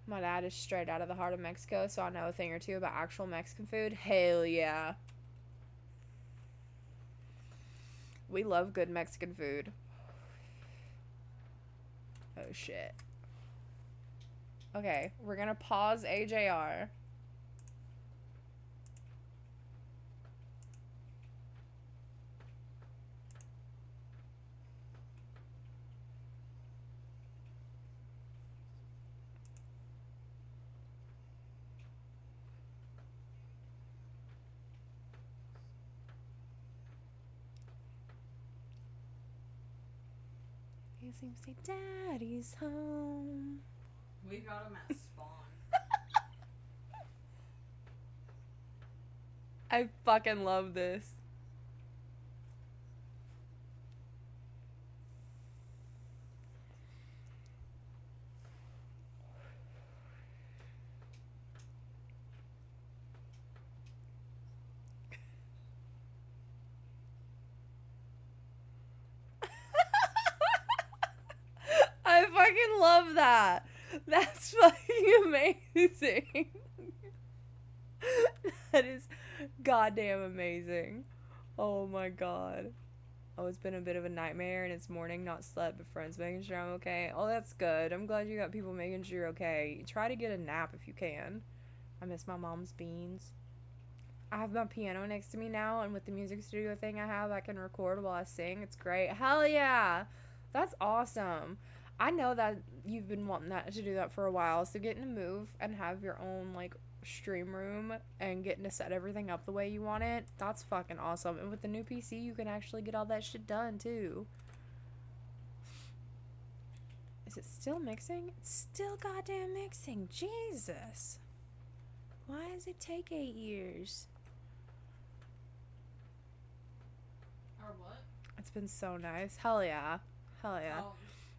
My dad is straight out of the heart of Mexico, so I know a thing or two about actual Mexican food. Hell yeah. We love good Mexican food. Oh, shit. Okay, we're gonna pause AJR. He seems to say, Daddy's home. We got him at spawn. I fucking love this. I fucking love that. That's fucking amazing. That is goddamn amazing. Oh my god. Oh, it's been a bit of a nightmare and it's morning, not slept, but friends making sure I'm okay. Oh, that's good. I'm glad you got people making sure you're okay. Try to get a nap if you can. I miss my mom's beans. I have my piano next to me now, and with the music studio thing I have, I can record while I sing. It's great. Hell yeah! That's awesome. I know that you've been wanting that to do that for a while, so getting to move and have your own like stream room and getting to set everything up the way you want it, that's fucking awesome. And with the new PC, you can actually get all that shit done too. Is it still mixing? It's still goddamn mixing. Jesus. Why does it take 8 years? Or what? It's been so nice. Hell yeah. Hell yeah. Oh,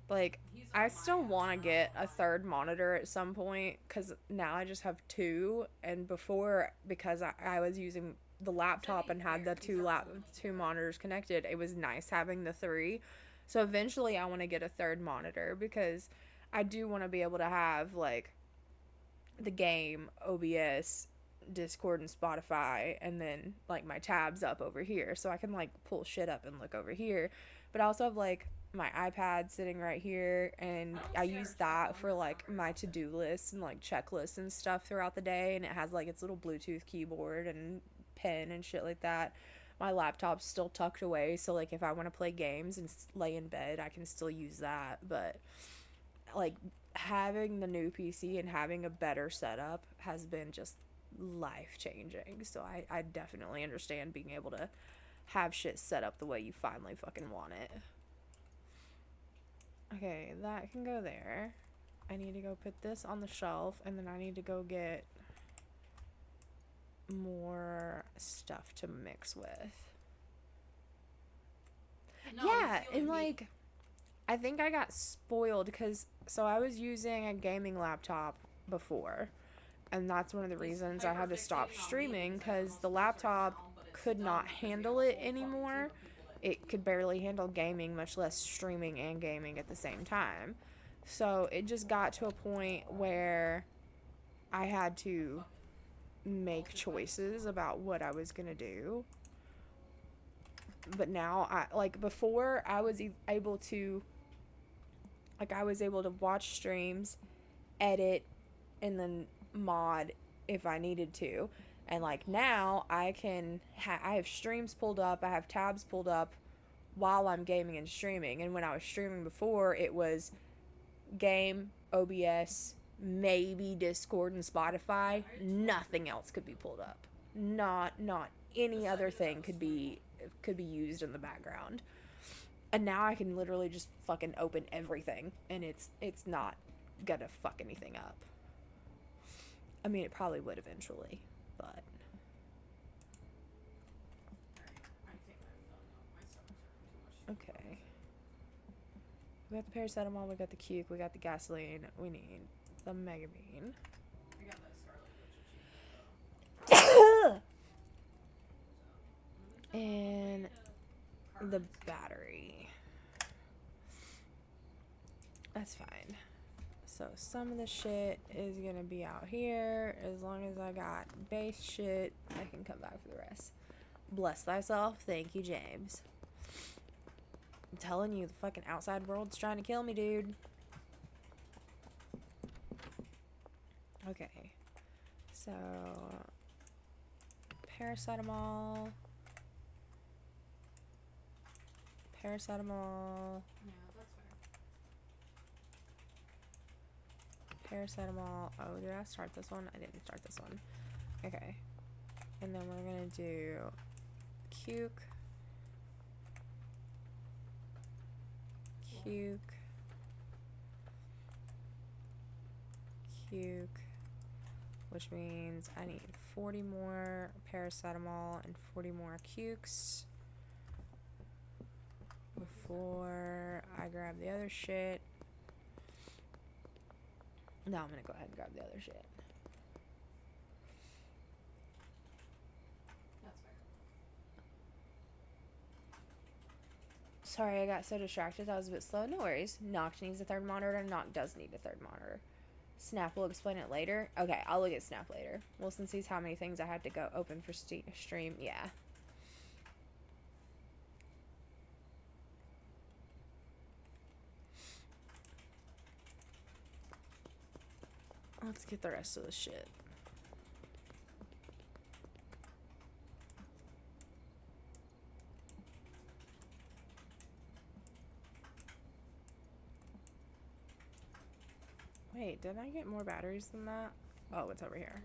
Like, he's I on still my want to ass get now. a third monitor at some point, because now I just have two, and before, because I was using the laptop and had the two monitors connected, it was nice having the three. So eventually I want to get a third monitor, because I do want to be able to have, like, the game, OBS, Discord, and Spotify, and then like my tabs up over here, so I can like pull shit up and look over here. But I also have like my iPad sitting right here, and I use that for like my to-do lists and like checklists and stuff throughout the day, and it has like its little Bluetooth keyboard and pen and shit like that. My laptop's still tucked away, so like if I want to play games and lay in bed, I can still use that. But like having the new PC and having a better setup has been just life changing. So I definitely understand being able to have shit set up the way you finally fucking want it. Okay, that can go there. I need to go put this on the shelf, and then I need to go get more stuff to mix with. No, Yeah, it's the and only me. like I think I got spoiled because so I was using a gaming laptop before, and that's one of the reasons I had to stop streaming, because the laptop could not handle it anymore. It could barely handle gaming, much less streaming and gaming at the same time. So it just got to a point where I had to make choices about what I was gonna do. But now before I was able to watch streams, edit, and then mod if I needed to. And like now I can I have streams pulled up, I have tabs pulled up while I'm gaming and streaming. And when I was streaming before, it was game, OBS, maybe Discord and Spotify. Nothing else could be pulled up. Not any other thing could be used in the background. And now I can literally just fucking open everything, and it's not gonna fuck anything up. I mean, it probably would eventually, but I think I've done now. My stomach's hurting too much. okay. We got the paracetamol, we got the cuke, we got the gasoline. We need the mega bean. I got that Scarlet Witch achievement though. And the battery. That's fine. So some of the shit is gonna be out here. As long as I got base shit, I can come back for the rest. Bless thyself. Thank you, James. I'm telling you, the fucking outside world's trying to kill me, dude. Okay. So paracetamol. Paracetamol. Yeah, that's fair. Paracetamol. Oh, did I start this one? I didn't start this one. Okay. And then we're gonna do cuke. Cuke. Cuke. Which means I need 40 more paracetamol and 40 more cukes before I grab the other shit. No, I'm gonna go ahead and grab the other shit. That's fair. Sorry, I got so distracted. I was a bit slow. No worries. Noct needs a third monitor, and Noct does need a third monitor. Snap will explain it later. Okay, I'll look at Snap later. Wilson sees how many things I had to go open for stream. Yeah. Let's get the rest of the shit. Wait, did I get more batteries than that? Oh, it's over here.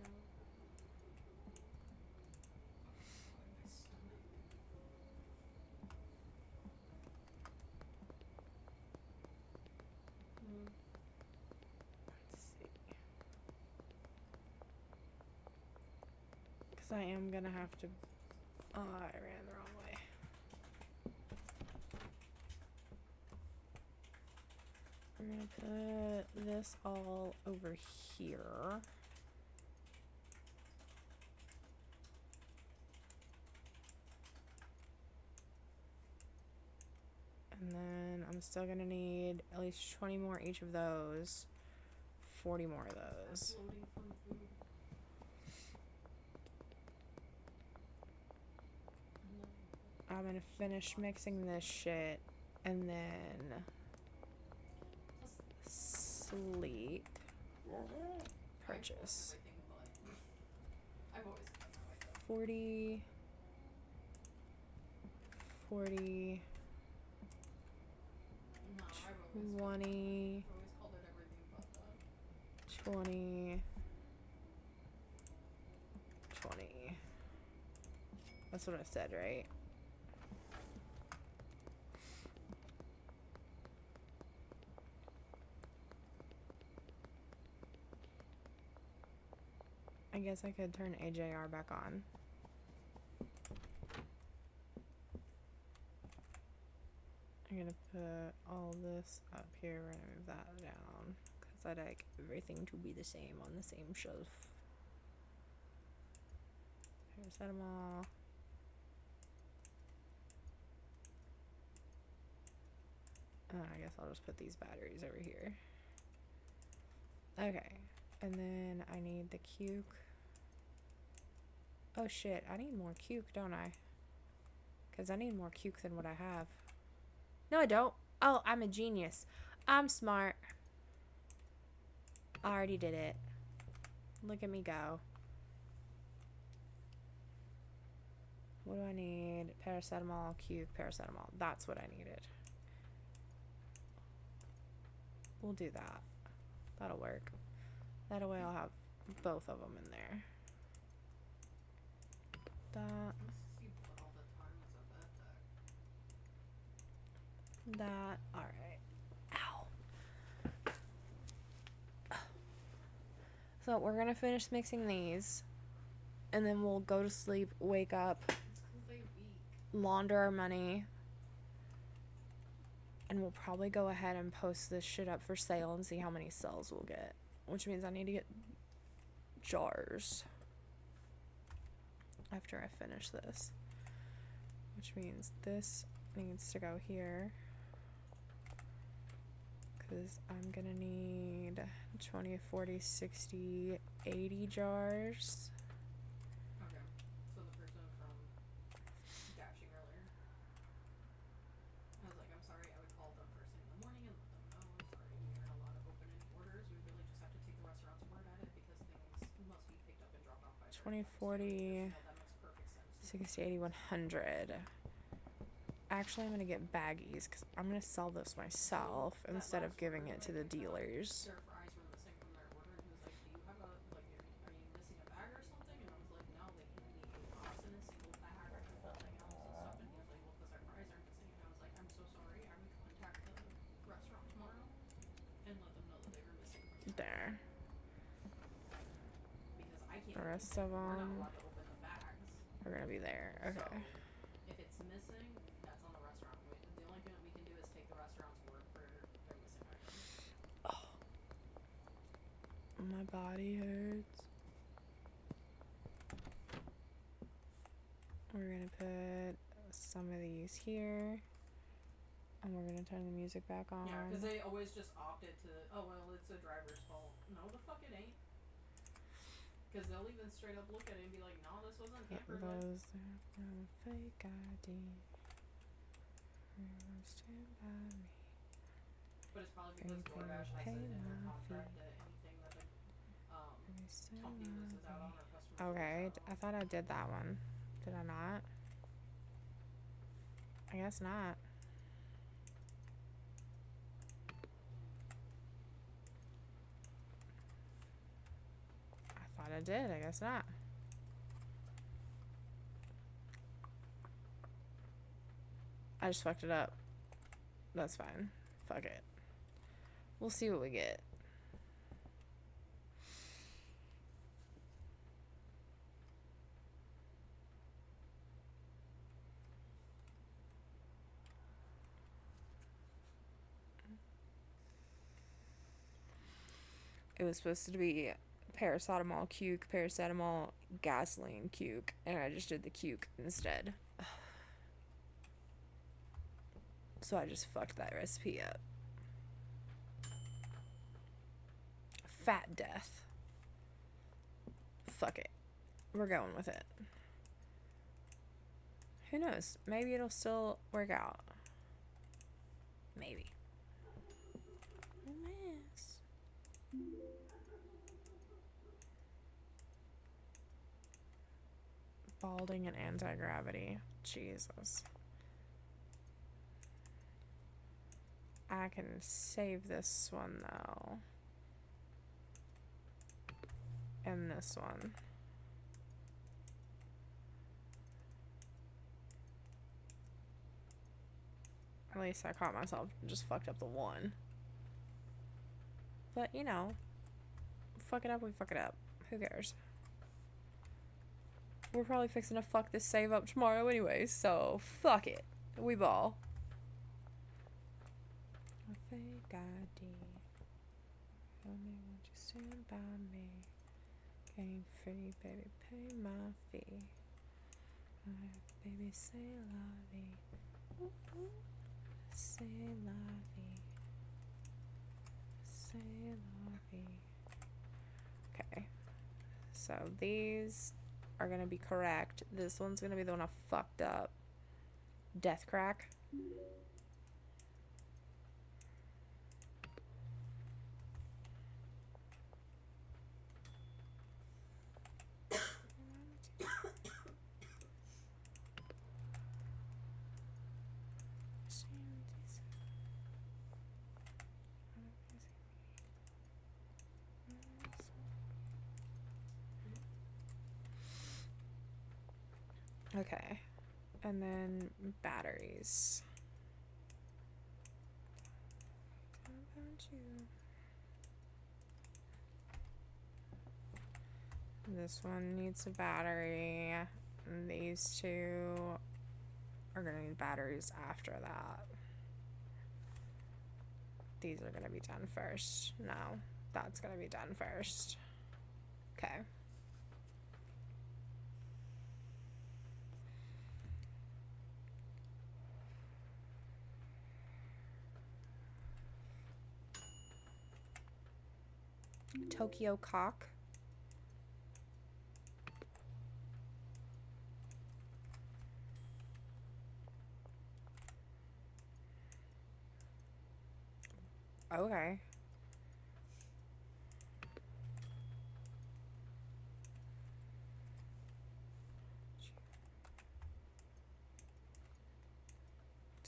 My stomach. Let's see. Because I am gonna have to. Oh, I ran the wrong way. We're gonna put this all over here. And then I'm still gonna need at least 20 more each of those. 40 more of those. Loading from food. I'm gonna finish mixing this shit and then sleep. Purchase. Everything, but I've always done that way though. 40. 40. No, I've 20. always called it everything but that. 20. 20. That's what I said, right? I guess I could turn AJR back on. I'm gonna put all this up here. We're gonna move that down because I like everything to be the same on the same shelf. Paracetamol. I guess I'll just put these batteries over here. Okay, and then I need the cuke. Oh shit, I need more cuke, don't I? Because I need more cuke than what I have. No, I don't. Oh, I'm a genius. I'm smart. I already did it. Look at me go. What do I need? Paracetamol, cuke, paracetamol. That's what I needed. We'll do that. That'll work. That way I'll have both of them in there. That. Let's see what all the time is at that deck. That. Alright. Ow. So we're gonna finish mixing these. And then we'll go to sleep, wake up, It's 'cause they weak. launder our money. And we'll probably go ahead and post this shit up for sale and see how many sales we'll get. Which means I need to get jars after I finish this. Which means this needs to go here. Because I'm gonna need 20, 40, 60, 80 jars. Okay. So the person from dashing earlier. I was like, I'm sorry, I would call them first thing in the morning and let them know. I'm sorry, we are not allowed to open any orders. We really just have to take the restaurant's word at it because things must be picked up and dropped off by 20, 40, that makes perfect sense. 60, 80, 100. Actually, I'm gonna get baggies because I'm gonna sell this myself instead of giving it to the dealers. Their fries were missing from their order, and he was like, "Do you have a like? Are you missing a bag or something?" And I was like, "No, they hand me a box in a single bag with nothing else and stuff." And he was like, "Well, because our fries are missing." And I was like, "I'm so sorry. I would contact the restaurant tomorrow and let them know that they were missing from the There. because I can't. The rest open of them. We're not them allowed to open the bags. are gonna be there. Okay. So if it's missing, that's on the restaurant. The only thing that we can do is take the restaurant's word for their missing items. Oh. My body hurts. We're gonna put some of these here. And we're gonna turn the music back on. Yeah, because they always just opted to, oh, well, it's the driver's fault. No, the fuck it ain't. Because they'll even straight up look at it and be like, no, this wasn't Put tampered with. those there. Fake ID. Stand by me. But it's probably because Anything DoorDash has pay it in their my contract fee. that anything that the company list is out on our customer Okay, service I thought I did that one. Did I not? I guess not. I thought I did. I guess not. I just fucked it up. That's fine. Fuck it. We'll see what we get. It was supposed to be paracetamol, cuke, paracetamol, gasoline, cuke, and I just did the cuke instead. So I just fucked that recipe up. Fat death. Fuck it. We're going with it. Who knows? Maybe it'll still work out. Maybe. Unless. Balding and anti-gravity. Jesus. I can save this one though. And this one. At least I caught myself and just fucked up the one. But you know, fuck it up, we fuck it up. Who cares? We're probably fixing to fuck this save up tomorrow anyway, so fuck it. We ball. I think I did. Tell me won't you stand by me? Game free, baby, pay my fee. Baby, say la vie. Ooh, ooh. Say la vie. Say la vie. Okay. So these are gonna be correct. This one's gonna be the one I fucked up. Death crack. Okay. And then batteries. How about you? This one needs a battery. And these two are gonna need batteries after that. These are gonna be done first. No, that's gonna be done first. Okay. Tokyo cock. Okay.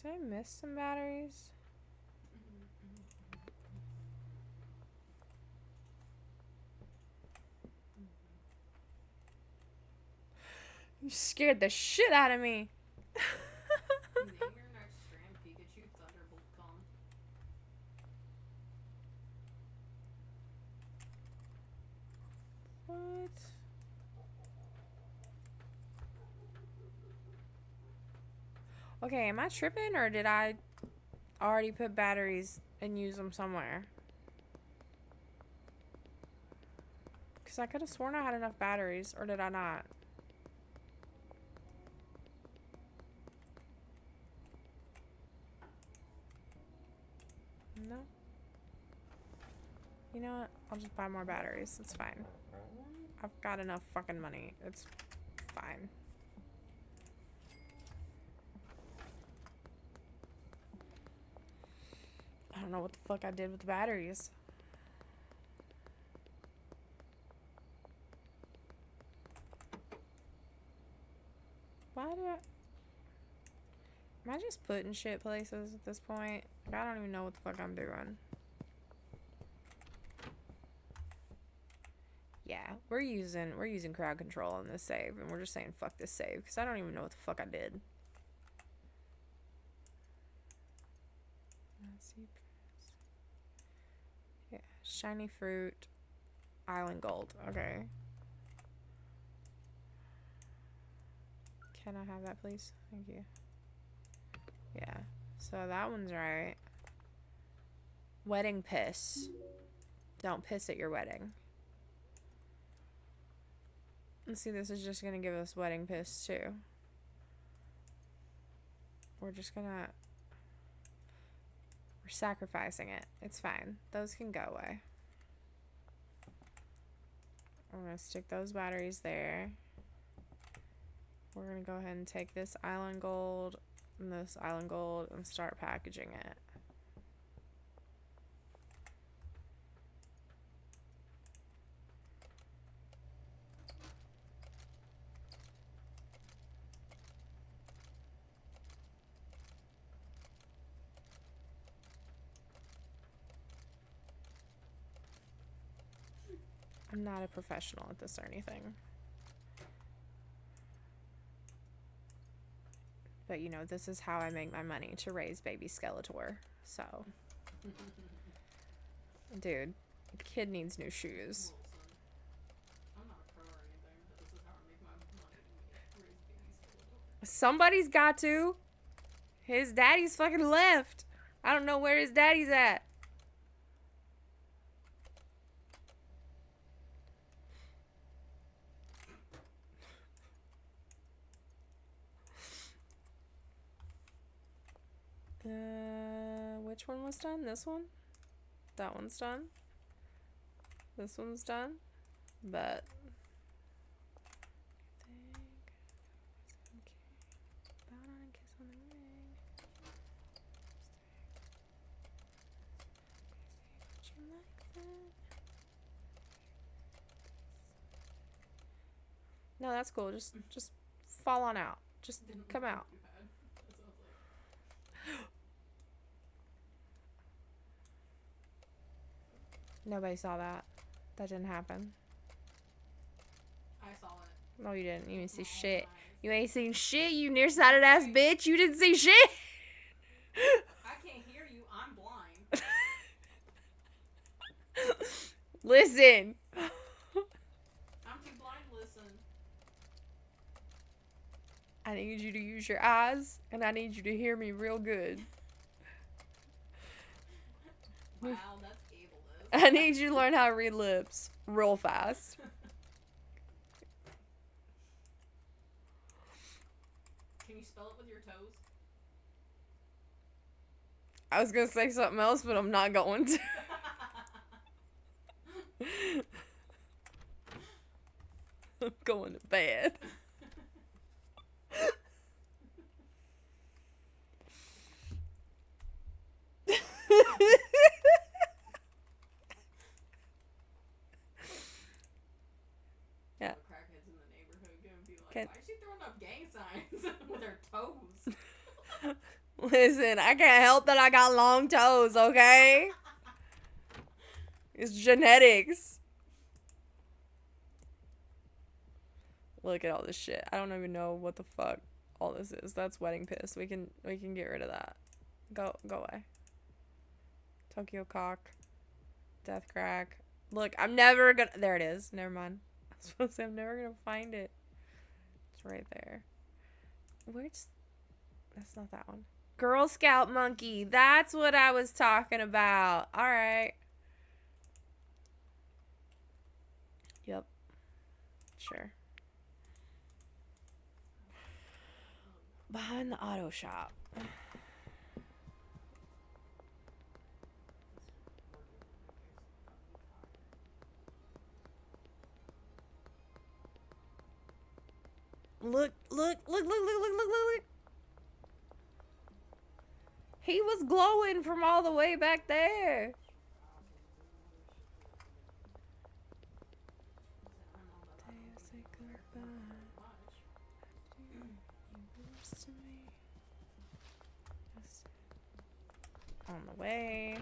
Did I miss some batteries? You scared the shit out of me. Name your next strand Pikachu Thunderbolt Con. What? Okay, am I tripping or did I already put batteries and use them somewhere? Because I could have sworn I had enough batteries, or did I not? No. You know what? I'll just buy more batteries. It's fine. I've got enough fucking money. It's fine. I don't know what the fuck I did with the batteries. Why do I... Am I just putting shit places at this point? I don't even know what the fuck I'm doing. Yeah, we're using crowd control on this save, and we're just saying fuck this save, because I don't even know what the fuck I did. Yeah, shiny fruit, island gold. Okay. Can I have that, please? Thank you. Yeah, so that one's right. Wedding piss. Don't piss at your wedding. Let's see, this is just gonna give us wedding piss too. We're sacrificing it. It's fine. Those can go away. I'm gonna stick those batteries there. We're gonna go ahead and take this island gold and this island gold and start packaging it. I'm not a professional at this or anything. But you know, this is how I make my money to raise baby Skeletor. So, dude, the kid needs new shoes. Wilson. I'm not a pro or anything, but this is how I make my money to raise baby Skeletor. Somebody's got to. His daddy's fucking left. I don't know where his daddy's at. Which one was done? This one? That one's done. This one's done. But no, that's cool. Just fall on out. Just come out. Nobody saw that. That didn't happen. I saw it. No, you didn't. You didn't see My own shit. eyes. You ain't seen shit, you nearsighted ass bitch. You didn't see shit. I can't hear you. I'm blind. Listen. I'm too blind to listen. I need you to use your eyes, and I need you to hear me real good. Wow, that's ableist. I need you to learn how to read lips real fast. Can you spell it with your toes? I was gonna say something else, but I'm not going to. I'm going to bed. Yeah. The crackheads in the neighborhood gonna be like, Can- why is she throwing up gang signs with her toes? Listen, I can't help that I got long toes, okay? It's genetics. Look at all this shit. I don't even know what the fuck all this is. That's wedding piss. We can get rid of that. Go away. Tokyo cock. Death crack. Look, I'm never gonna... There it is. Never mind. I was supposed to say I'm never gonna find it. It's right there. Where's... That's not that one. Girl Scout monkey. That's what I was talking about. Alright. Yep. Sure. Behind the auto shop. Look. He was glowing from all the way back there. Yours to me. Just on the way.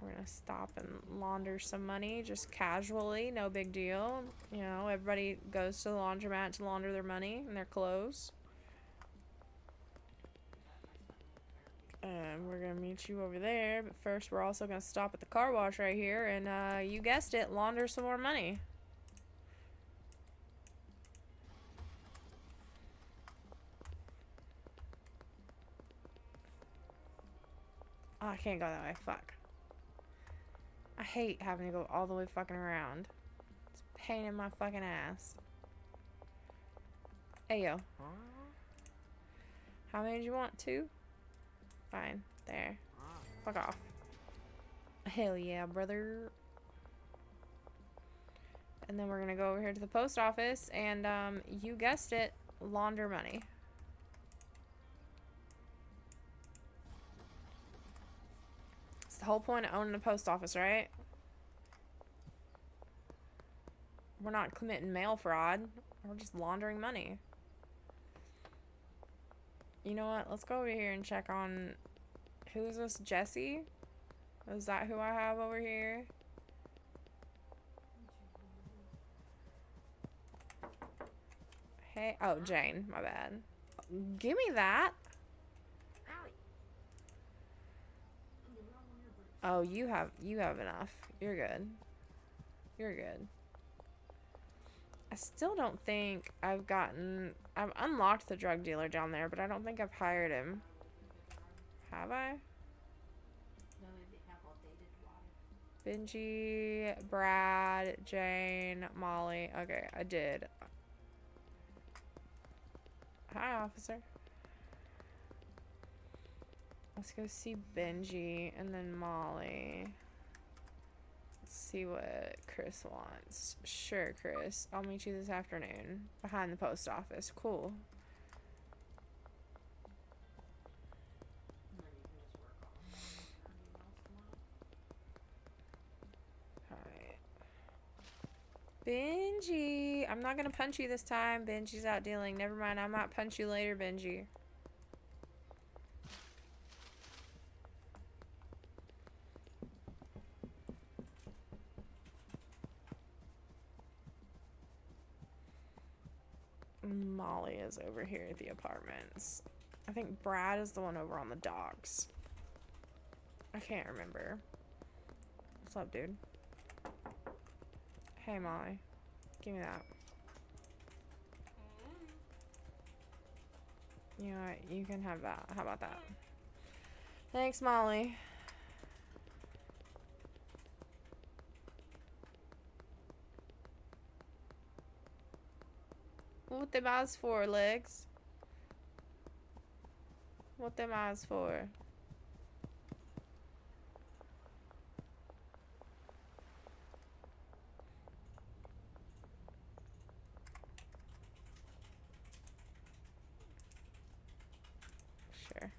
We're gonna stop and launder some money just casually, no big deal. You know, everybody goes to the laundromat to launder their money and their clothes. And we're gonna meet you over there, but first we're also gonna stop at the car wash right here and, you guessed it, launder some more money. Oh, I can't go that way, fuck. I hate having to go all the way fucking around. It's a pain in my fucking ass. Hey, yo. How many do you want? 2? Fine. There. Fuck off. Hell yeah, brother. And then we're gonna go over here to the post office and, you guessed it, launder money. It's the whole point of owning a post office, right? We're not committing mail fraud. We're just laundering money. You know what? Let's go over here and check on... Who is this? Jesse? Is that who I have over here? Hey... Oh, Jane. My bad. Give me that. Oh, you have enough. You're good. You're good. I still don't think I've unlocked the drug dealer down there, but I don't think I've hired him. Have I? No, they have all dated water. Benji, Brad, Jane, Molly. Okay, I did. Hi, officer. Let's go see Benji and then Molly. Let's see what Chris wants. Sure, Chris. I'll meet you this afternoon behind the post office. Cool. And then you can just work on emails tomorrow. Alright. Benji! I'm not gonna punch you this time. Benji's out dealing. Never mind, I might punch you later, Benji. Molly is over here at the apartments. I think Brad is the one over on the docks. I can't remember. What's up, dude? Hey, Molly. Give me that. You know what? You can have that. How about that? Thanks, Molly. What them eyes for, Legs? What them eyes for? Sure.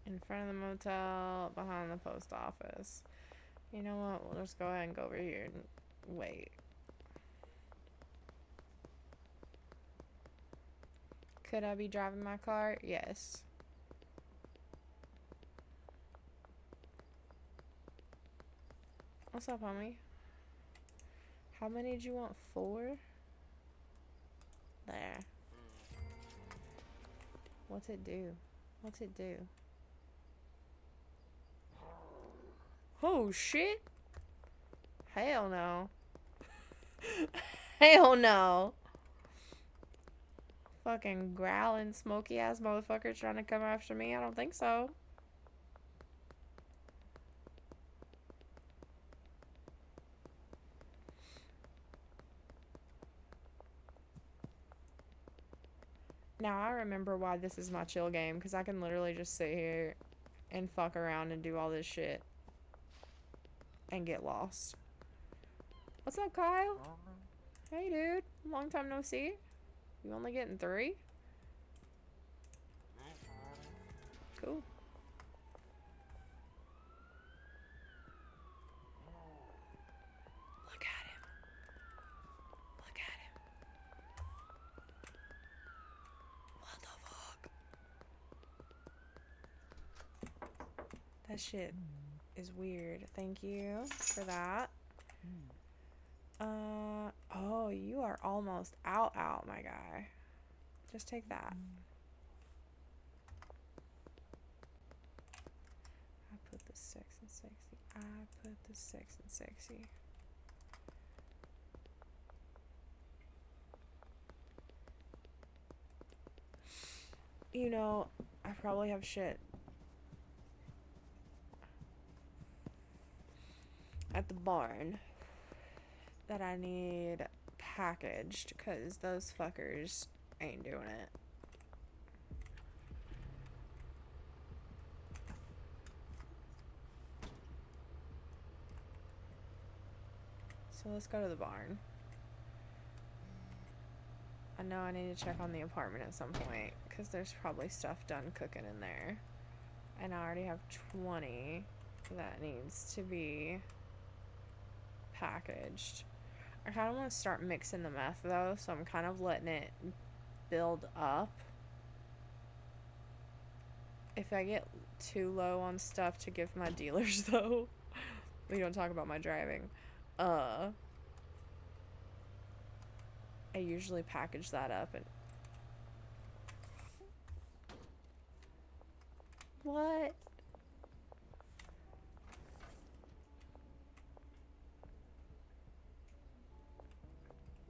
In front of the motel, behind the post office. You know what? We'll just go ahead and go over here and wait. Could I be driving my car? Yes. What's up, homie? How many did you want? 4? There. What's it do? What's it do? Oh, shit. Hell no. Hell no. Fucking growling, smoky ass motherfucker trying to come after me? I don't think so. Now I remember why this is my chill game, because I can literally just sit here and fuck around and do all this shit and get lost. What's up, Kyle? Hey, dude. Long time no see. You only getting 3? Cool. That shit is weird. Thank you for that. Oh, you are almost out, my guy. Just take that. I put the sex and sexy. I put the sex and sexy. You know, I probably have shit at the barn that I need packaged because those fuckers ain't doing it. So let's go to the barn. I know I need to check on the apartment at some point because there's probably stuff done cooking in there. And I already have 20 that needs to be packaged. I kind of want to start mixing the meth though, so I'm kind of letting it build up. If I get too low on stuff to give my dealers though, we don't talk about my driving. I usually package that up and what?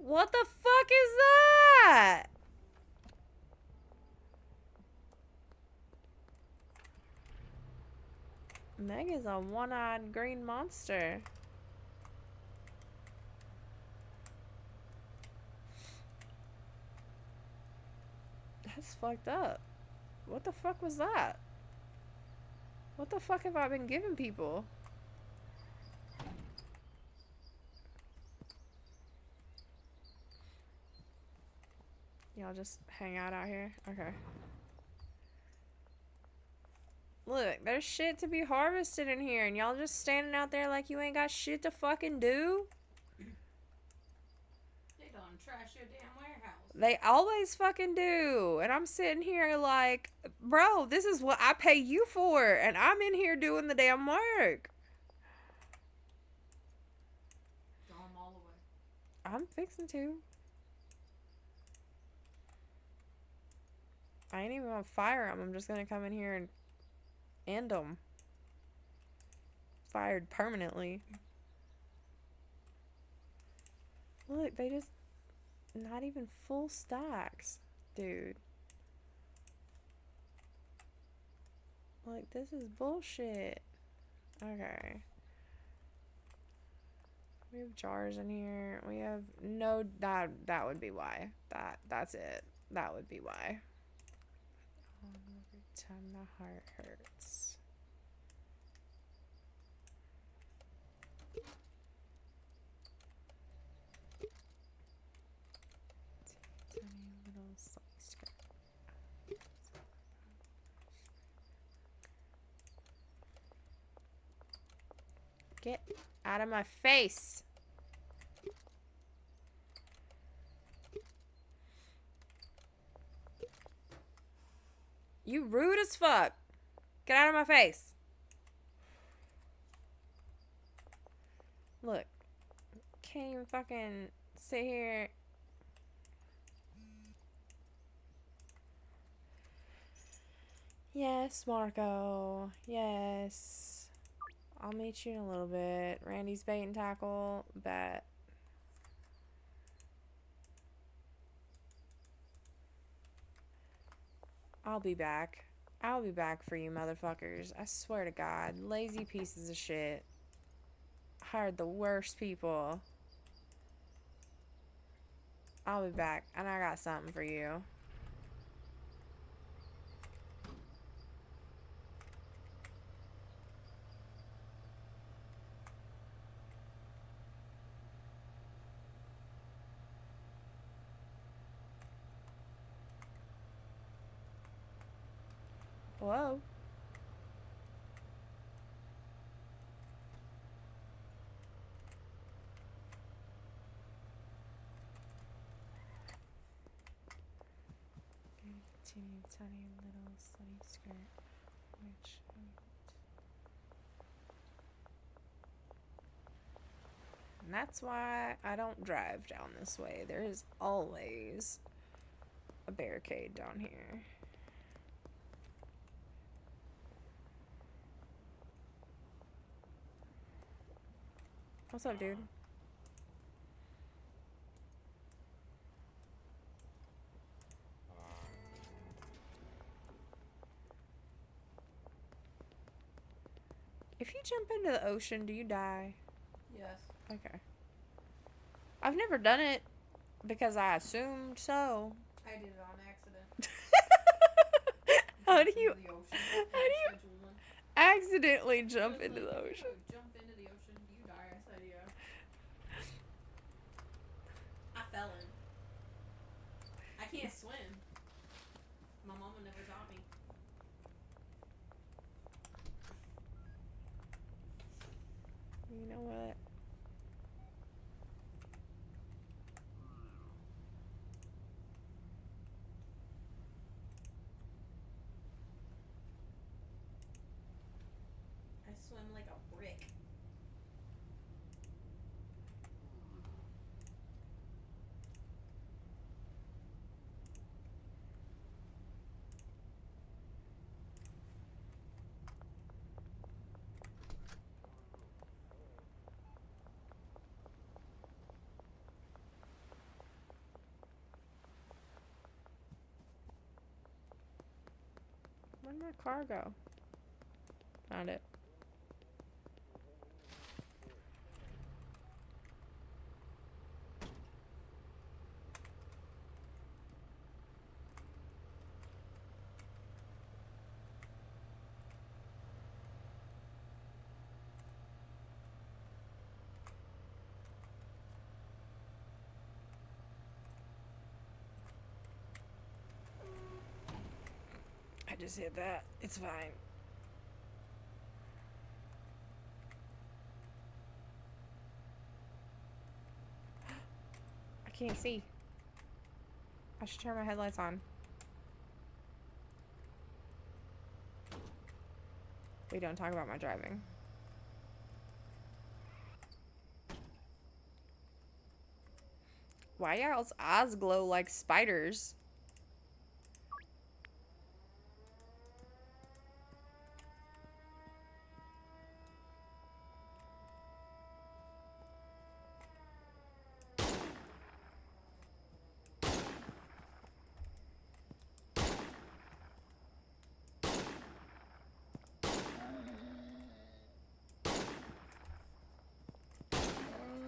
What the fuck is that? Meg is a one-eyed green monster. That's fucked up. What the fuck was that? What the fuck have I been giving people? Y'all just hang out here? Okay. Look, there's shit to be harvested in here, and y'all just standing out there like you ain't got shit to fucking do? They done trash your damn warehouse. They always fucking do. And I'm sitting here like, bro, this is what I pay you for, and I'm in here doing the damn work. Throw them all away. I'm fixing to. I ain't even gonna fire them. I'm just gonna come in here and end them. Fired permanently. Look, they just... Not even full stacks. Dude. Like, this is bullshit. Okay. We have jars in here. We have no... That would be why. That's it. That would be why. Every time the heart hurts. Tiny little skirt. Get out of my face. You rude as fuck. Get out of my face. Look. Can't even fucking sit here. Yes, Marco. Yes. I'll meet you in a little bit. Randy's bait and tackle. Bet. I'll be back. I'll be back for you motherfuckers. I swear to God. Lazy pieces of shit. Hired the worst people. I'll be back. And I got something for you. Whoa. Teeny tiny little slutty skirt, which And that's why I don't drive down this way. There is always a barricade down here. What's up, dude? If you jump into the ocean, do you die? Yes. Okay. I've never done it because I assumed so. I did it on accident. How do Jumped you into the ocean. how do you Schedule one. accidentally jump It was into like, the ocean? "Oh, jump into the ocean. Do you die?" I said, "Yeah." I fell in. I can't swim. My mama never taught me. You know what? I swim like a brick. Where'd my car go? Found it. I just hit that. It's fine. I can't see. I should turn my headlights on. We don't talk about my driving. Why y'all's eyes glow like spiders?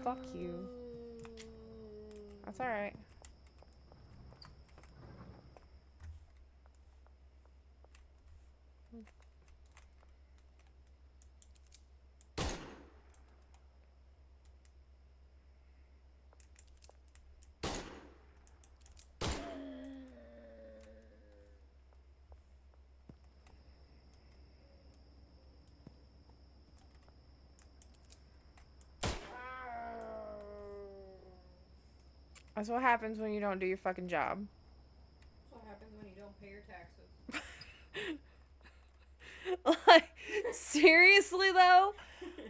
Fuck you. That's alright. That's what happens when you don't do your fucking job. That's what happens when you don't pay your taxes. Like, seriously though?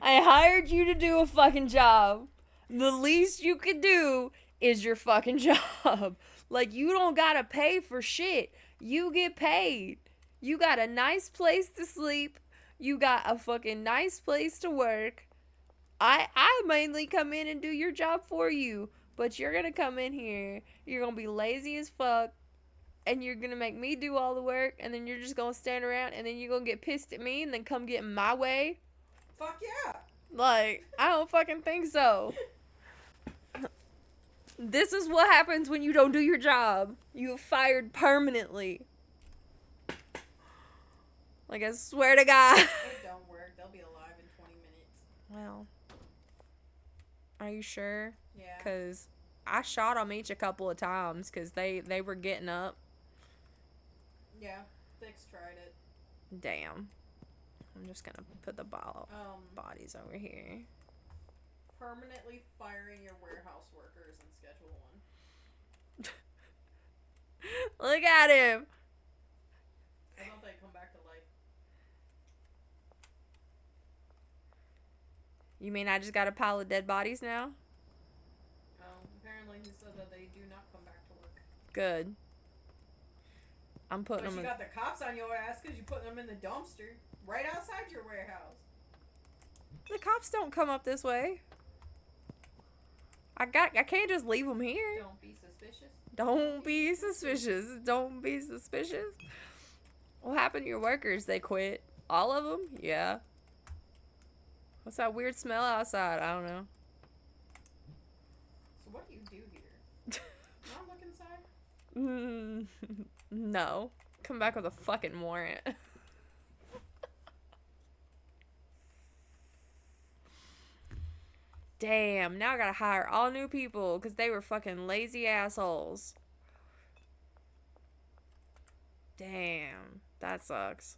I hired you to do a fucking job. The least you could do is your fucking job. Like, you don't gotta pay for shit. You get paid. You got a nice place to sleep. You got a fucking nice place to work. I mainly come in and do your job for you. But you're gonna come in here. You're gonna be lazy as fuck. And you're gonna make me do all the work. And then you're just gonna stand around. And then you're gonna get pissed at me. And then come get in my way. Fuck yeah. Like, I don't fucking think so. This is what happens when you don't do your job. You're fired permanently. Like, I swear to God. It don't work. They'll be alive in 20 minutes. Well, are you sure? Yeah. Because I shot them each a couple of times because they were getting up. Yeah. Thix tried it. Damn. I'm just going to put the bodies over here. Permanently firing your warehouse workers in Schedule 1. Look at him. I thought they'd come back to life. You mean I just got a pile of dead bodies now? Good. I'm putting But them you in. got the cops on your ass because you put them in the dumpster right outside your warehouse. The cops don't come up this way. I can't just leave them here. Don't be suspicious. Don't be suspicious. Don't be suspicious. What happened to your workers? They quit. All of them? Yeah. What's that weird smell outside? I don't know. So what do you do here? You want to look inside? No. Come back with a fucking warrant. Damn, now I gotta hire all new people because they were fucking lazy assholes. Damn, that sucks.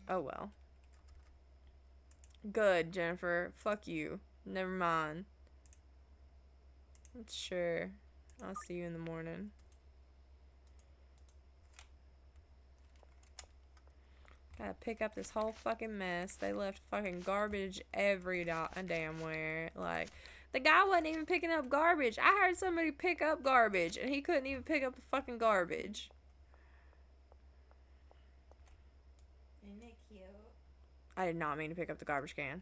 Oh well. Good, Jennifer. Fuck you. Never mind. Sure. I'll see you in the morning. Gotta pick up this whole fucking mess. They left fucking garbage every damn where. Like, the guy wasn't even picking up garbage. I heard somebody pick up garbage, and he couldn't even pick up the fucking garbage. Isn't it cute? I did not mean to pick up the garbage can.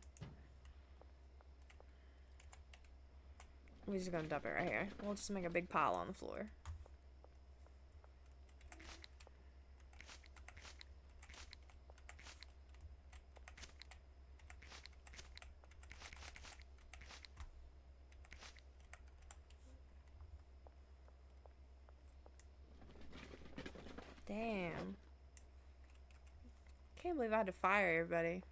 We're just gonna dump it right here. We'll just make a big pile on the floor. Damn. Can't believe I had to fire everybody.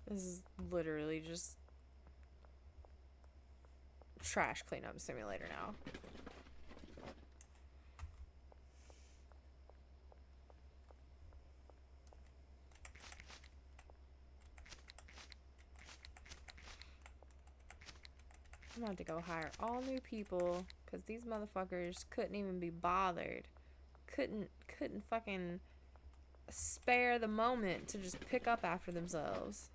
This is literally just trash cleanup simulator now. I'm gonna have to go hire all new people because these motherfuckers couldn't even be bothered. Couldn't fucking spare the moment to just pick up after themselves.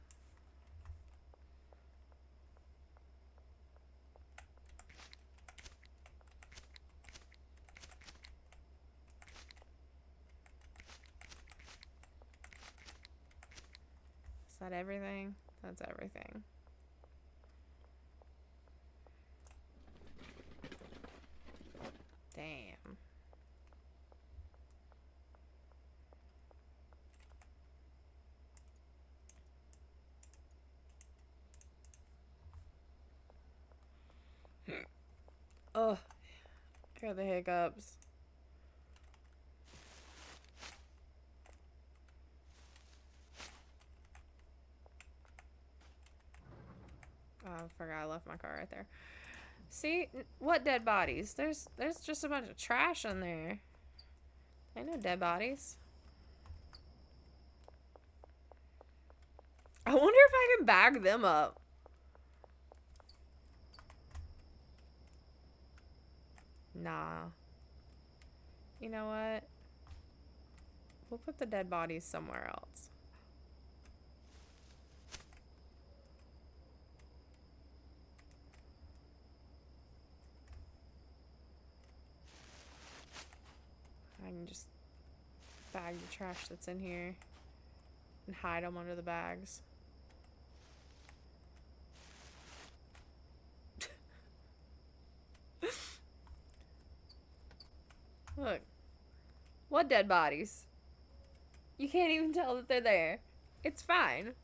Is that everything? That's everything. Damn. Ugh. I got the hiccups. Oh, I forgot I left my car right there. See? What dead bodies? There's just a bunch of trash in there. Ain't no dead bodies. I wonder if I can bag them up. Nah. You know what? We'll put the dead bodies somewhere else. I can just bag the trash that's in here and hide them under the bags. Look. What dead bodies? You can't even tell that they're there. It's fine.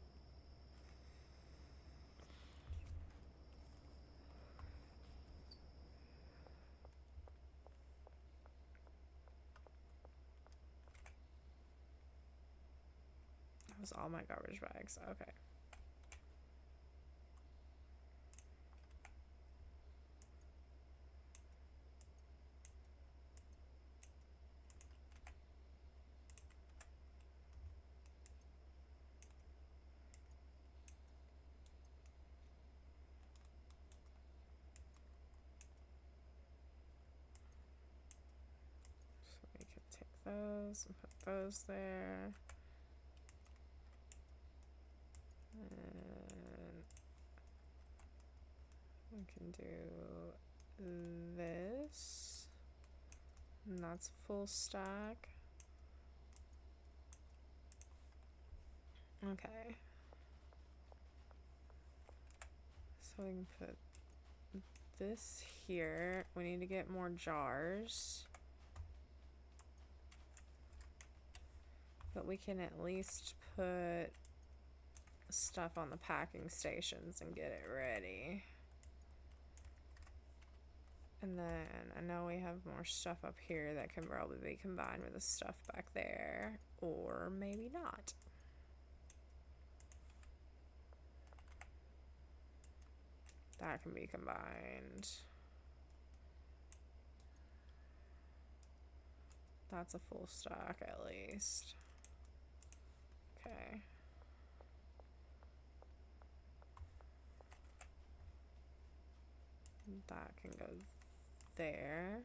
That was all my garbage bags. Okay. So we can take those and put those there. And we can do this. And that's full stack. Okay. So we can put this here. We need to get more jars. But we can at least put stuff on the packing stations and get it ready. And then I know we have more stuff up here that can probably be combined with the stuff back there. Or maybe not. That can be combined. That's a full stack at least. Okay. That can go there.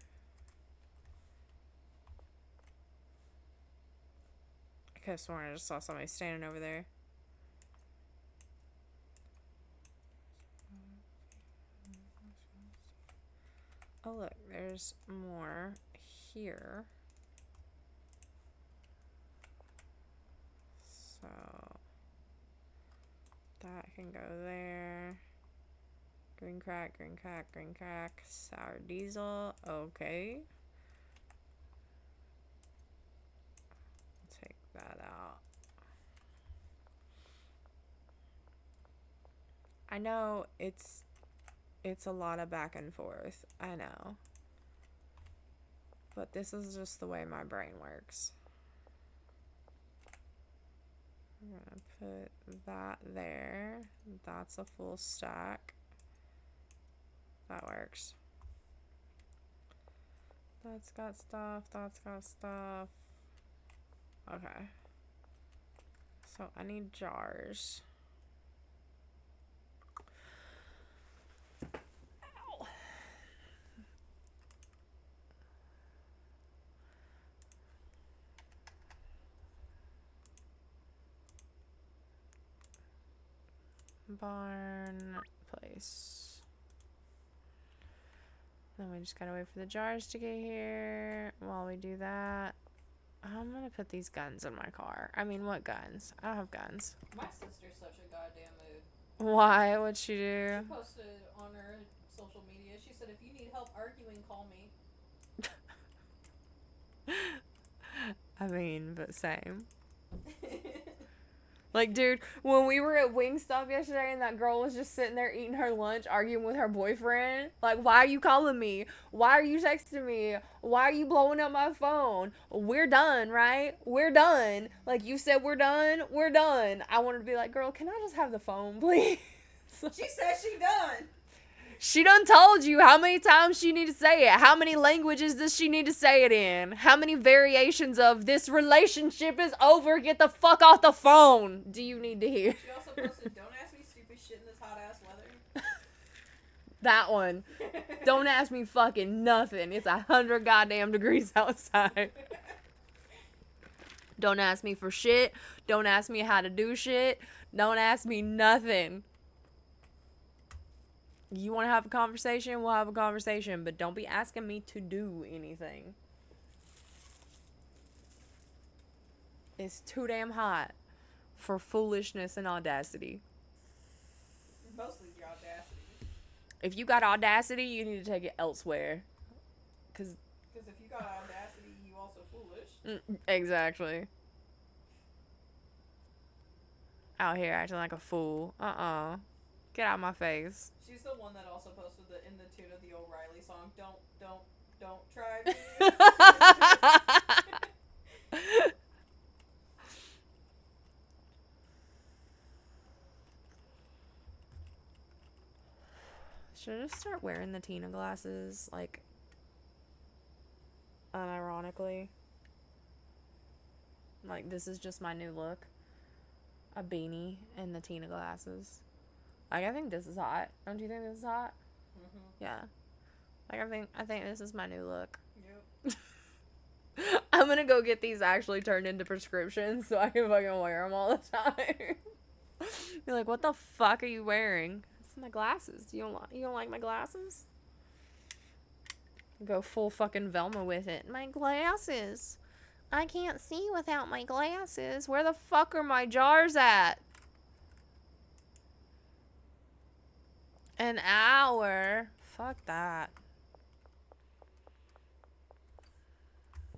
I could have sworn I just saw somebody standing over there. Oh look, there's more here. So that can go there. Green crack, green crack, green crack, sour diesel. Okay. Take that out. I know it's a lot of back and forth. I know. But this is just the way my brain works. We're gonna put that there. That's a full stack. That works. That's got stuff. That's got stuff. Okay. So I need jars. Ow. Barn place. Then we just gotta wait for the jars to get here. While we do that, I'm gonna put these guns in my car. I mean, what guns? I don't have guns. My sister's such a goddamn mood. Why? What'd she do? She posted on her social media. She said, "If you need help arguing, call me." I mean, but same. Like, dude, when we were at Wingstop yesterday and that girl was just sitting there eating her lunch, arguing with her boyfriend, like, why are you calling me? Why are you texting me? Why are you blowing up my phone? We're done, right? We're done. Like, you said we're done. We're done. I wanted to be like, girl, can I just have the phone, please? She said she done. She done told you how many times she need to say it. How many languages does she need to say it in? How many variations of this relationship is over? Get the fuck off the phone. Do you need to hear? She also posted, "Don't ask me stupid shit in this hot ass weather." That one. Don't ask me fucking nothing. It's 100 goddamn degrees outside. Don't ask me for shit. Don't ask me how to do shit. Don't ask me nothing. You want to have a conversation? We'll have a conversation. But don't be asking me to do anything. It's too damn hot for foolishness and audacity. Mostly the audacity. If you got audacity, you need to take it elsewhere. Because if you got audacity, you also foolish. Exactly. Out here acting like a fool. Get out of my face. She's the one that also posted in the tune of the O'Reilly song, don't try me. Should I just start wearing the Tina glasses, like, unironically? Like, this is just my new look. A beanie and the Tina glasses. Like, I think this is hot. Don't you think this is hot? Mm-hmm. Yeah. Like, I think this is my new look. Yep. I'm gonna go get these actually turned into prescriptions so I can fucking wear them all the time. You're like, what the fuck are you wearing? It's my glasses. You don't like my glasses? Go full fucking Velma with it. My glasses. I can't see without my glasses. Where the fuck are my jars at? An hour. Fuck that.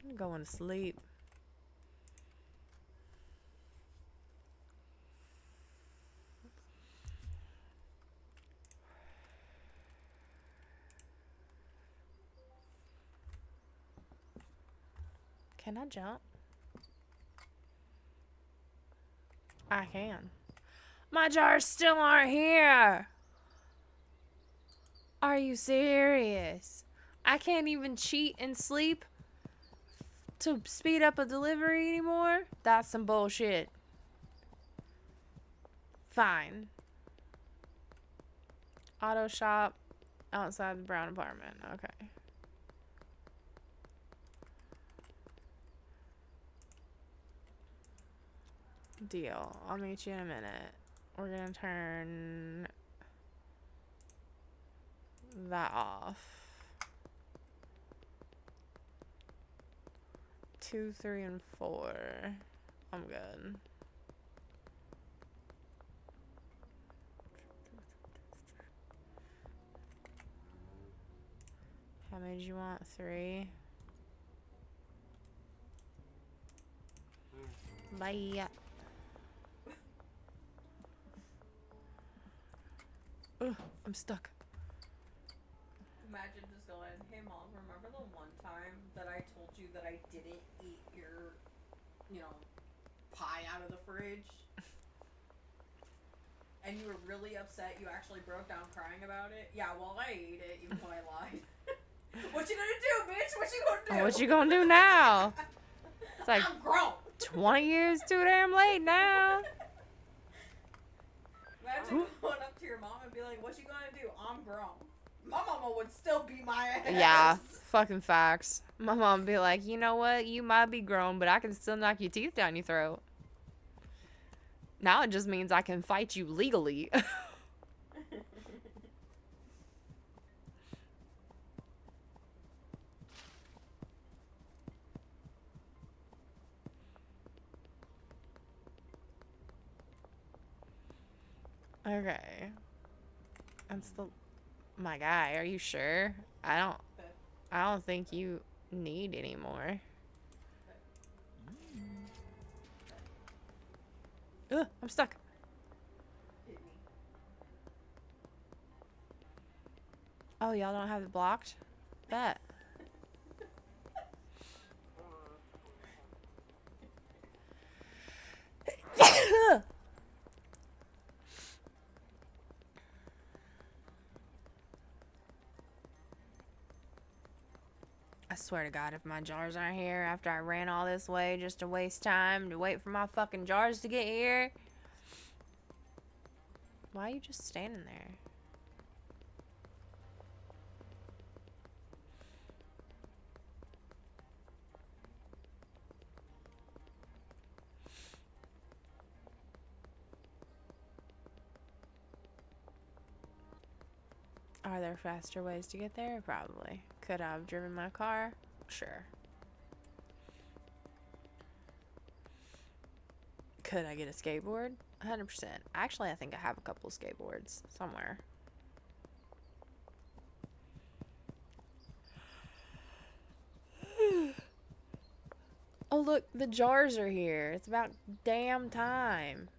I'm going to sleep. Can I jump? I can. My jars still aren't here. Are you serious? I can't even cheat and sleep to speed up a delivery anymore? That's some bullshit. Fine. Auto shop outside the brown apartment. Okay. Deal. I'll meet you in a minute. We're gonna turn that off. 2, 3, and 4. I'm good. How many do you want? 3. Bye. Ugh, I'm stuck. Imagine just going, hey mom, remember the one time that I told you that I didn't eat your, pie out of the fridge? And you were really upset, you actually broke down crying about it? Yeah, well, I ate it, even though I lied. What you gonna do, bitch? What you gonna do? What you gonna do now? It's like I'm grown. 20 years too damn late now. Imagine going up to your mom and be like, what you gonna do? I'm grown. My mama would still beat my ass. Yeah, fucking facts. My mom would be like, you know what? You might be grown, but I can still knock your teeth down your throat. Now it just means I can fight you legally. Okay. That's my guy. Are you sure? I don't think you need any more. Ugh, I'm stuck. Hit me. Oh, y'all don't have it blocked? Bet. I swear to God, if my jars aren't here after I ran all this way just to waste time to wait for my fucking jars to get here. Why are you just standing there? Are there faster ways to get there? Probably. Could I have driven my car? Sure. Could I get a skateboard? 100%. Actually, I think I have a couple of skateboards somewhere. Oh, look, the jars are here. It's about damn time.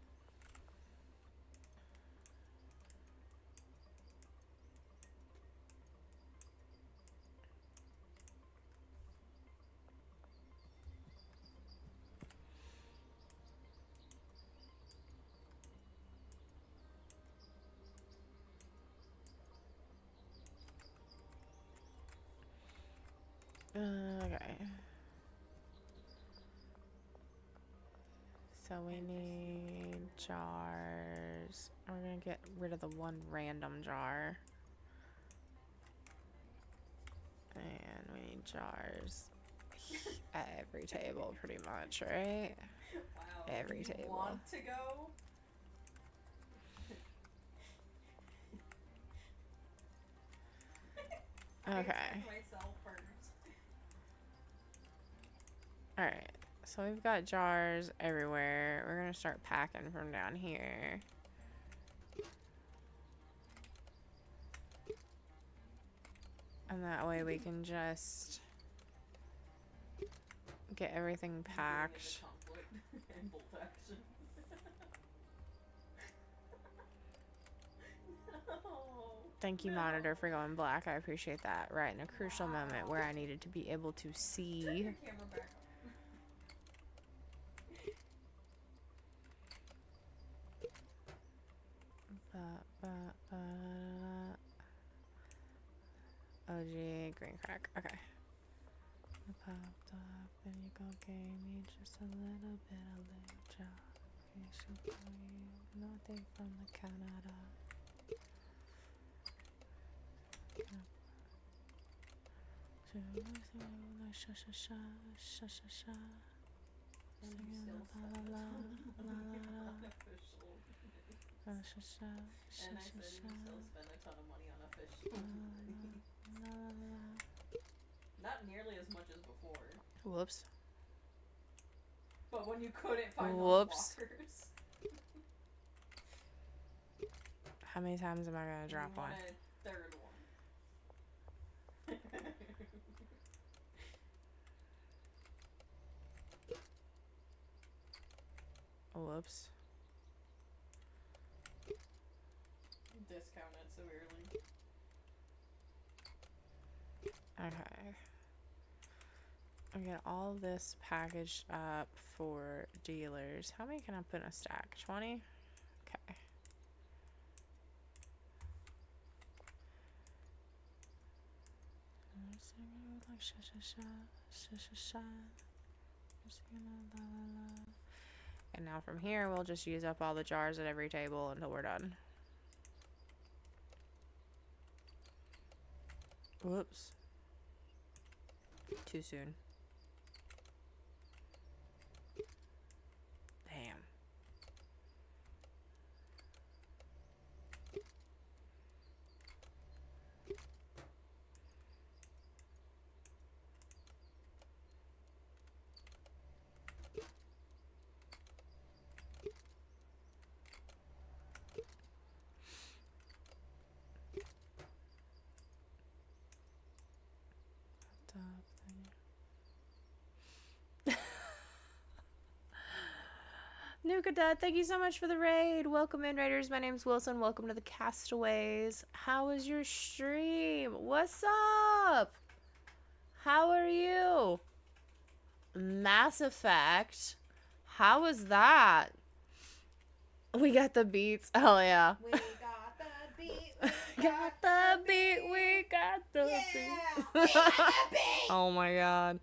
Okay. So we need jars. We're gonna get rid of the one random jar. And we need jars at every table, pretty much, right? Wow. Every you table. Want to go? I Okay. attacked myself first. Alright. So we've got jars everywhere. We're gonna start packing from down here. And that way we can just get everything packed. Conflict and bolt action. No. Thank you, Monitor, for going black. I appreciate that. Right in a crucial moment where I needed to be able to Turn see. your camera back on. OG green crack. Okay. I popped off and you gon' give me just a little bit of little job. Nothing from the Canada. Sha sha sha sha sha sha. And you Singing still la la la la la la. unofficial. Sha sha sha sha And I sha said sha. you still spend a ton of money on official. La la la. Not nearly as much as before. Whoops. But when you couldn't find Whoops. those walkers. How many times am I gonna drop you one? want a third one. Whoops. Discount it severely. Okay. I get all this packaged up for dealers. How many can I put in a stack? 20? Okay. Like sha sha sha sha sha sha. And now from here we'll just use up all the jars at every table until we're done. Whoops. Too soon. Damn. Nuka Dad, thank you so much for the raid. Welcome in, Raiders. My name's Wilson. Welcome to the Castaways. How was your stream? What's up? How are you? Mass Effect. How was that? We got the beats. Hell yeah. We got the beat. We Got the beat. We got the Yeah. beat. We got the beat. Oh my god.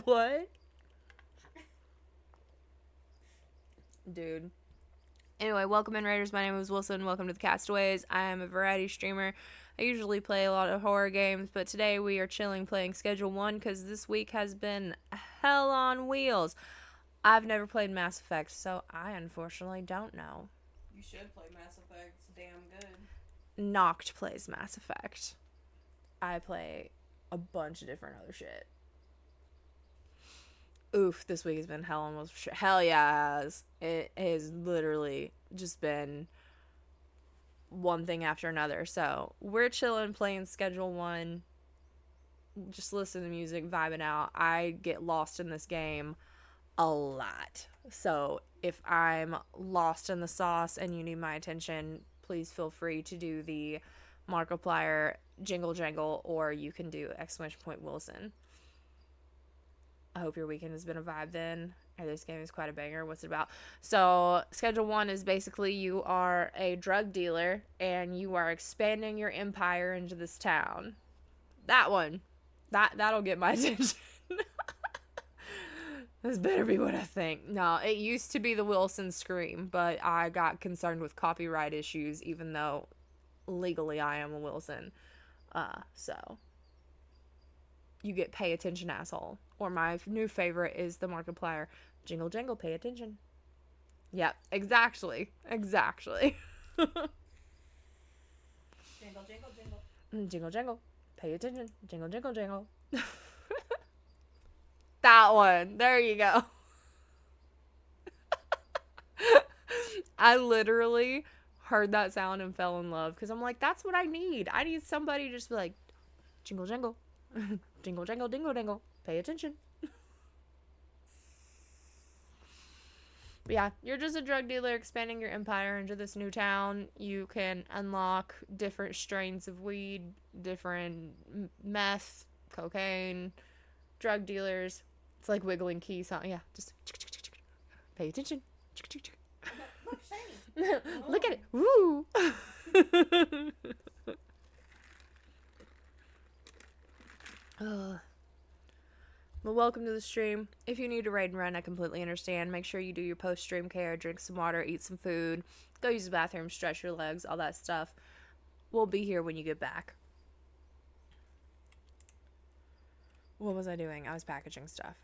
What? Dude. Anyway, welcome in, Raiders. My name is Wilson. Welcome to the Castaways. I am a variety streamer. I usually play a lot of horror games, but today we are chilling playing Schedule 1 because this week has been hell on wheels. I've never played Mass Effect, so I unfortunately don't know. You should play Mass Effect. It's damn good. Noct plays Mass Effect. I play a bunch of different other shit. Oof, this week has been hell on wheels for sure. Hell yeah, it has. It has literally just been one thing after another. So we're chilling, playing Schedule 1, just listening to music, vibing out. I get lost in this game a lot. So if I'm lost in the sauce and you need my attention, please feel free to do the Markiplier jingle jangle, or you can do !Wilson. I hope your weekend has been a vibe then. This game is quite a banger. What's it about? So, Schedule 1 is basically you are a drug dealer and you are expanding your empire into this town. That one. That'll get my attention. This better be what I think. No, it used to be the Wilson scream, but I got concerned with copyright issues, even though legally I am a Wilson. So you get pay attention, asshole. Or my new favorite is the Markiplier. Jingle, jingle, pay attention. Yep, exactly. Exactly. Jingle, jingle, jingle. Jingle, jingle, pay attention. Jingle, jingle, jingle. That one. There you go. I literally heard that sound and fell in love because I'm like, that's what I need. I need somebody to just be like, jingle, jingle, jingle, jingle, dingle, dingle, pay attention. But yeah, you're just a drug dealer expanding your empire into this new town. You can unlock different strains of weed, different meth, cocaine, drug dealers. It's like wiggling keys, huh? Yeah, just pay attention. Look, shiny. Look at it. Woo! Well, welcome to the stream. If you need to raid and run, I completely understand. Make sure you do your post-stream care, drink some water, eat some food, go use the bathroom, stretch your legs, all that stuff. We'll be here when you get back. What was I doing? I was packaging stuff.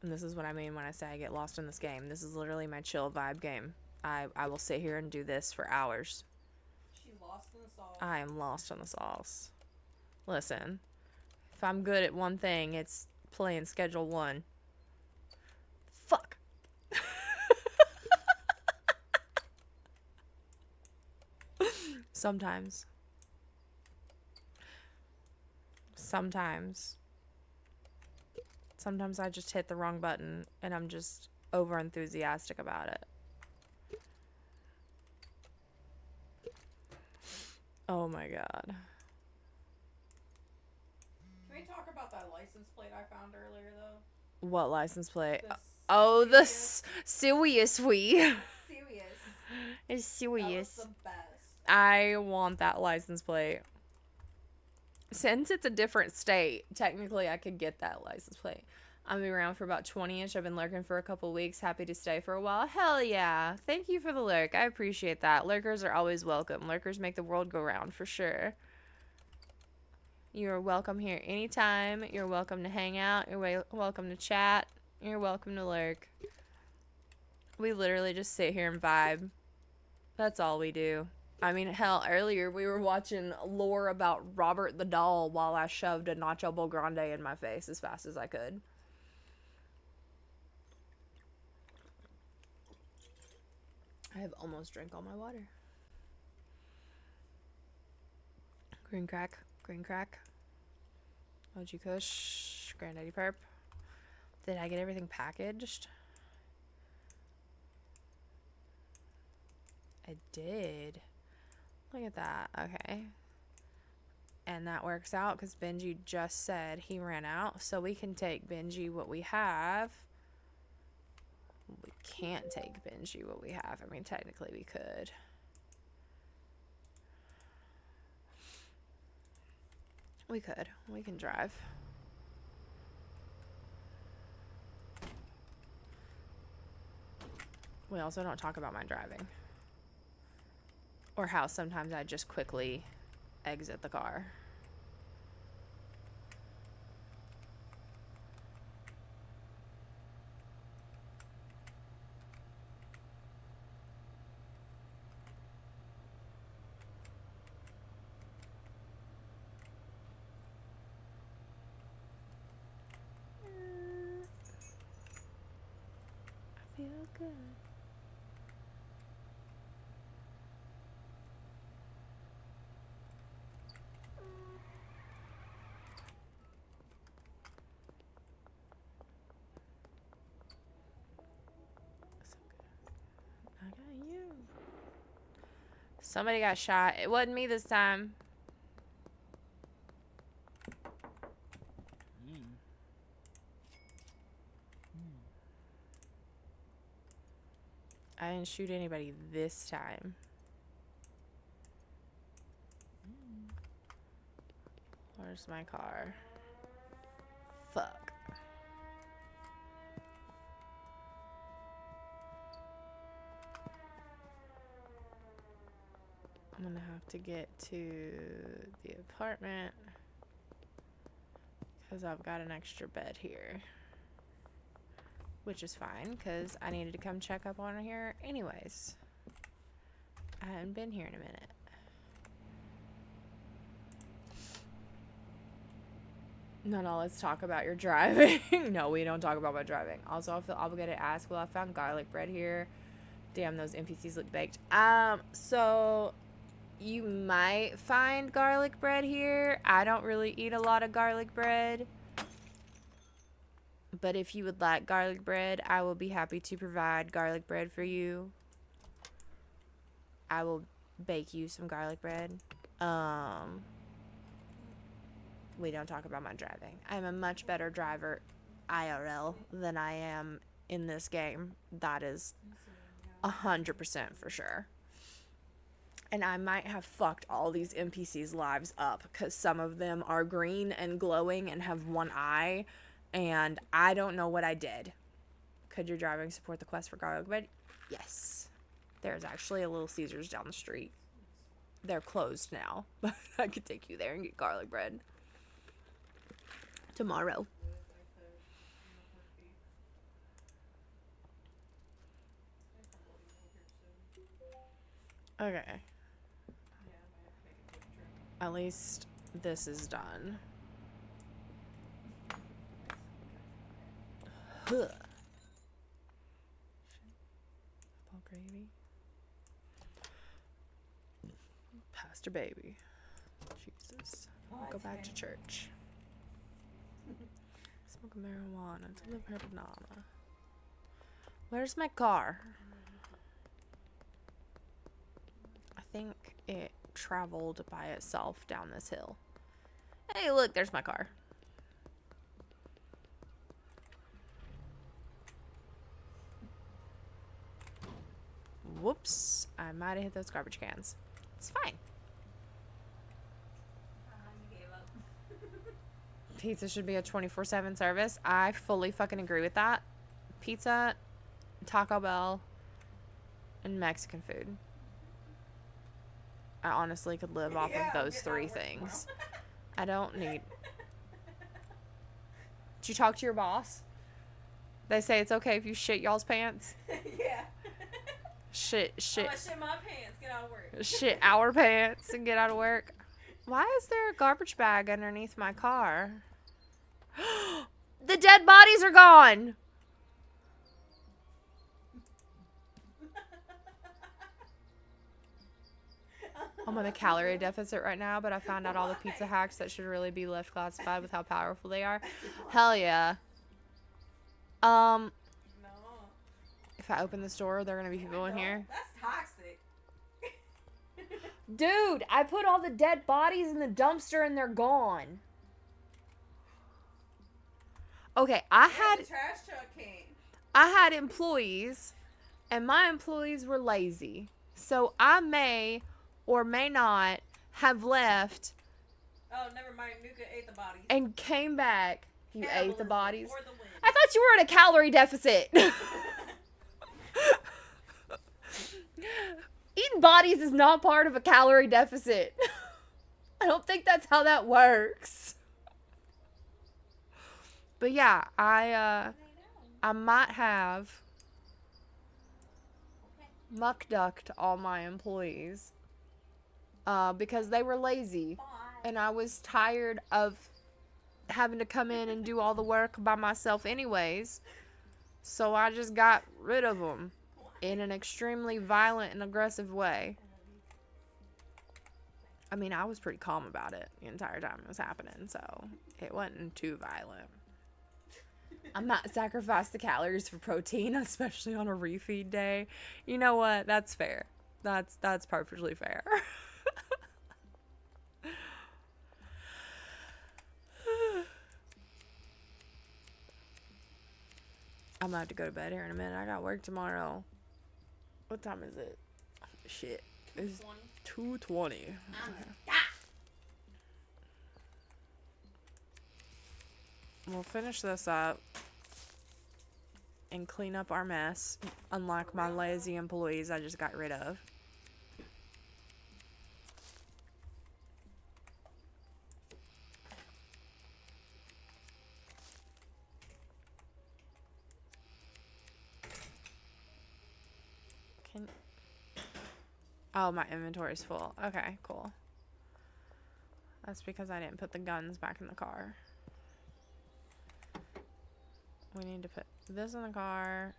And this is what I mean when I say I get lost in this game. This is literally my chill vibe game. I will sit here and do this for hours. She lost in the sauce. I am lost in the sauce. Listen, if I'm good at one thing, it's playing Schedule 1. Fuck. Sometimes. Sometimes I just hit the wrong button and I'm just over enthusiastic about it. Oh my god. Can we talk about that license plate I found earlier, though? What license plate? The Oh, the serious- serious we. Serious. It's That was serious. the best. I want that license plate. Since it's a different state, technically I could get that license plate. I'll be around for about 20-ish. I've been lurking for a couple weeks. Happy to stay for a while. Hell yeah. Thank you for the lurk. I appreciate that. Lurkers are always welcome. Lurkers make the world go round for sure. You're welcome here anytime. You're welcome to hang out. You're welcome to chat. You're welcome to lurk. We literally just sit here and vibe. That's all we do. I mean, hell, earlier we were watching lore about Robert the Doll while I shoved a Nacho Bol Grande in my face as fast as I could. I have almost drank all my water. Green crack, green crack. OG Kush, Granddaddy Perp. Did I get everything packaged? I did. Look at that. Okay. And that works out because Benji just said he ran out. So we can take Benji what we have. We can't take Benji what we have. I mean, technically we could. We could. We can drive. We also don't talk about my driving. Or how sometimes I just quickly exit the car. I feel good. I got you. Somebody got shot. It wasn't me this time. I didn't shoot anybody this time. Where's my car? Fuck. I'm gonna have to get to the apartment because I've got an extra bed here. Which is fine because I needed to come check up on her here anyways. I hadn't been here in a minute. No, let's talk about your driving. No, we don't talk about my driving. Also, I feel obligated to ask, well, I found garlic bread here. Damn, those NPCs look baked. So you might find garlic bread here. I don't really eat a lot of garlic bread. But if you would like garlic bread, I will be happy to provide garlic bread for you. I will bake you some garlic bread. We don't talk about my driving. I'm a much better driver IRL than I am in this game. That is 100% for sure. And I might have fucked all these NPCs' lives up because some of them are green and glowing and have one eye, and I don't know what I did. Could your driving support the quest for garlic bread? Yes. There's actually a Little Caesars down the street. They're closed now, but I could take you there and get garlic bread tomorrow. Okay. At least this is done. Huh. Apple gravy. Pastor baby. Jesus. Go back to church. Smoke a marijuana. Deliver a banana. Where's my car? I think it traveled by itself down this hill. Hey, look, there's my car. Whoops. I might have hit those garbage cans. It's fine. You gave up. Pizza should be a 24/7 service. I fully fucking agree with that. Pizza, Taco Bell, and Mexican food. I honestly could live off of those three things. I don't need... Did you talk to your boss? They say it's okay if you shit y'all's pants? Yeah. Shit. I'm gonna shit my pants. Get out of work. Shit our pants and get out of work. Why is there a garbage bag underneath my car? The dead bodies are gone! I'm on a calorie deficit right now, but I found out all the pizza hacks that should really be left classified with how powerful they are. Hell yeah. No. If I open this door, there are gonna be people in here. That's toxic. Dude, I put all the dead bodies in the dumpster and they're gone. Okay, The trash truck came. I had employees, and my employees were lazy. So I may or may not have left Oh, never mind. Nuka ate the bodies. and came back. You ate the Cannibalism bodies? for the win. I thought you were at a calorie deficit. Eating bodies is not part of a calorie deficit. I don't think that's how that works. But yeah, I might have muck ducked all my employees because they were lazy and I was tired of having to come in and do all the work by myself anyways. So I just got rid of them in an extremely violent and aggressive way. I mean, I was pretty calm about it the entire time it was happening, so it wasn't too violent. I'm not sacrifice the calories for protein, especially on a refeed day. You know what? That's fair. That's perfectly fair. I'm gonna have to go to bed here in a minute. I got work tomorrow. What time is it? Shit. It's 2:20. we'll finish this up and clean up our mess, unlike my lazy employees I just got rid of. Can... Oh, my inventory's full. Okay, cool. That's because I didn't put the guns back in the car. We need to put this in the car,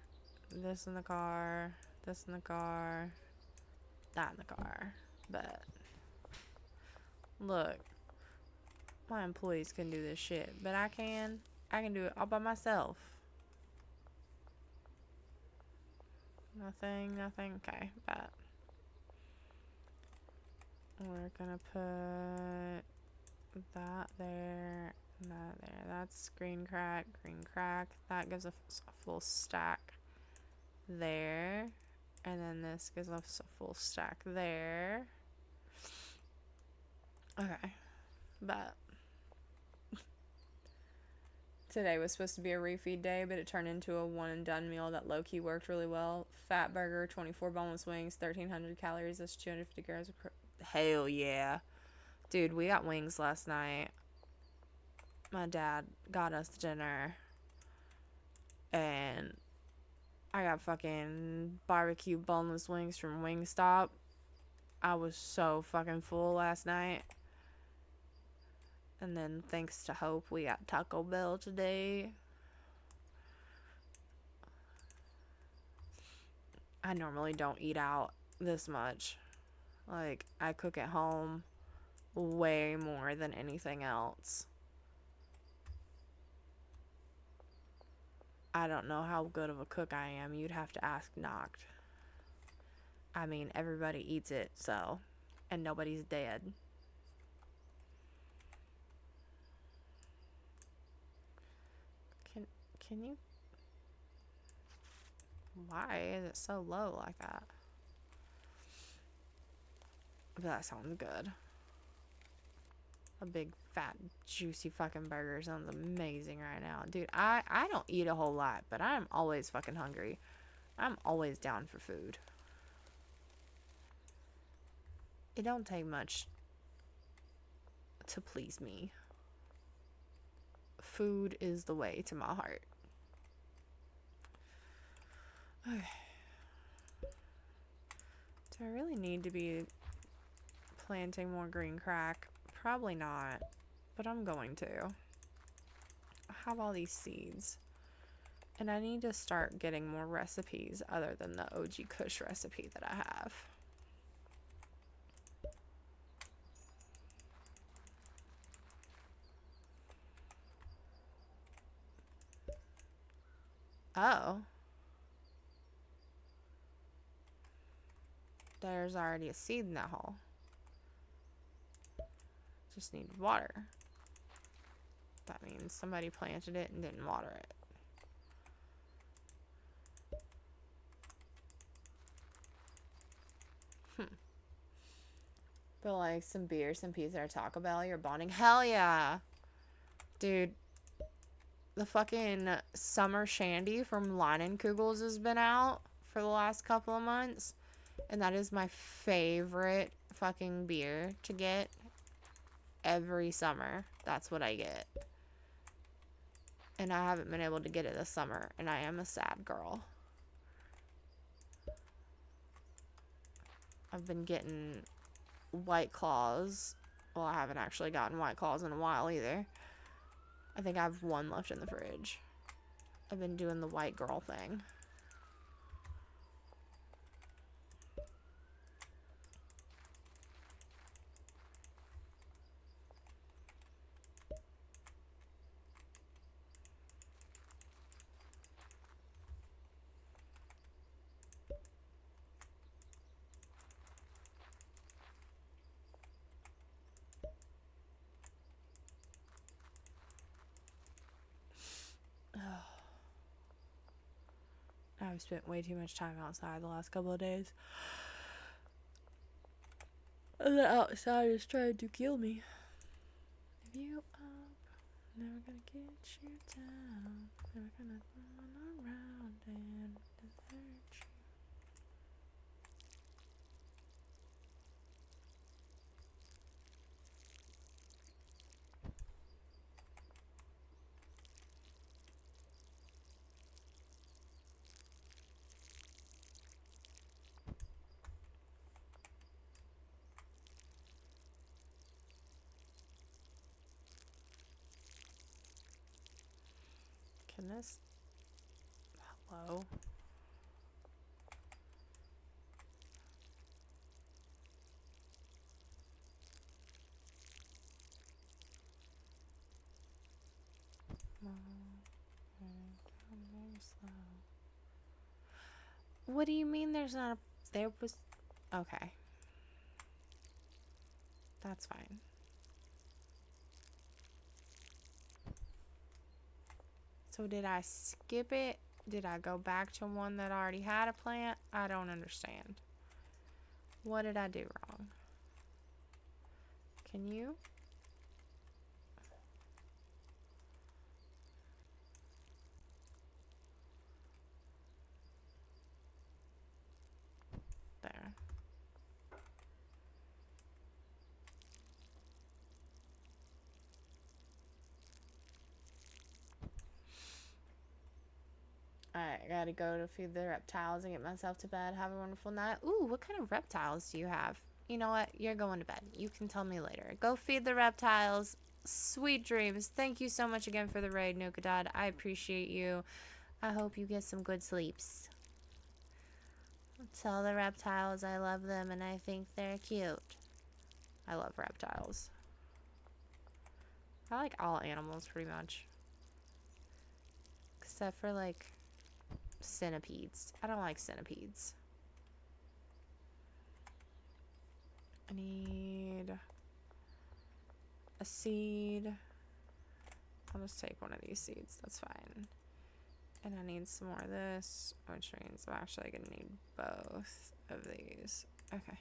this in the car, this in the car, that in the car. But look, my employees can do this shit, but I can do it all by myself. Nothing, okay, but we're gonna put that there, that there. That's green crack. That gives us a full stack there. And then this gives us a full stack there. Okay. But today was supposed to be a refeed day, but it turned into a one and done meal that low-key worked really well. Fat burger, 24 boneless wings, 1,300 calories. That's 250 grams of hell yeah. Dude, we got wings last night. My dad got us dinner. And I got fucking barbecue boneless wings from Wingstop. I was so fucking full last night. And then thanks to Hope, we got Taco Bell today. I normally don't eat out this much. Like, I cook at home way more than anything else. I don't know how good of a cook I am. You'd have to ask Noct. I mean, everybody eats it, so. And nobody's dead. Can you? Why is it so low like that? That sounds good. A big, fat, juicy fucking burger sounds amazing right now. Dude, I don't eat a whole lot, but I'm always fucking hungry. I'm always down for food. It don't take much to please me. Food is the way to my heart. Okay. Do I really need to be planting more green crack? Probably not, but I'm going to. I have all these seeds, and I need to start getting more recipes other than the OG Kush recipe that I have. Oh. There's already a seed in that hole. Just need water. That means somebody planted it and didn't water it. But like some beer, some pizza, or Taco Bell, you're bonding. Hell yeah. Dude, the fucking summer shandy from Leinenkugels has been out for the last couple of months. And that is my favorite fucking beer to get every summer. That's what I get. And I haven't been able to get it this summer. And I am a sad girl. I've been getting White Claws. Well, I haven't actually gotten White Claws in a while either. I think I have one left in the fridge. I've been doing the white girl thing. I've spent way too much time outside the last couple of days. And the outside is trying to kill me. View up. Never gonna get you down. Never gonna run around and desert you. Can this? Hello? Very slow. What do you mean there's not a... There was... Okay. That's fine. So did I skip it? Did I go back to one that already had a plant? I don't understand. What did I do wrong? Can you? There. Alright, I gotta go to feed the reptiles and get myself to bed. Have a wonderful night. Ooh, what kind of reptiles do you have? You know what? You're going to bed. You can tell me later. Go feed the reptiles. Sweet dreams. Thank you so much again for the raid, Nukadad. I appreciate you. I hope you get some good sleeps. Tell the reptiles I love them and I think they're cute. I love reptiles. I like all animals pretty much. Except for like centipedes. I don't like centipedes. I need a seed. I'll just take one of these seeds. That's fine. And I need some more of this, which means I'm actually gonna need both of these. Okay.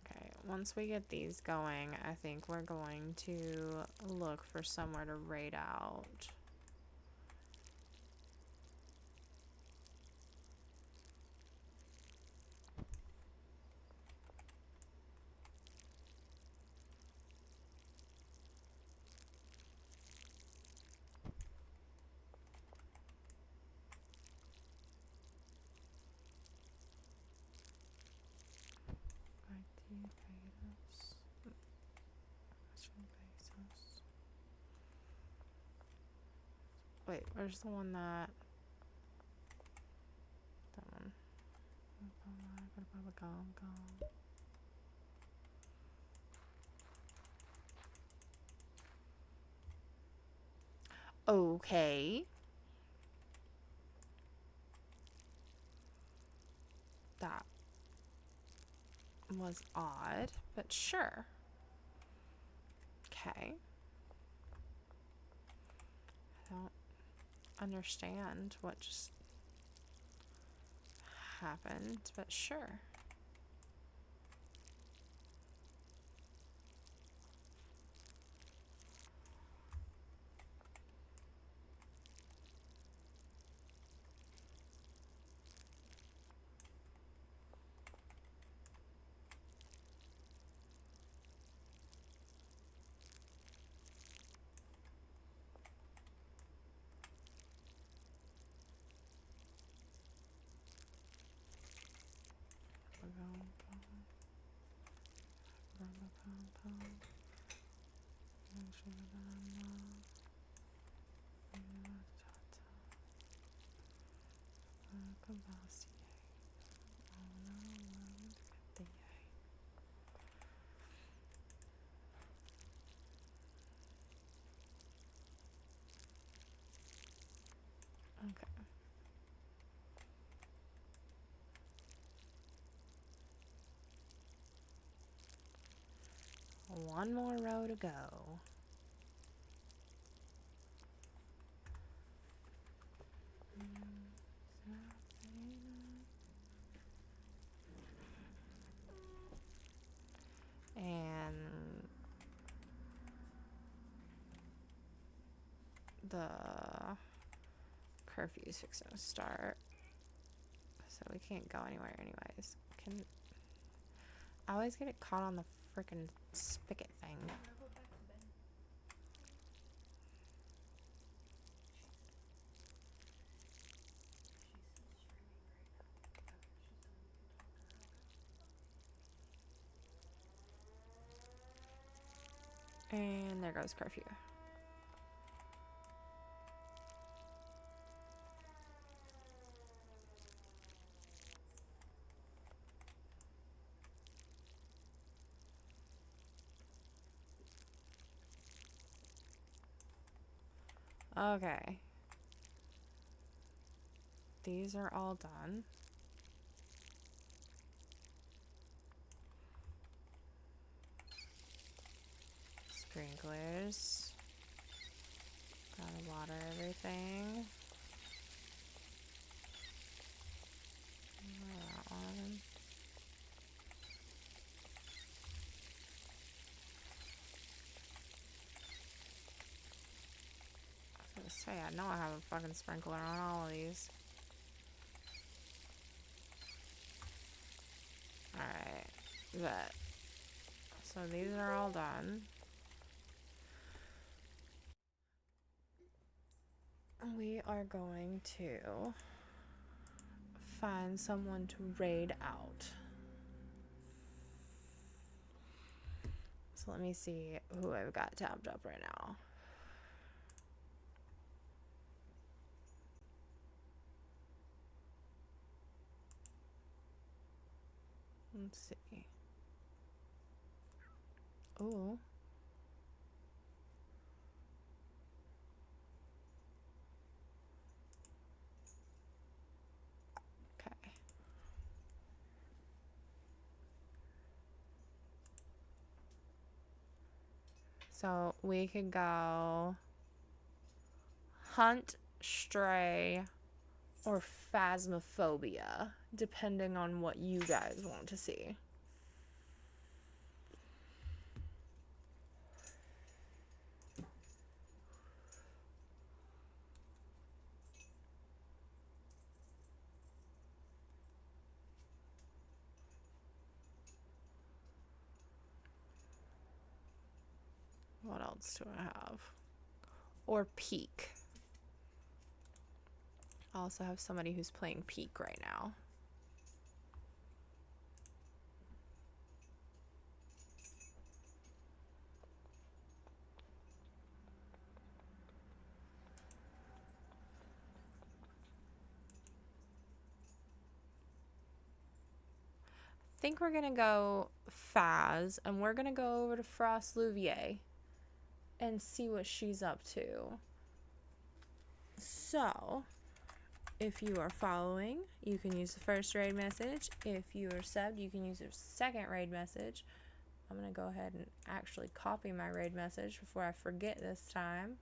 Okay, once we get these going, I think we're going to look for somewhere to raid out. Wait, where's the one that... That one. Okay. That was odd, but sure. Okay. I don't understand what just happened, but sure. Okay. one more row to go. And the curfew's fixing to start, so we can't go anywhere anyways. I always get it caught on the freaking spigot thing. I'm gonna go back to bed. And there goes curfew. Okay. These are all done. Sprinklers. Gotta water everything. That one. I was gonna say, I know I have a fucking sprinkler on all of these. Alright. But so these are all done. We are going to find someone to raid out. So let me see who I've got tabbed up right now. Let's see. Ooh. Okay. So we could go hunt, stray, or phasmophobia, depending on what you guys want to see. What else do I have? Or peek. I also have somebody who's playing peek right now. I think we're gonna go Faz, and we're gonna go over to Frost Louvier and see what she's up to. So, if you are following, you can use the first raid message. If you are subbed, you can use the second raid message. I'm gonna go ahead and actually copy my raid message before I forget this time.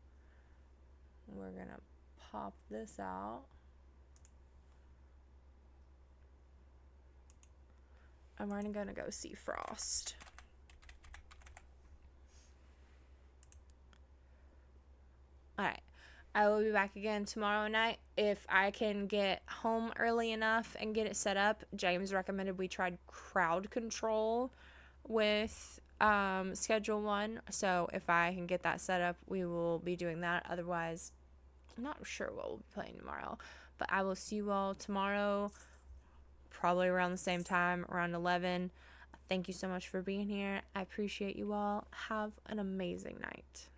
We're gonna pop this out. And we're gonna go see Frost. Alright. I will be back again tomorrow night. If I can get home early enough and get it set up, James recommended we tried crowd control with schedule 1. So if I can get that set up, we will be doing that. Otherwise, I'm not sure what we'll be playing tomorrow. But I will see you all tomorrow, probably around the same time, around 11. Thank you so much for being here. I appreciate you all. Have an amazing night.